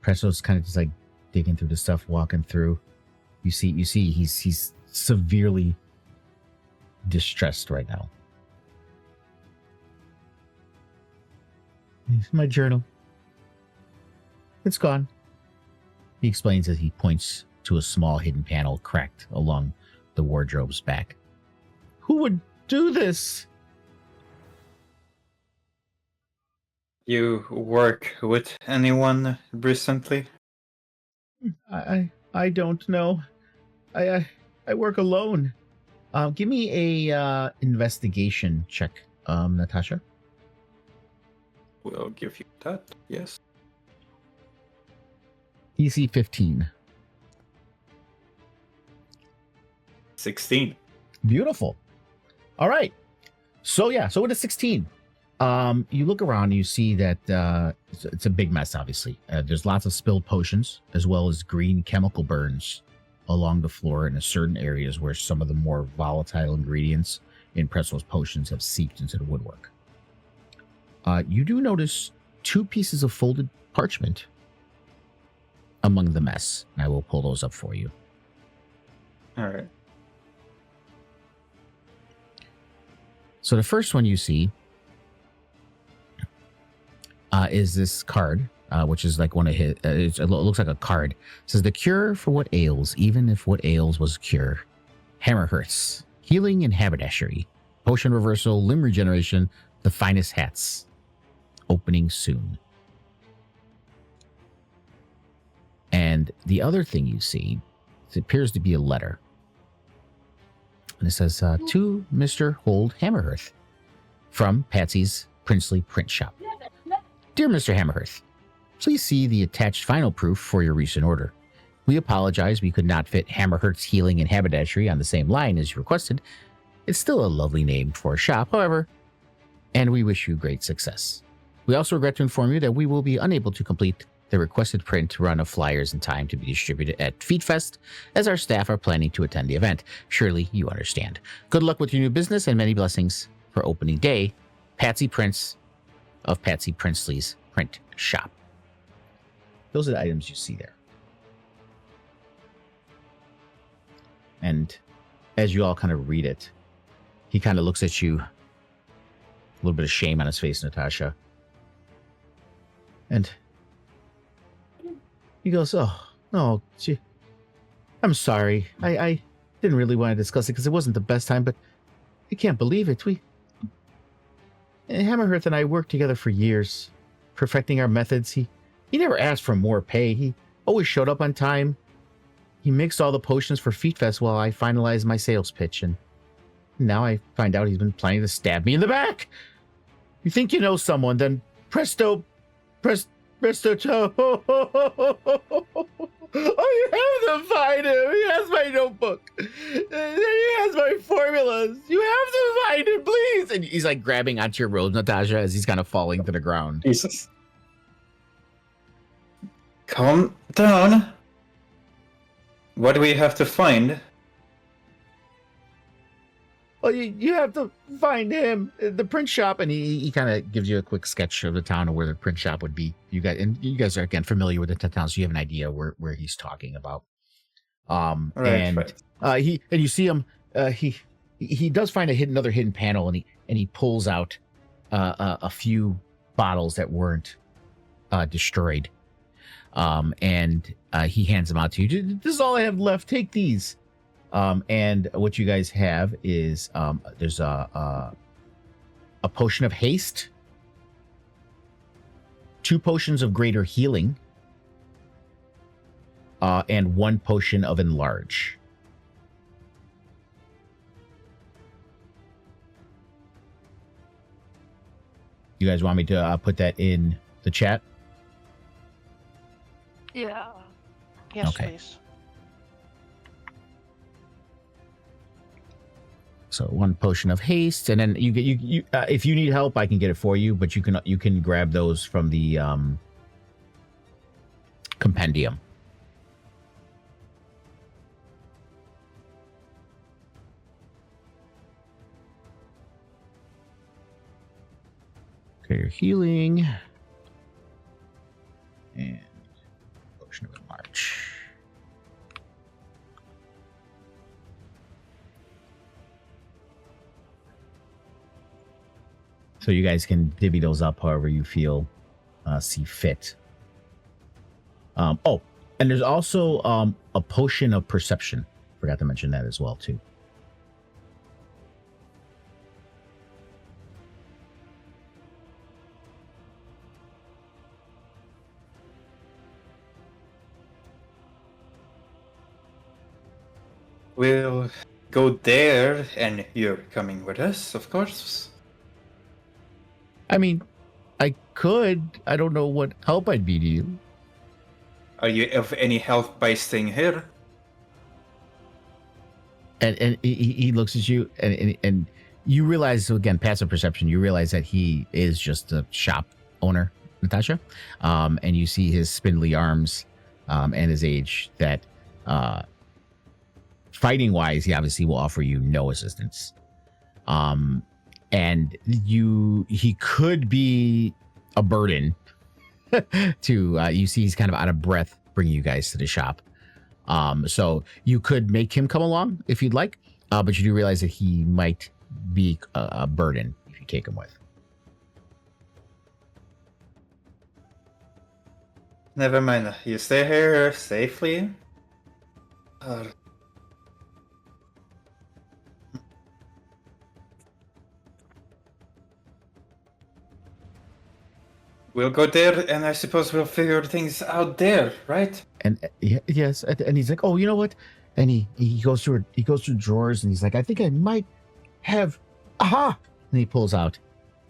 Presto's kind of just like digging through the stuff, walking through. You see he's severely distressed right now. My journal. It's gone. He explains as he points to a small hidden panel cracked along the wardrobe's back. Who would do this? You work with anyone recently? I don't know. I work alone. Give me a investigation check, Natasha. We'll give you that, yes. EC 15. 16. Beautiful. All right. So with a 16, you look around and you see that it's a big mess, obviously. There's lots of spilled potions, as well as green chemical burns along the floor in certain areas where some of the more volatile ingredients in Pretzel's potions have seeped into the woodwork. You do notice 2 pieces of folded parchment among the mess. And I will pull those up for you. All right. So the first one you see is this card, which is like one of his. It looks like a card. It says, "The cure for what ails, even if what ails was a cure. Hammerhearths, healing and haberdashery, potion reversal, limb regeneration, the finest hats. Opening soon." And the other thing you see, it appears to be a letter. And it says, to Mr. Hold Hammerhearth, from Patsy's Princely Print Shop. Dear Mr. Hammerhearth, please see the attached final proof for your recent order. We apologize we could not fit Hammerhearth's healing and haberdashery on the same line as you requested. It's still a lovely name for a shop, however, and we wish you great success. We also regret to inform you that we will be unable to complete the requested print run of flyers in time to be distributed at Featfest, as our staff are planning to attend the event. Surely you understand. Good luck with your new business and many blessings for opening day. Patsy Prince of Patsy Princely's Print Shop. Those are the items you see there. And as you all kind of read it, he kind of looks at you, a little bit of shame on his face, Natasha. And he goes, oh, gee, I'm sorry. I didn't really want to discuss it because it wasn't the best time, but I can't believe it. Hammerhearth and I worked together for years. perfecting our methods. He never asked for more pay. He always showed up on time. He mixed all the potions for Featfest while I finalized my sales pitch, and now I find out he's been planning to stab me in the back. You think you know someone, then presto, presto, oh, you have to find him. He has my notebook. He has my formulas. You have to find him, please. And he's like grabbing onto your robe, Natasha, as he's kind of falling to the ground. Jesus. Calm down. What do we have to find? Well, you have to find him, the print shop, and he kind of gives you a quick sketch of the town of where the print shop would be. You guys are again familiar with the town, so you have an idea where he's talking about. Right. He and you see him. He does find another hidden panel, and he pulls out a few bottles that weren't destroyed. And he hands them out to you. This is all I have left. Take these. And what you guys have is there's a potion of haste, 2 potions of greater healing, and 1 potion of enlarge. You guys want me to put that in the chat? Yeah. Yes, Okay. please. So 1 potion of haste, and then you if you need help, I can get it for you. But you can grab those from the compendium. Greater healing and potion of enlarge. So you guys can divvy those up however you feel see fit. Oh, and there's also a potion of perception. Forgot to mention that as well too. We'll go there, and you're coming with us, of course. I mean, I could. I don't know what help I'd be to you. Are you of any help by staying here? And he looks at you, and you realize, so again, passive perception, you realize that he is just a shop owner, Natasha. And you see his spindly arms and his age that fighting wise, he obviously will offer you no assistance. And he could be a burden to you see he's kind of out of breath bringing you guys to the shop. So you could make him come along if you'd like, but you do realize that he might be a burden if you take him with. Never mind. You stay here safely. We'll go there, and I suppose we'll figure things out there, right? And yes, and he's like, oh, you know what? And he goes through drawers, and he's like, I think I might have, aha! And he pulls out,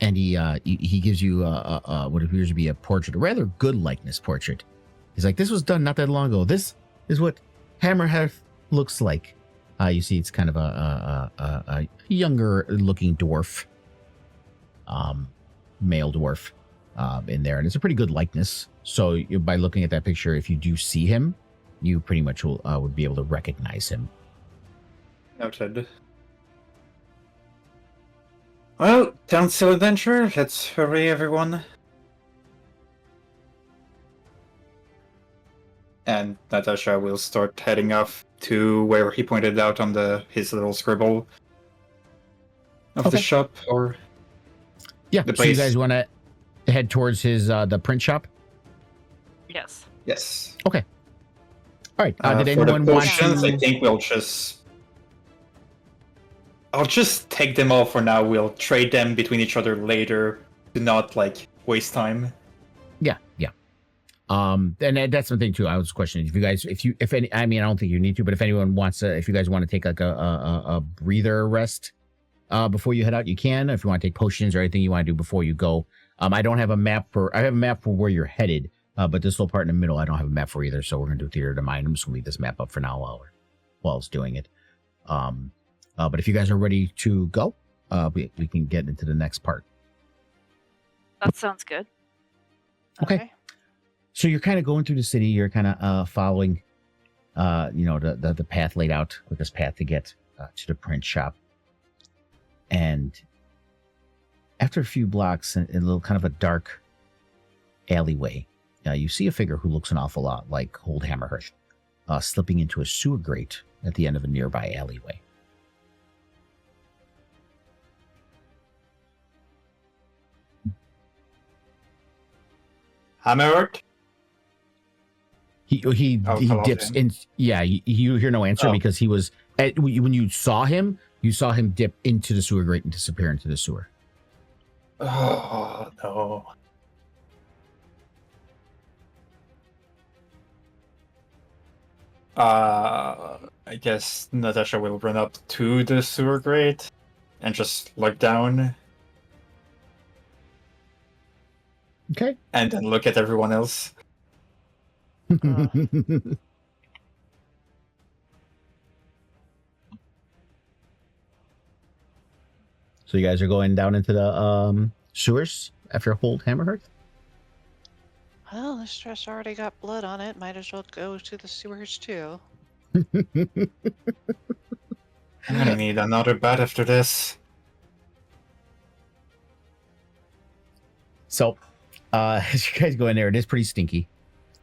and he gives you what appears to be a portrait, a rather good likeness portrait. He's like, this was done not that long ago. This is what Hammerhead looks like. You see, it's kind of a younger looking dwarf, male dwarf. In there, and it's a pretty good likeness. So by looking at that picture, if you do see him, you pretty much would be able to recognize him. Noted. Well, Council Adventure, let's hurry, everyone. And Natasha will start heading off to where he pointed out on his little scribble of the shop, or yeah. the So you place. guys want to head towards his the print shop? Yes. Yes. Okay. All right. Did For the anyone want potions, I to? think I'll just take them all for now. We'll trade them between each other later to not waste time. Yeah. And that's the thing too. I was questioning if any. I mean, I don't think you need to, but if anyone wants to, if you guys want to take like a breather rest before you head out, you can. If you want to take potions or anything you want to do before you go, I don't have a map for. I have a map for where you're headed, but this little part in the middle, I don't have a map for either. So we're gonna do theater of the mind. I'm just gonna leave this map up for now while I was doing it. But if you guys are ready to go, we can get into the next part. That sounds good. Okay. So you're kind of going through the city. You're kind of following, the path laid out, quickest path to get to the print shop. And after a few blocks in a little kind of a dark alleyway, you see a figure who looks an awful lot like Old Hammerhearth, slipping into a sewer grate at the end of a nearby alleyway. Hammerhearth? He Hello, dips Dan. in. Yeah, you hear no answer Oh. because he was when you saw him dip into the sewer grate and disappear into the sewer. Oh, no. I guess Natasha will run up to the sewer grate and just look down Okay. and then look at everyone else. So you guys are going down into the sewers after Old Hammerhearth? Well, this dress already got blood on it. Might as well go to the sewers too. I'm gonna need another bat after this. So, as you guys go in there, it is pretty stinky.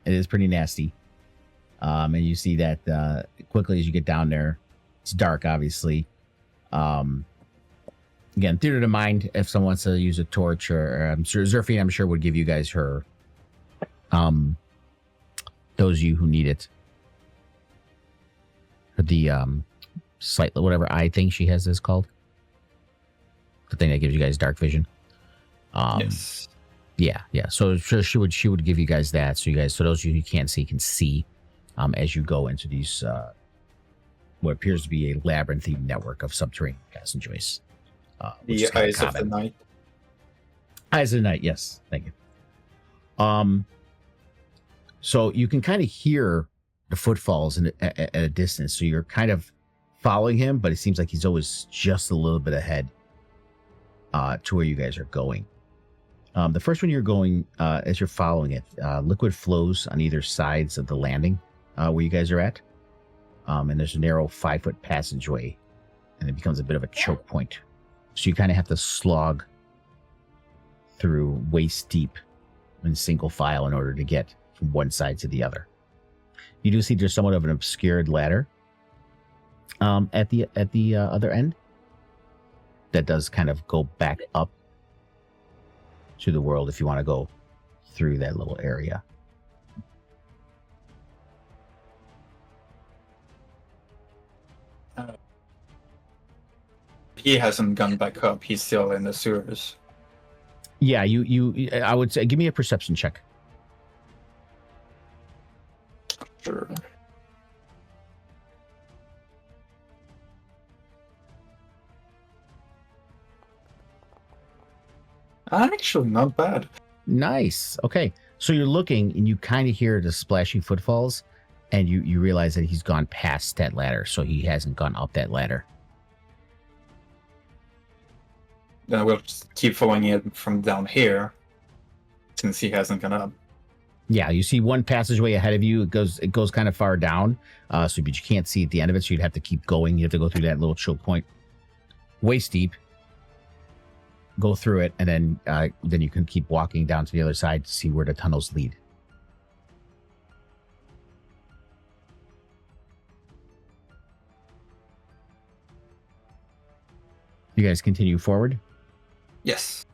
It is pretty nasty. And you see that quickly as you get down there. It's dark, obviously. Again, theater of the mind, if someone wants to use a torch, or I'm sure Zerfine, I'm sure, would give you guys her, those of you who need it. The, slightly, whatever eye thing she has is called. The thing that gives you guys dark vision. Yes. Yeah. So sure, she would give you guys that, so those of you who can't see can see, as you go into these, what appears to be a labyrinthine network of subterranean passageways. Which The is kinda eyes of the common. night. Eyes of the night. Yes, thank you. So you can kind of hear the footfalls at a distance. So you're kind of following him, but it seems like he's always just a little bit ahead to where you guys are going. The first one you're going, as you're following it, liquid flows on either sides of the landing where you guys are at. And there's a narrow 5-foot passageway, and it becomes a bit of a choke point. So you kind of have to slog through waist deep in single file in order to get from one side to the other. You do see there's somewhat of an obscured ladder at the other end that does kind of go back up to the world if you want to go through that little area. He hasn't gone back up. He's still in the sewers. Yeah, I would say give me a perception check. Sure. Actually, not bad. Nice. Okay. So you're looking and you kind of hear the splashing footfalls, and you realize that he's gone past that ladder, so he hasn't gone up that ladder. Then we'll just keep following it from down here, since he hasn't gone up. Yeah, you see one passageway ahead of you. It goes kind of far down, but you can't see at the end of it, so you'd have to keep going. You have to go through that little choke point, waist deep. Go through it, and then you can keep walking down to the other side to see where the tunnels lead. You guys continue forward. Yes.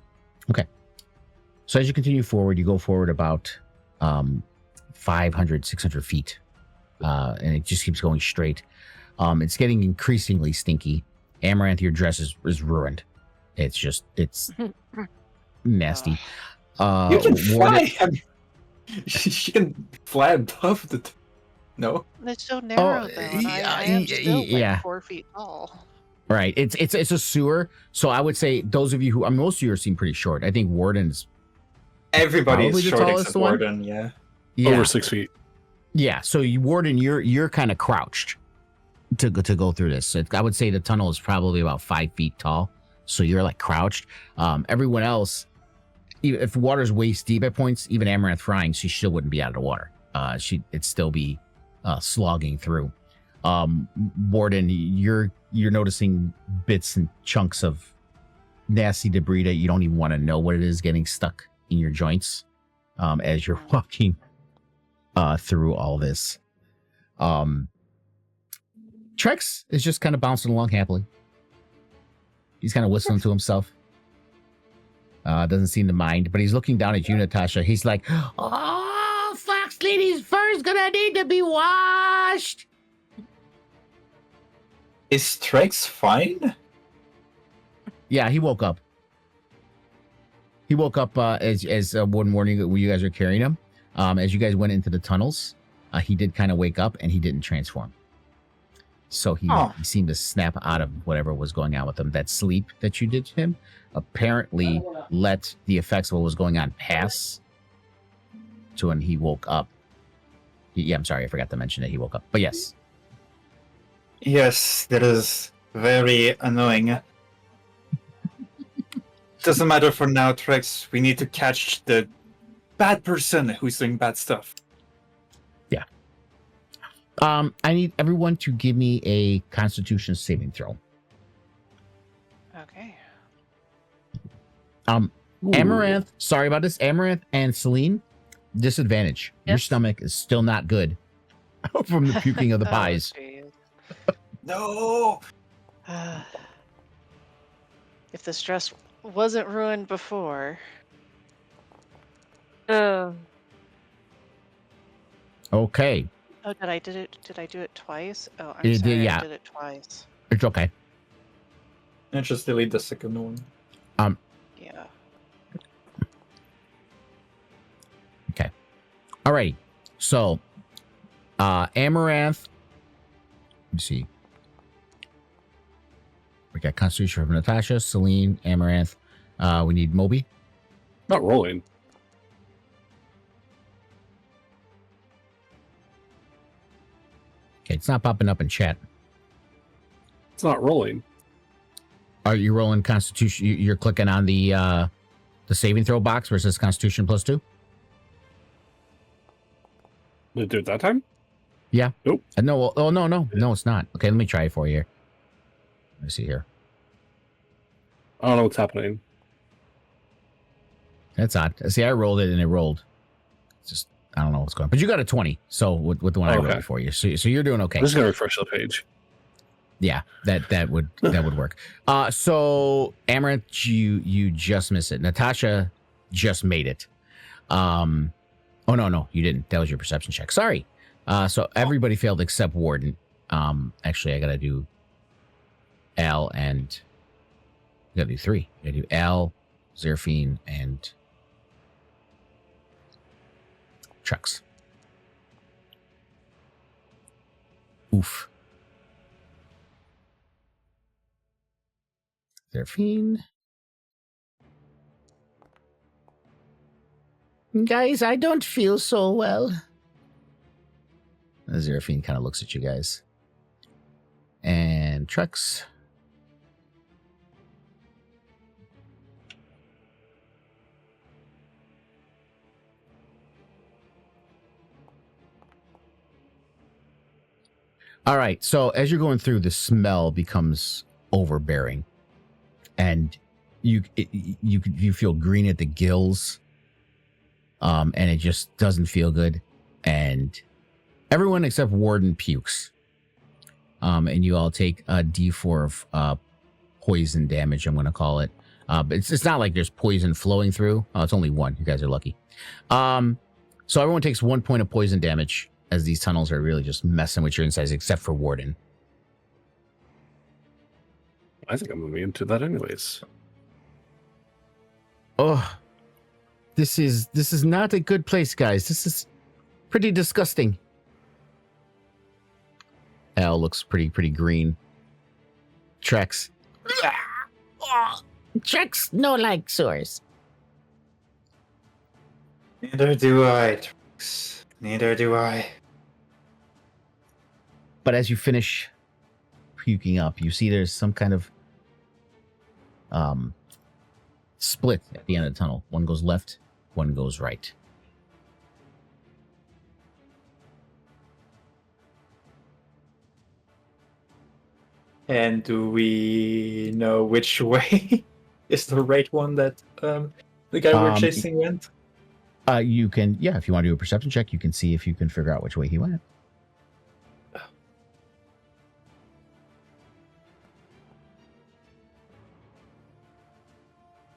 So as you continue forward, you go forward about 500, 600 feet, and it just keeps going straight. It's getting increasingly stinky. Amaranth, your dress is ruined. It's nasty. You can fly. She can fly above the. No. It's so narrow though, and I am still like yeah. 4 feet tall. Right. It's a sewer. So I would say those of you who, most of you seem pretty short. I think Warden's Everybody probably is the short tallest except one. Warden. Yeah. Yeah. Over 6 feet. Yeah. So Warden, you're kind of crouched to go through this. I would say the tunnel is probably about 5 feet tall. So you're like crouched. Everyone else, if water's waist deep at points, even Amaranth frying, she still wouldn't be out of the water. It'd still be slogging through. Warden, you're noticing bits and chunks of nasty debris that you don't even want to know what it is getting stuck in your joints as you're walking through all this. Trex is just kind of bouncing along happily. He's kind of whistling to himself. Doesn't seem to mind, but he's looking down at you, Natasha. He's like, "Oh, Fox Lady's fur's gonna need to be washed." Is Trex fine? Yeah, he woke up. He woke up as one morning when you guys are carrying him. As you guys went into the tunnels, he did kind of wake up and he didn't transform. So he seemed to snap out of whatever was going on with him. That sleep that you did to him apparently let the effects of what was going on pass to when he woke up. Yeah, I'm sorry, I forgot to mention that he woke up. But yes. Yes, that is very annoying. Doesn't matter for now, Trex. We need to catch the bad person who's doing bad stuff. Yeah. I need everyone to give me a Constitution saving throw. Okay. Amaranth, sorry about this. Amaranth and Celine, disadvantage. Your Yes? stomach is still not good from the puking of the pies. Oh, geez. No! If the stress wasn't ruined before, Okay, oh, did I do it twice? Oh, I'm You did, sorry, yeah. I did it twice. it's okay. And just delete the second one. Yeah. Alrighty. So, Amaranth. Let me see. We got Constitution from Natasha, Celine, Amaranth. We need Moby. Not rolling. Okay, it's not popping up in chat. It's not rolling. Are you rolling Constitution? You're clicking on the saving throw box where it says Constitution +2? Did it do it that time? Yeah. Nope. No. Oh, no, it's not. Okay, let me try it for you. Let me see here. I don't know what's happening. That's odd. See, I rolled it and it rolled. It's just, I don't know what's going on. But you got a 20. So with the one I rolled for you. So you're doing okay. I'm just going to refresh the page. Yeah, that would work. So Amaranth, you just missed it. Natasha just made it. Oh no, you didn't. That was your perception check. Sorry. So everybody failed except Warden. Actually, I gotta do Al and I gotta do 3. I gotta do Al, Zeraphine, and Trex. Oof. Zeraphine. Guys, I don't feel so well. Zeraphine kind of looks at you guys. And Trex. All right, so as you're going through, the smell becomes overbearing. And you feel green at the gills. And it just doesn't feel good. And everyone except Warden pukes. And you all take a D4 of poison damage, I'm going to call it. But it's not like there's poison flowing through. It's only 1. You guys are lucky. So everyone takes 1 point of poison damage as these tunnels are really just messing with your insides, except for Warden. I think I'm going to be into that anyways. Oh, This is not a good place, guys. This is pretty disgusting. Al looks pretty green. Trex. Checks no like sores. Neither do I, Trix. Neither do I. But as you finish puking up, you see there's some kind of split at the end of the tunnel. One goes left, one goes right. And do we know which way is the right one that the guy we're chasing went? You can, yeah, if you want to do a perception check, you can see if you can figure out which way he went.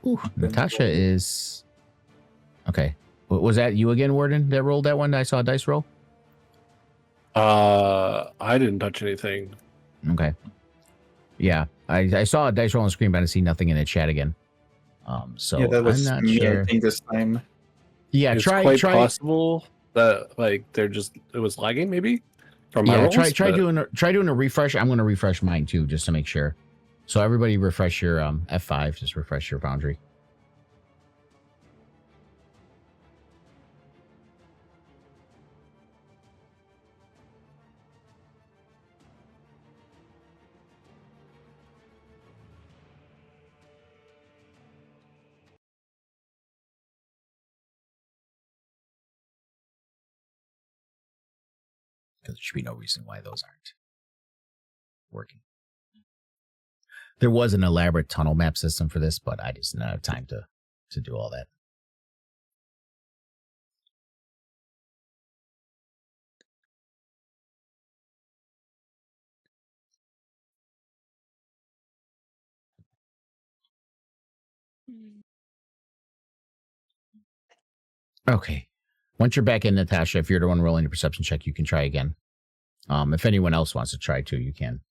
Ooh, Natasha is... Okay. Was that you again, Warden, that rolled that one? I saw a dice roll? I didn't touch anything. Okay. Yeah, I saw a dice roll on the screen, but I didn't see nothing in the chat again. So yeah, that was I'm not me, sure. I think, this time. Yeah, It's try possible that like it was lagging maybe from my yeah, rolls, try but- doing a refresh. I'm going to refresh mine too, just to make sure. So everybody refresh your F5, just refresh your boundary. Because there should be no reason why those aren't working. There was an elaborate tunnel map system for this, but I just didn't have time to do all that. Okay. Once you're back in, Natasha, if you're the one rolling a perception check, you can try again. If anyone else wants to try too, you can.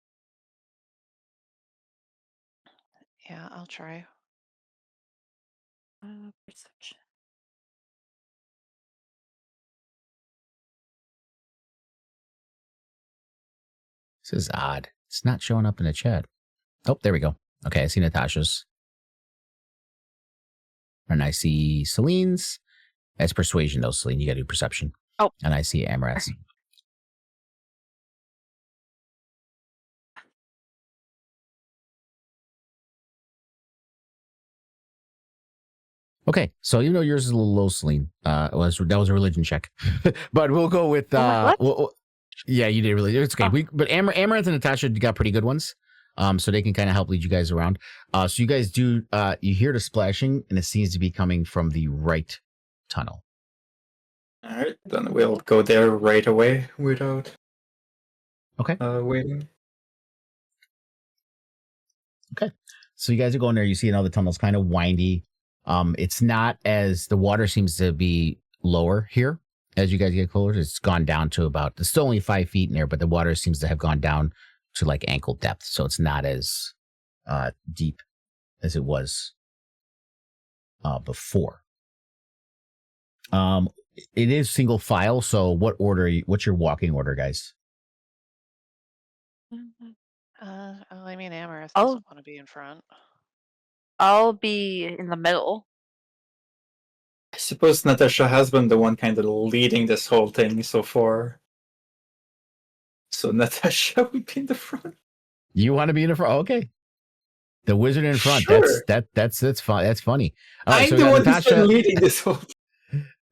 Yeah, I'll try. Perception. This is odd. It's not showing up in the chat. Oh, there we go. Okay, I see Natasha's. And I see Celine's. That's persuasion, though, Celine. You got to do perception. Oh. And I see Amaranth's. Okay, so even though yours is a little low, Celine, that was a religion check. But we'll go with... What? Yeah, you did really. It's okay. Oh. But Amaranth and Natasha got pretty good ones. So they can kind of help lead you guys around. So you guys do... you hear the splashing, and it seems to be coming from the right tunnel. All right, then we'll go there right away without waiting. Okay. So you guys are going there. You see another tunnel's kind of windy. It's not as the water seems to be lower here as you guys get closer. It's gone down to about, it's still only 5 feet in there, but the water seems to have gone down to like ankle depth. So it's not as deep as it was before. It is single file. So what order? What's your walking order, guys? I mean, Amaranth Oh. doesn't want to be in front. I'll be in the middle. I suppose Natasha has been the one kind of leading this whole thing so far. So Natasha would be in the front. You want to be in the front? Okay. The wizard in front. Sure. That's fun. That's funny. All right, I'm so the we got one who's Natasha. been leading this whole thing.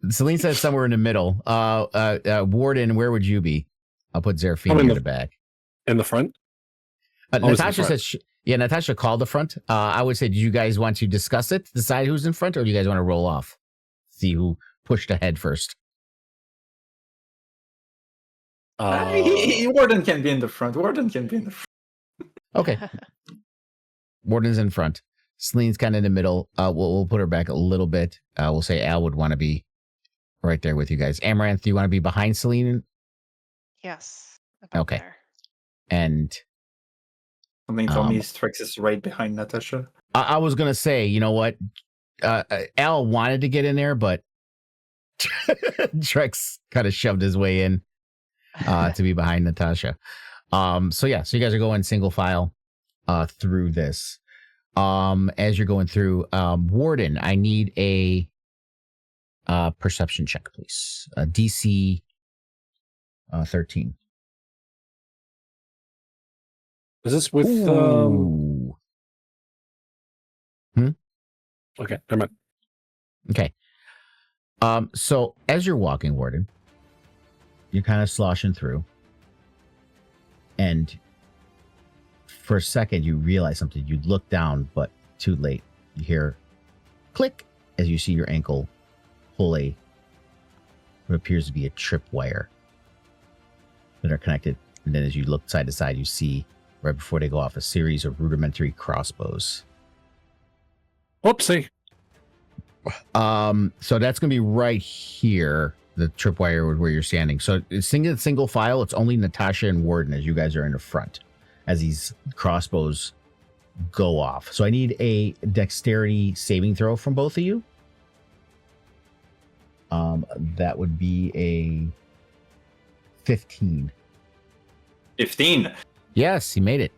Celine says somewhere in the middle. Warden, where would you be? I'll put Zerafine near the back. In the front? Natasha says, Natasha called the front. I would say, do you guys want to discuss it, decide who's in front, or do you guys want to roll off? See who pushed ahead first. Warden can be in the front. Okay. Warden's in front. Celine's kind of in the middle. We'll put her back a little bit. We'll say Al would want to be right there with you guys. Amaranth, do you want to be behind Celine? Yes. About Okay. there. And Something told me Strix is right behind Natasha. I was going to say, you know what? Al wanted to get in there, but Trex kind of shoved his way in to be behind Natasha. So you guys are going single file through this. As you're going through, Warden, I need a perception check, please. DC 13. Is this with Ooh. Okay, never mind. Okay. So as you're walking, Warden, you're kind of sloshing through, and for a second you realize something. You look down, but too late. You hear click as you see your ankle pull what appears to be a tripwire that are connected. And then as you look side to side, you see right before they go off a series of rudimentary crossbows. Whoopsie. So that's going to be right here, the tripwire where you're standing. So it's single file. It's only Natasha and Warden as you guys are in the front as these crossbows go off. So I need a dexterity saving throw from both of you. That would be a 15. 15. Yes, he made it.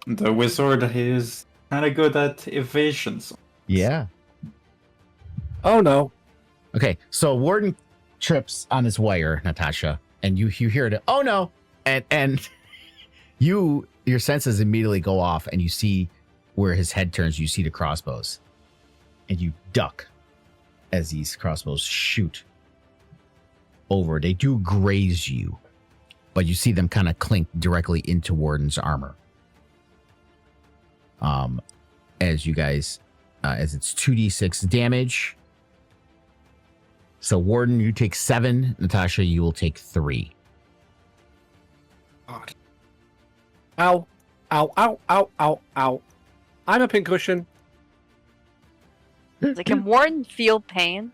The wizard is kind of good at evasions. Yeah. Oh no. Okay, so Warden trips on this wire, Natasha, and you hear it. Oh no! And your senses immediately go off, and you see where his head turns. You see the crossbows, and you duck as these crossbows shoot over. They do graze you, but you see them kind of clink directly into Warden's armor. As you guys, as it's 2d6 damage. So Warden, you take 7. Natasha, you will take 3. God. Ow. Ow, ow, ow, ow, ow. I'm a pincushion. Like, can Warden feel pain?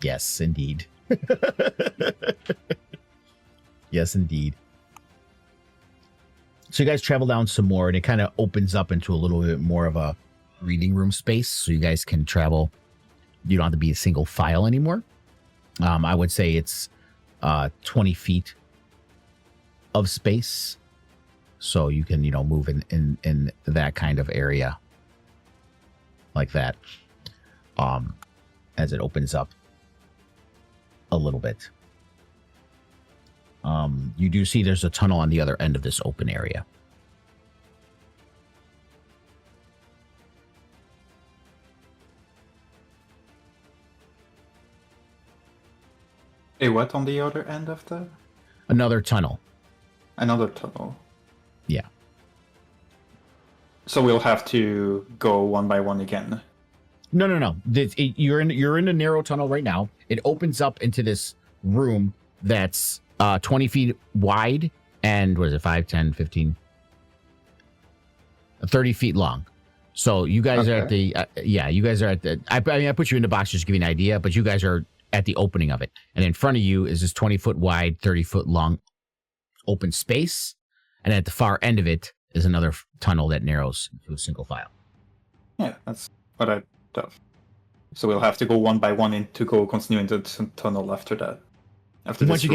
Yes, indeed. Yes, indeed. So you guys travel down some more, and it kind of opens up into a little bit more of a reading room space, so you guys can travel. You don't have to be a single file anymore. I would say it's 20 feet of space, so you can move in that kind of area like that. As it opens up a little bit. You do see there's a tunnel on the other end of this open area. Hey, what on the other end of the? Another tunnel. Another tunnel. Yeah. So we'll have to go one by one again. No. You're in a narrow tunnel right now. It opens up into this room that's 20 feet wide and what is it, 5, 10, 15, 30 feet long. So you guys are at the you guys are at the I put you in the box just to give you an idea, but you guys are at the opening of it. And in front of you is this 20-foot wide, 30-foot long open space. And at the far end of it is another tunnel that narrows into a single file. Yeah, that's what I thought. So we'll have to go one by one to go continue into the tunnel after that. Once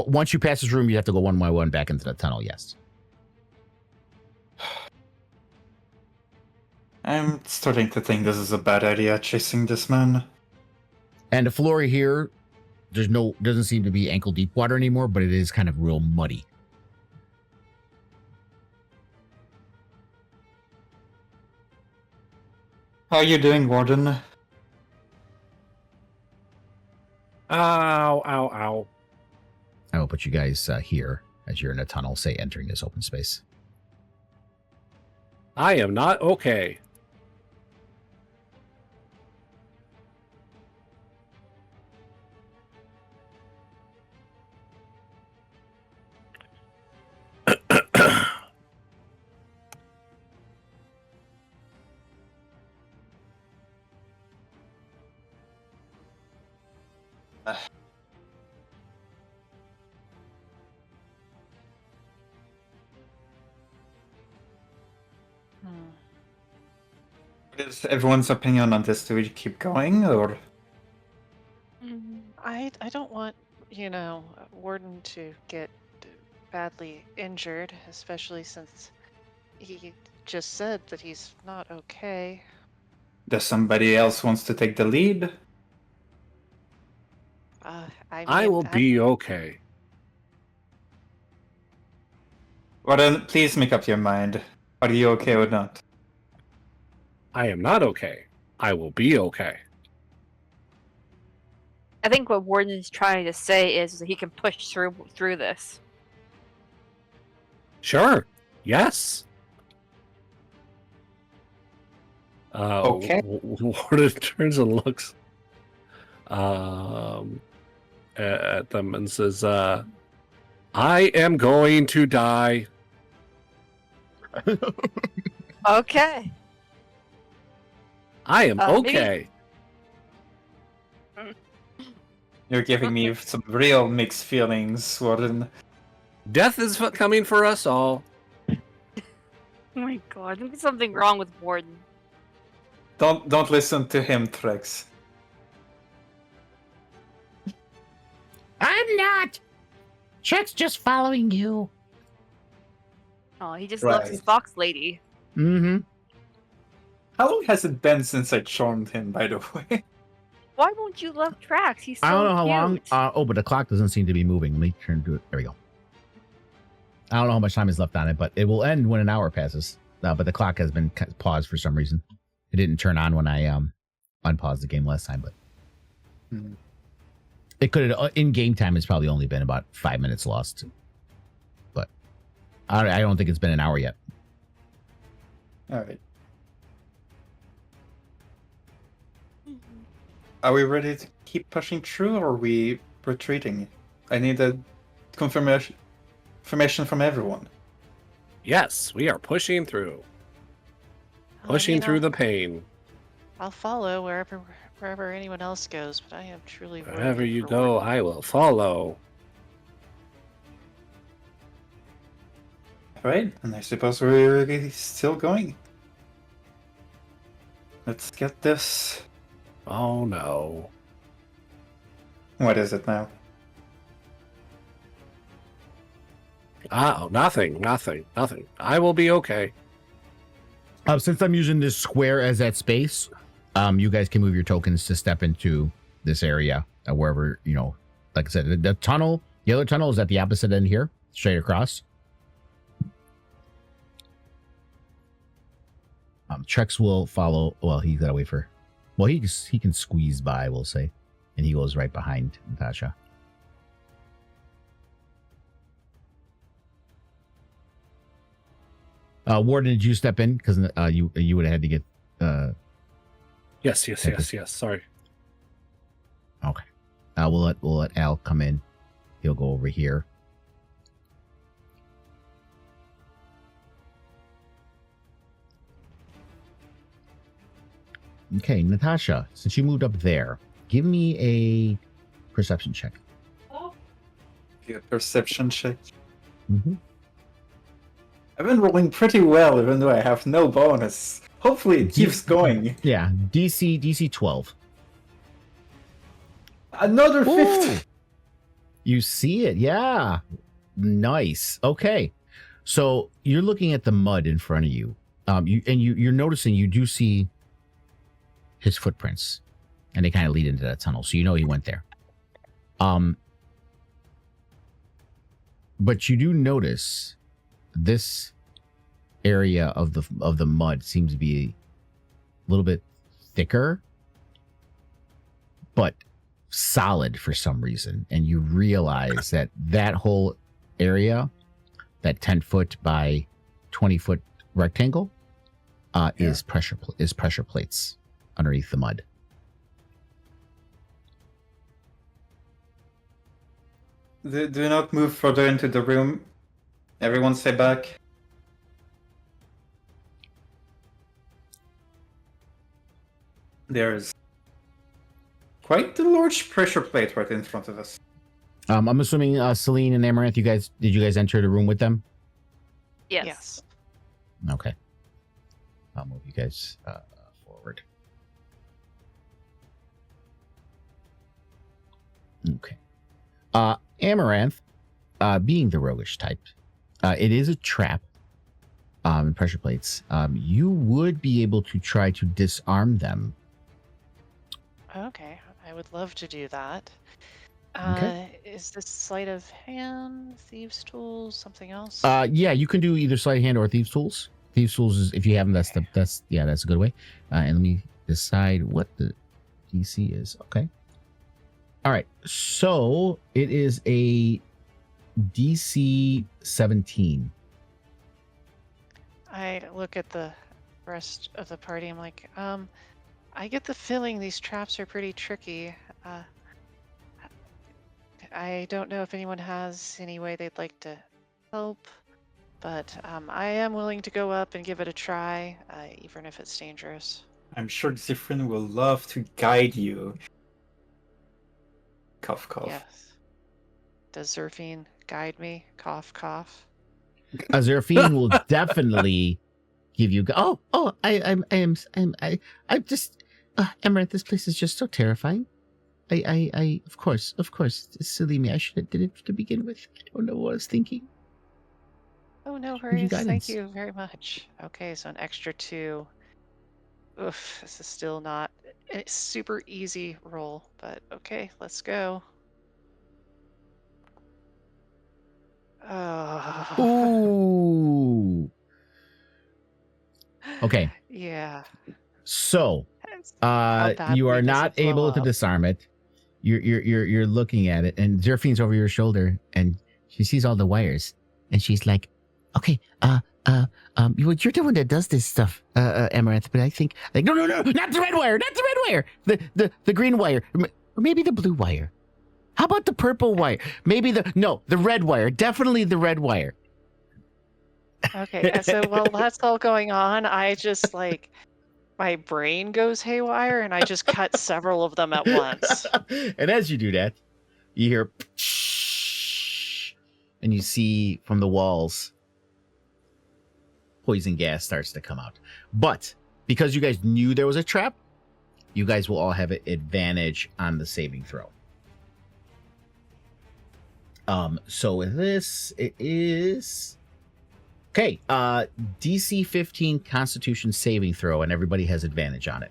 once you pass this room, you have to go one by one back into the tunnel. Yes. I'm starting to think this is a bad idea, chasing this man. And the floor here, doesn't seem to be ankle deep water anymore, but it is kind of real muddy. How are you doing, Warden? Ow, ow, ow. I will put you guys here as you're in a tunnel, say entering this open space. I am not okay. What is everyone's opinion on this? Do we keep going or? I don't want, Warden to get badly injured, especially since he just said that he's not okay. Does somebody else wants to take the lead? I will be okay. Well then, please make up your mind. Are you okay or not? I am not okay. I will be okay. I think what Warden is trying to say is that he can push through this. Sure. Yes. Okay. Warden turns and looks at them and says, I am going to die. Okay. I am Maybe- okay. You're giving me some real mixed feelings, Warden. Death is coming for us all. Oh my god, I think there's something wrong with Warden. Don't listen to him, Trex. I'm not. Check's just following you. Oh, he just loves his fox lady. Mm-hmm. How long has it been since I charmed him, by the way? Why won't you love Trax? He's so I don't know how cute. long. But the clock doesn't seem to be moving. Let me turn to it. There we go. I don't know how much time is left on it, but it will end when an hour passes. But the clock has been paused for some reason. It didn't turn on when I unpaused the game last time, but it could have, in game time. It's probably only been about 5 minutes lost. But I don't think it's been an hour yet. All right. Are we ready to keep pushing through, or are we retreating? I need a confirmation from everyone. Yes, we are pushing through. Pushing through the pain. I'll follow wherever anyone else goes, but I am truly worried. Wherever you for go, Warden. I will follow. Right, and I suppose we're still going. Let's get this. Oh no. What is it now? Oh, nothing. I will be okay. Since I'm using this square as that space, you guys can move your tokens to step into this area, wherever, like I said, the tunnel, the other tunnel is at the opposite end here, straight across. Trex will follow. Well, he's got to wait for. Well, he can squeeze by, we'll say, and he goes right behind Natasha. Warden, did you step in? Because you would have had to get. Yes. Sorry. Okay. We'll let Al come in. He'll go over here. Okay, Natasha, since you moved up there, give me a perception check. A perception check. Mm-hmm. I've been rolling pretty well, even though I have no bonus. Hopefully it keeps going. Yeah, DC 12. Another 50. Ooh. You see it, yeah. Nice. Okay, so you're looking at the mud in front of you. You're noticing you do see his footprints, and they kind of lead into that tunnel, so you know he went there. But you do notice this area of the mud seems to be a little bit thicker, but solid for some reason, and you realize that whole area, that 10-foot by 20-foot rectangle, is pressure plates underneath the mud. Do not move further into the room. Everyone stay back. There's quite a large pressure plate right in front of us. I'm assuming Celine and Amaranth, did you guys enter the room with them? Yes. Okay. I'll move you guys forward. Okay. Amaranth, being the roguish type, it is a trap. And pressure plates. You would be able to try to disarm them. Okay, I would love to do that. Okay. Is this sleight of hand, thieves' tools, something else? Yeah, you can do either sleight of hand or thieves' tools. Thieves' tools is, if you have them, that's a good way. And let me decide what the DC is. Okay. All right. So it is a DC 17. I look at the rest of the party. I'm like, I get the feeling these traps are pretty tricky. I don't know if anyone has any way they'd like to help, but I am willing to go up and give it a try, even if it's dangerous. I'm sure Zifrin will love to guide you. Cough, cough. Yes. Does Zerfine guide me? Cough, cough. Zerfine will definitely give you. I'm just Amaranth. This place is just so terrifying. Of course, it's silly me. I should have did it to begin with. I don't know what I was thinking. Oh, no Give you worries. Thank guidance. you very much. Okay, so an extra 2. Oof, this is still not a super easy roll, but okay, let's go. Oh. Ooh. Okay. Yeah. So, How you badly are does not it blow able to up? disarm it. You're looking at it, and Zerfine's over your shoulder, and she sees all the wires, and she's like, "Okay, you're the one that does this stuff, Amaranth. But I think, like, no, not the red wire, not the red wire, the green wire, or maybe the blue wire. How about the purple wire? Maybe the red wire. Definitely the red wire." Okay, and so while that's all going on, I just like my brain goes haywire and I just cut several of them at once. And as you do that, you hear, and you see from the walls, poison gas starts to come out. But because you guys knew there was a trap, you guys will all have an advantage on the saving throw. So with this, it is okay. DC 15 Constitution saving throw, and everybody has advantage on it.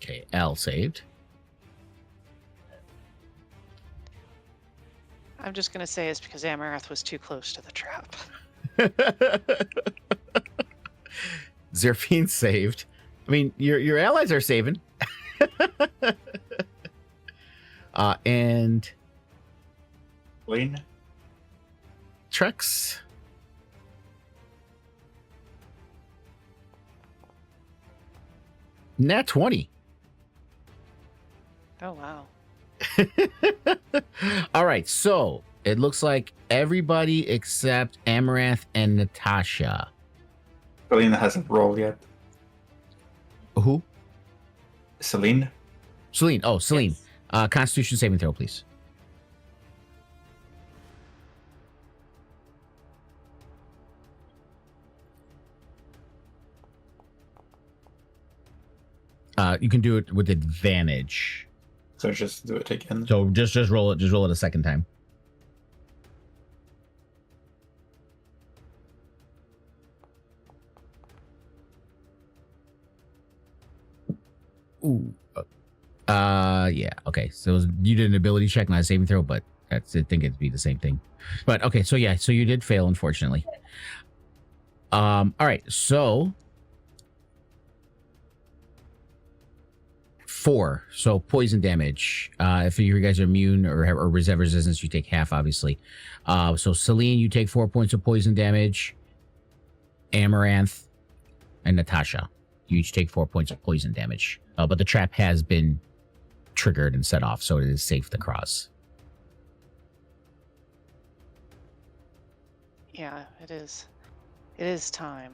Okay, L saved. I'm just gonna say it's because Amaranth was too close to the trap. Zerfine saved. I mean, your allies are saving. And Lane? Trex. Nat 20. Oh wow. All right, so it looks like everybody except Amaranth and Natasha. Selena hasn't rolled yet. Who? Celine? Celine. Oh, Celine. Yes. Constitution saving throw, please. You can do it with advantage. So just do it again. So just roll it. Just roll it a second time. Ooh. Yeah. Okay. So you did an ability check, not a saving throw, but I think it'd be the same thing. But okay. So yeah. So you did fail, unfortunately. All right. So 4. So poison damage. If you guys are immune or reserve resistance, you take half, obviously. So Celine, you take 4 points of poison damage. Amaranth and Natasha, you each take 4 points of poison damage. But the trap has been triggered and set off, so it is safe to cross. Yeah, it is. It is time.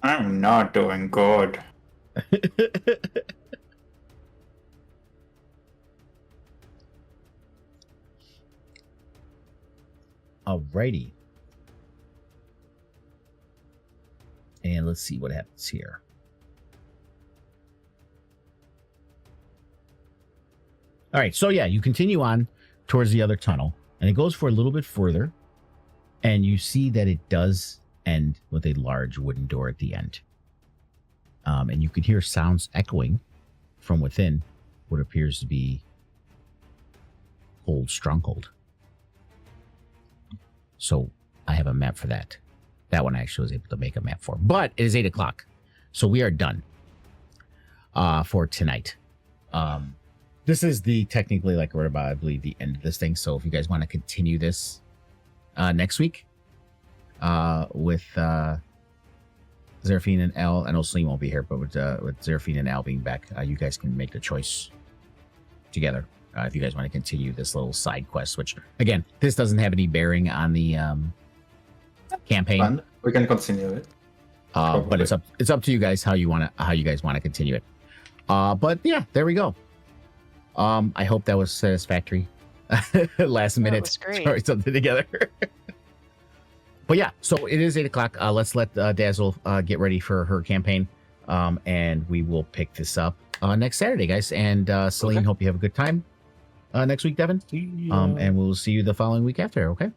I'm not doing good. Alrighty. And let's see what happens here. All right, so yeah, you continue on towards the other tunnel, and it goes for a little bit further, and you see that it does end with a large wooden door at the end. And you can hear sounds echoing from within what appears to be old stronghold. So I have a map for that. That one I actually was able to make a map for. But it is 8 o'clock, so we are done for tonight. This is the technically, like we're about, I believe, the end of this thing. So if you guys want to continue this next week with Zeraphine and Al, I know Celine won't be here, but with Zeraphine and Al being back, you guys can make the choice together if you guys want to continue this little side quest. Which, again, this doesn't have any bearing on the campaign. Fun. We can continue it. But it's up to you guys how you guys want to continue it. But yeah, there we go. I hope that was satisfactory. Last minute, was great. sorry, something together. But yeah, so it is 8 o'clock. Let's let Dazzle get ready for her campaign, and we will pick this up next Saturday, guys. And Celine, Okay. hope you have a good time next week, Devin. And we'll see you the following week after. Okay.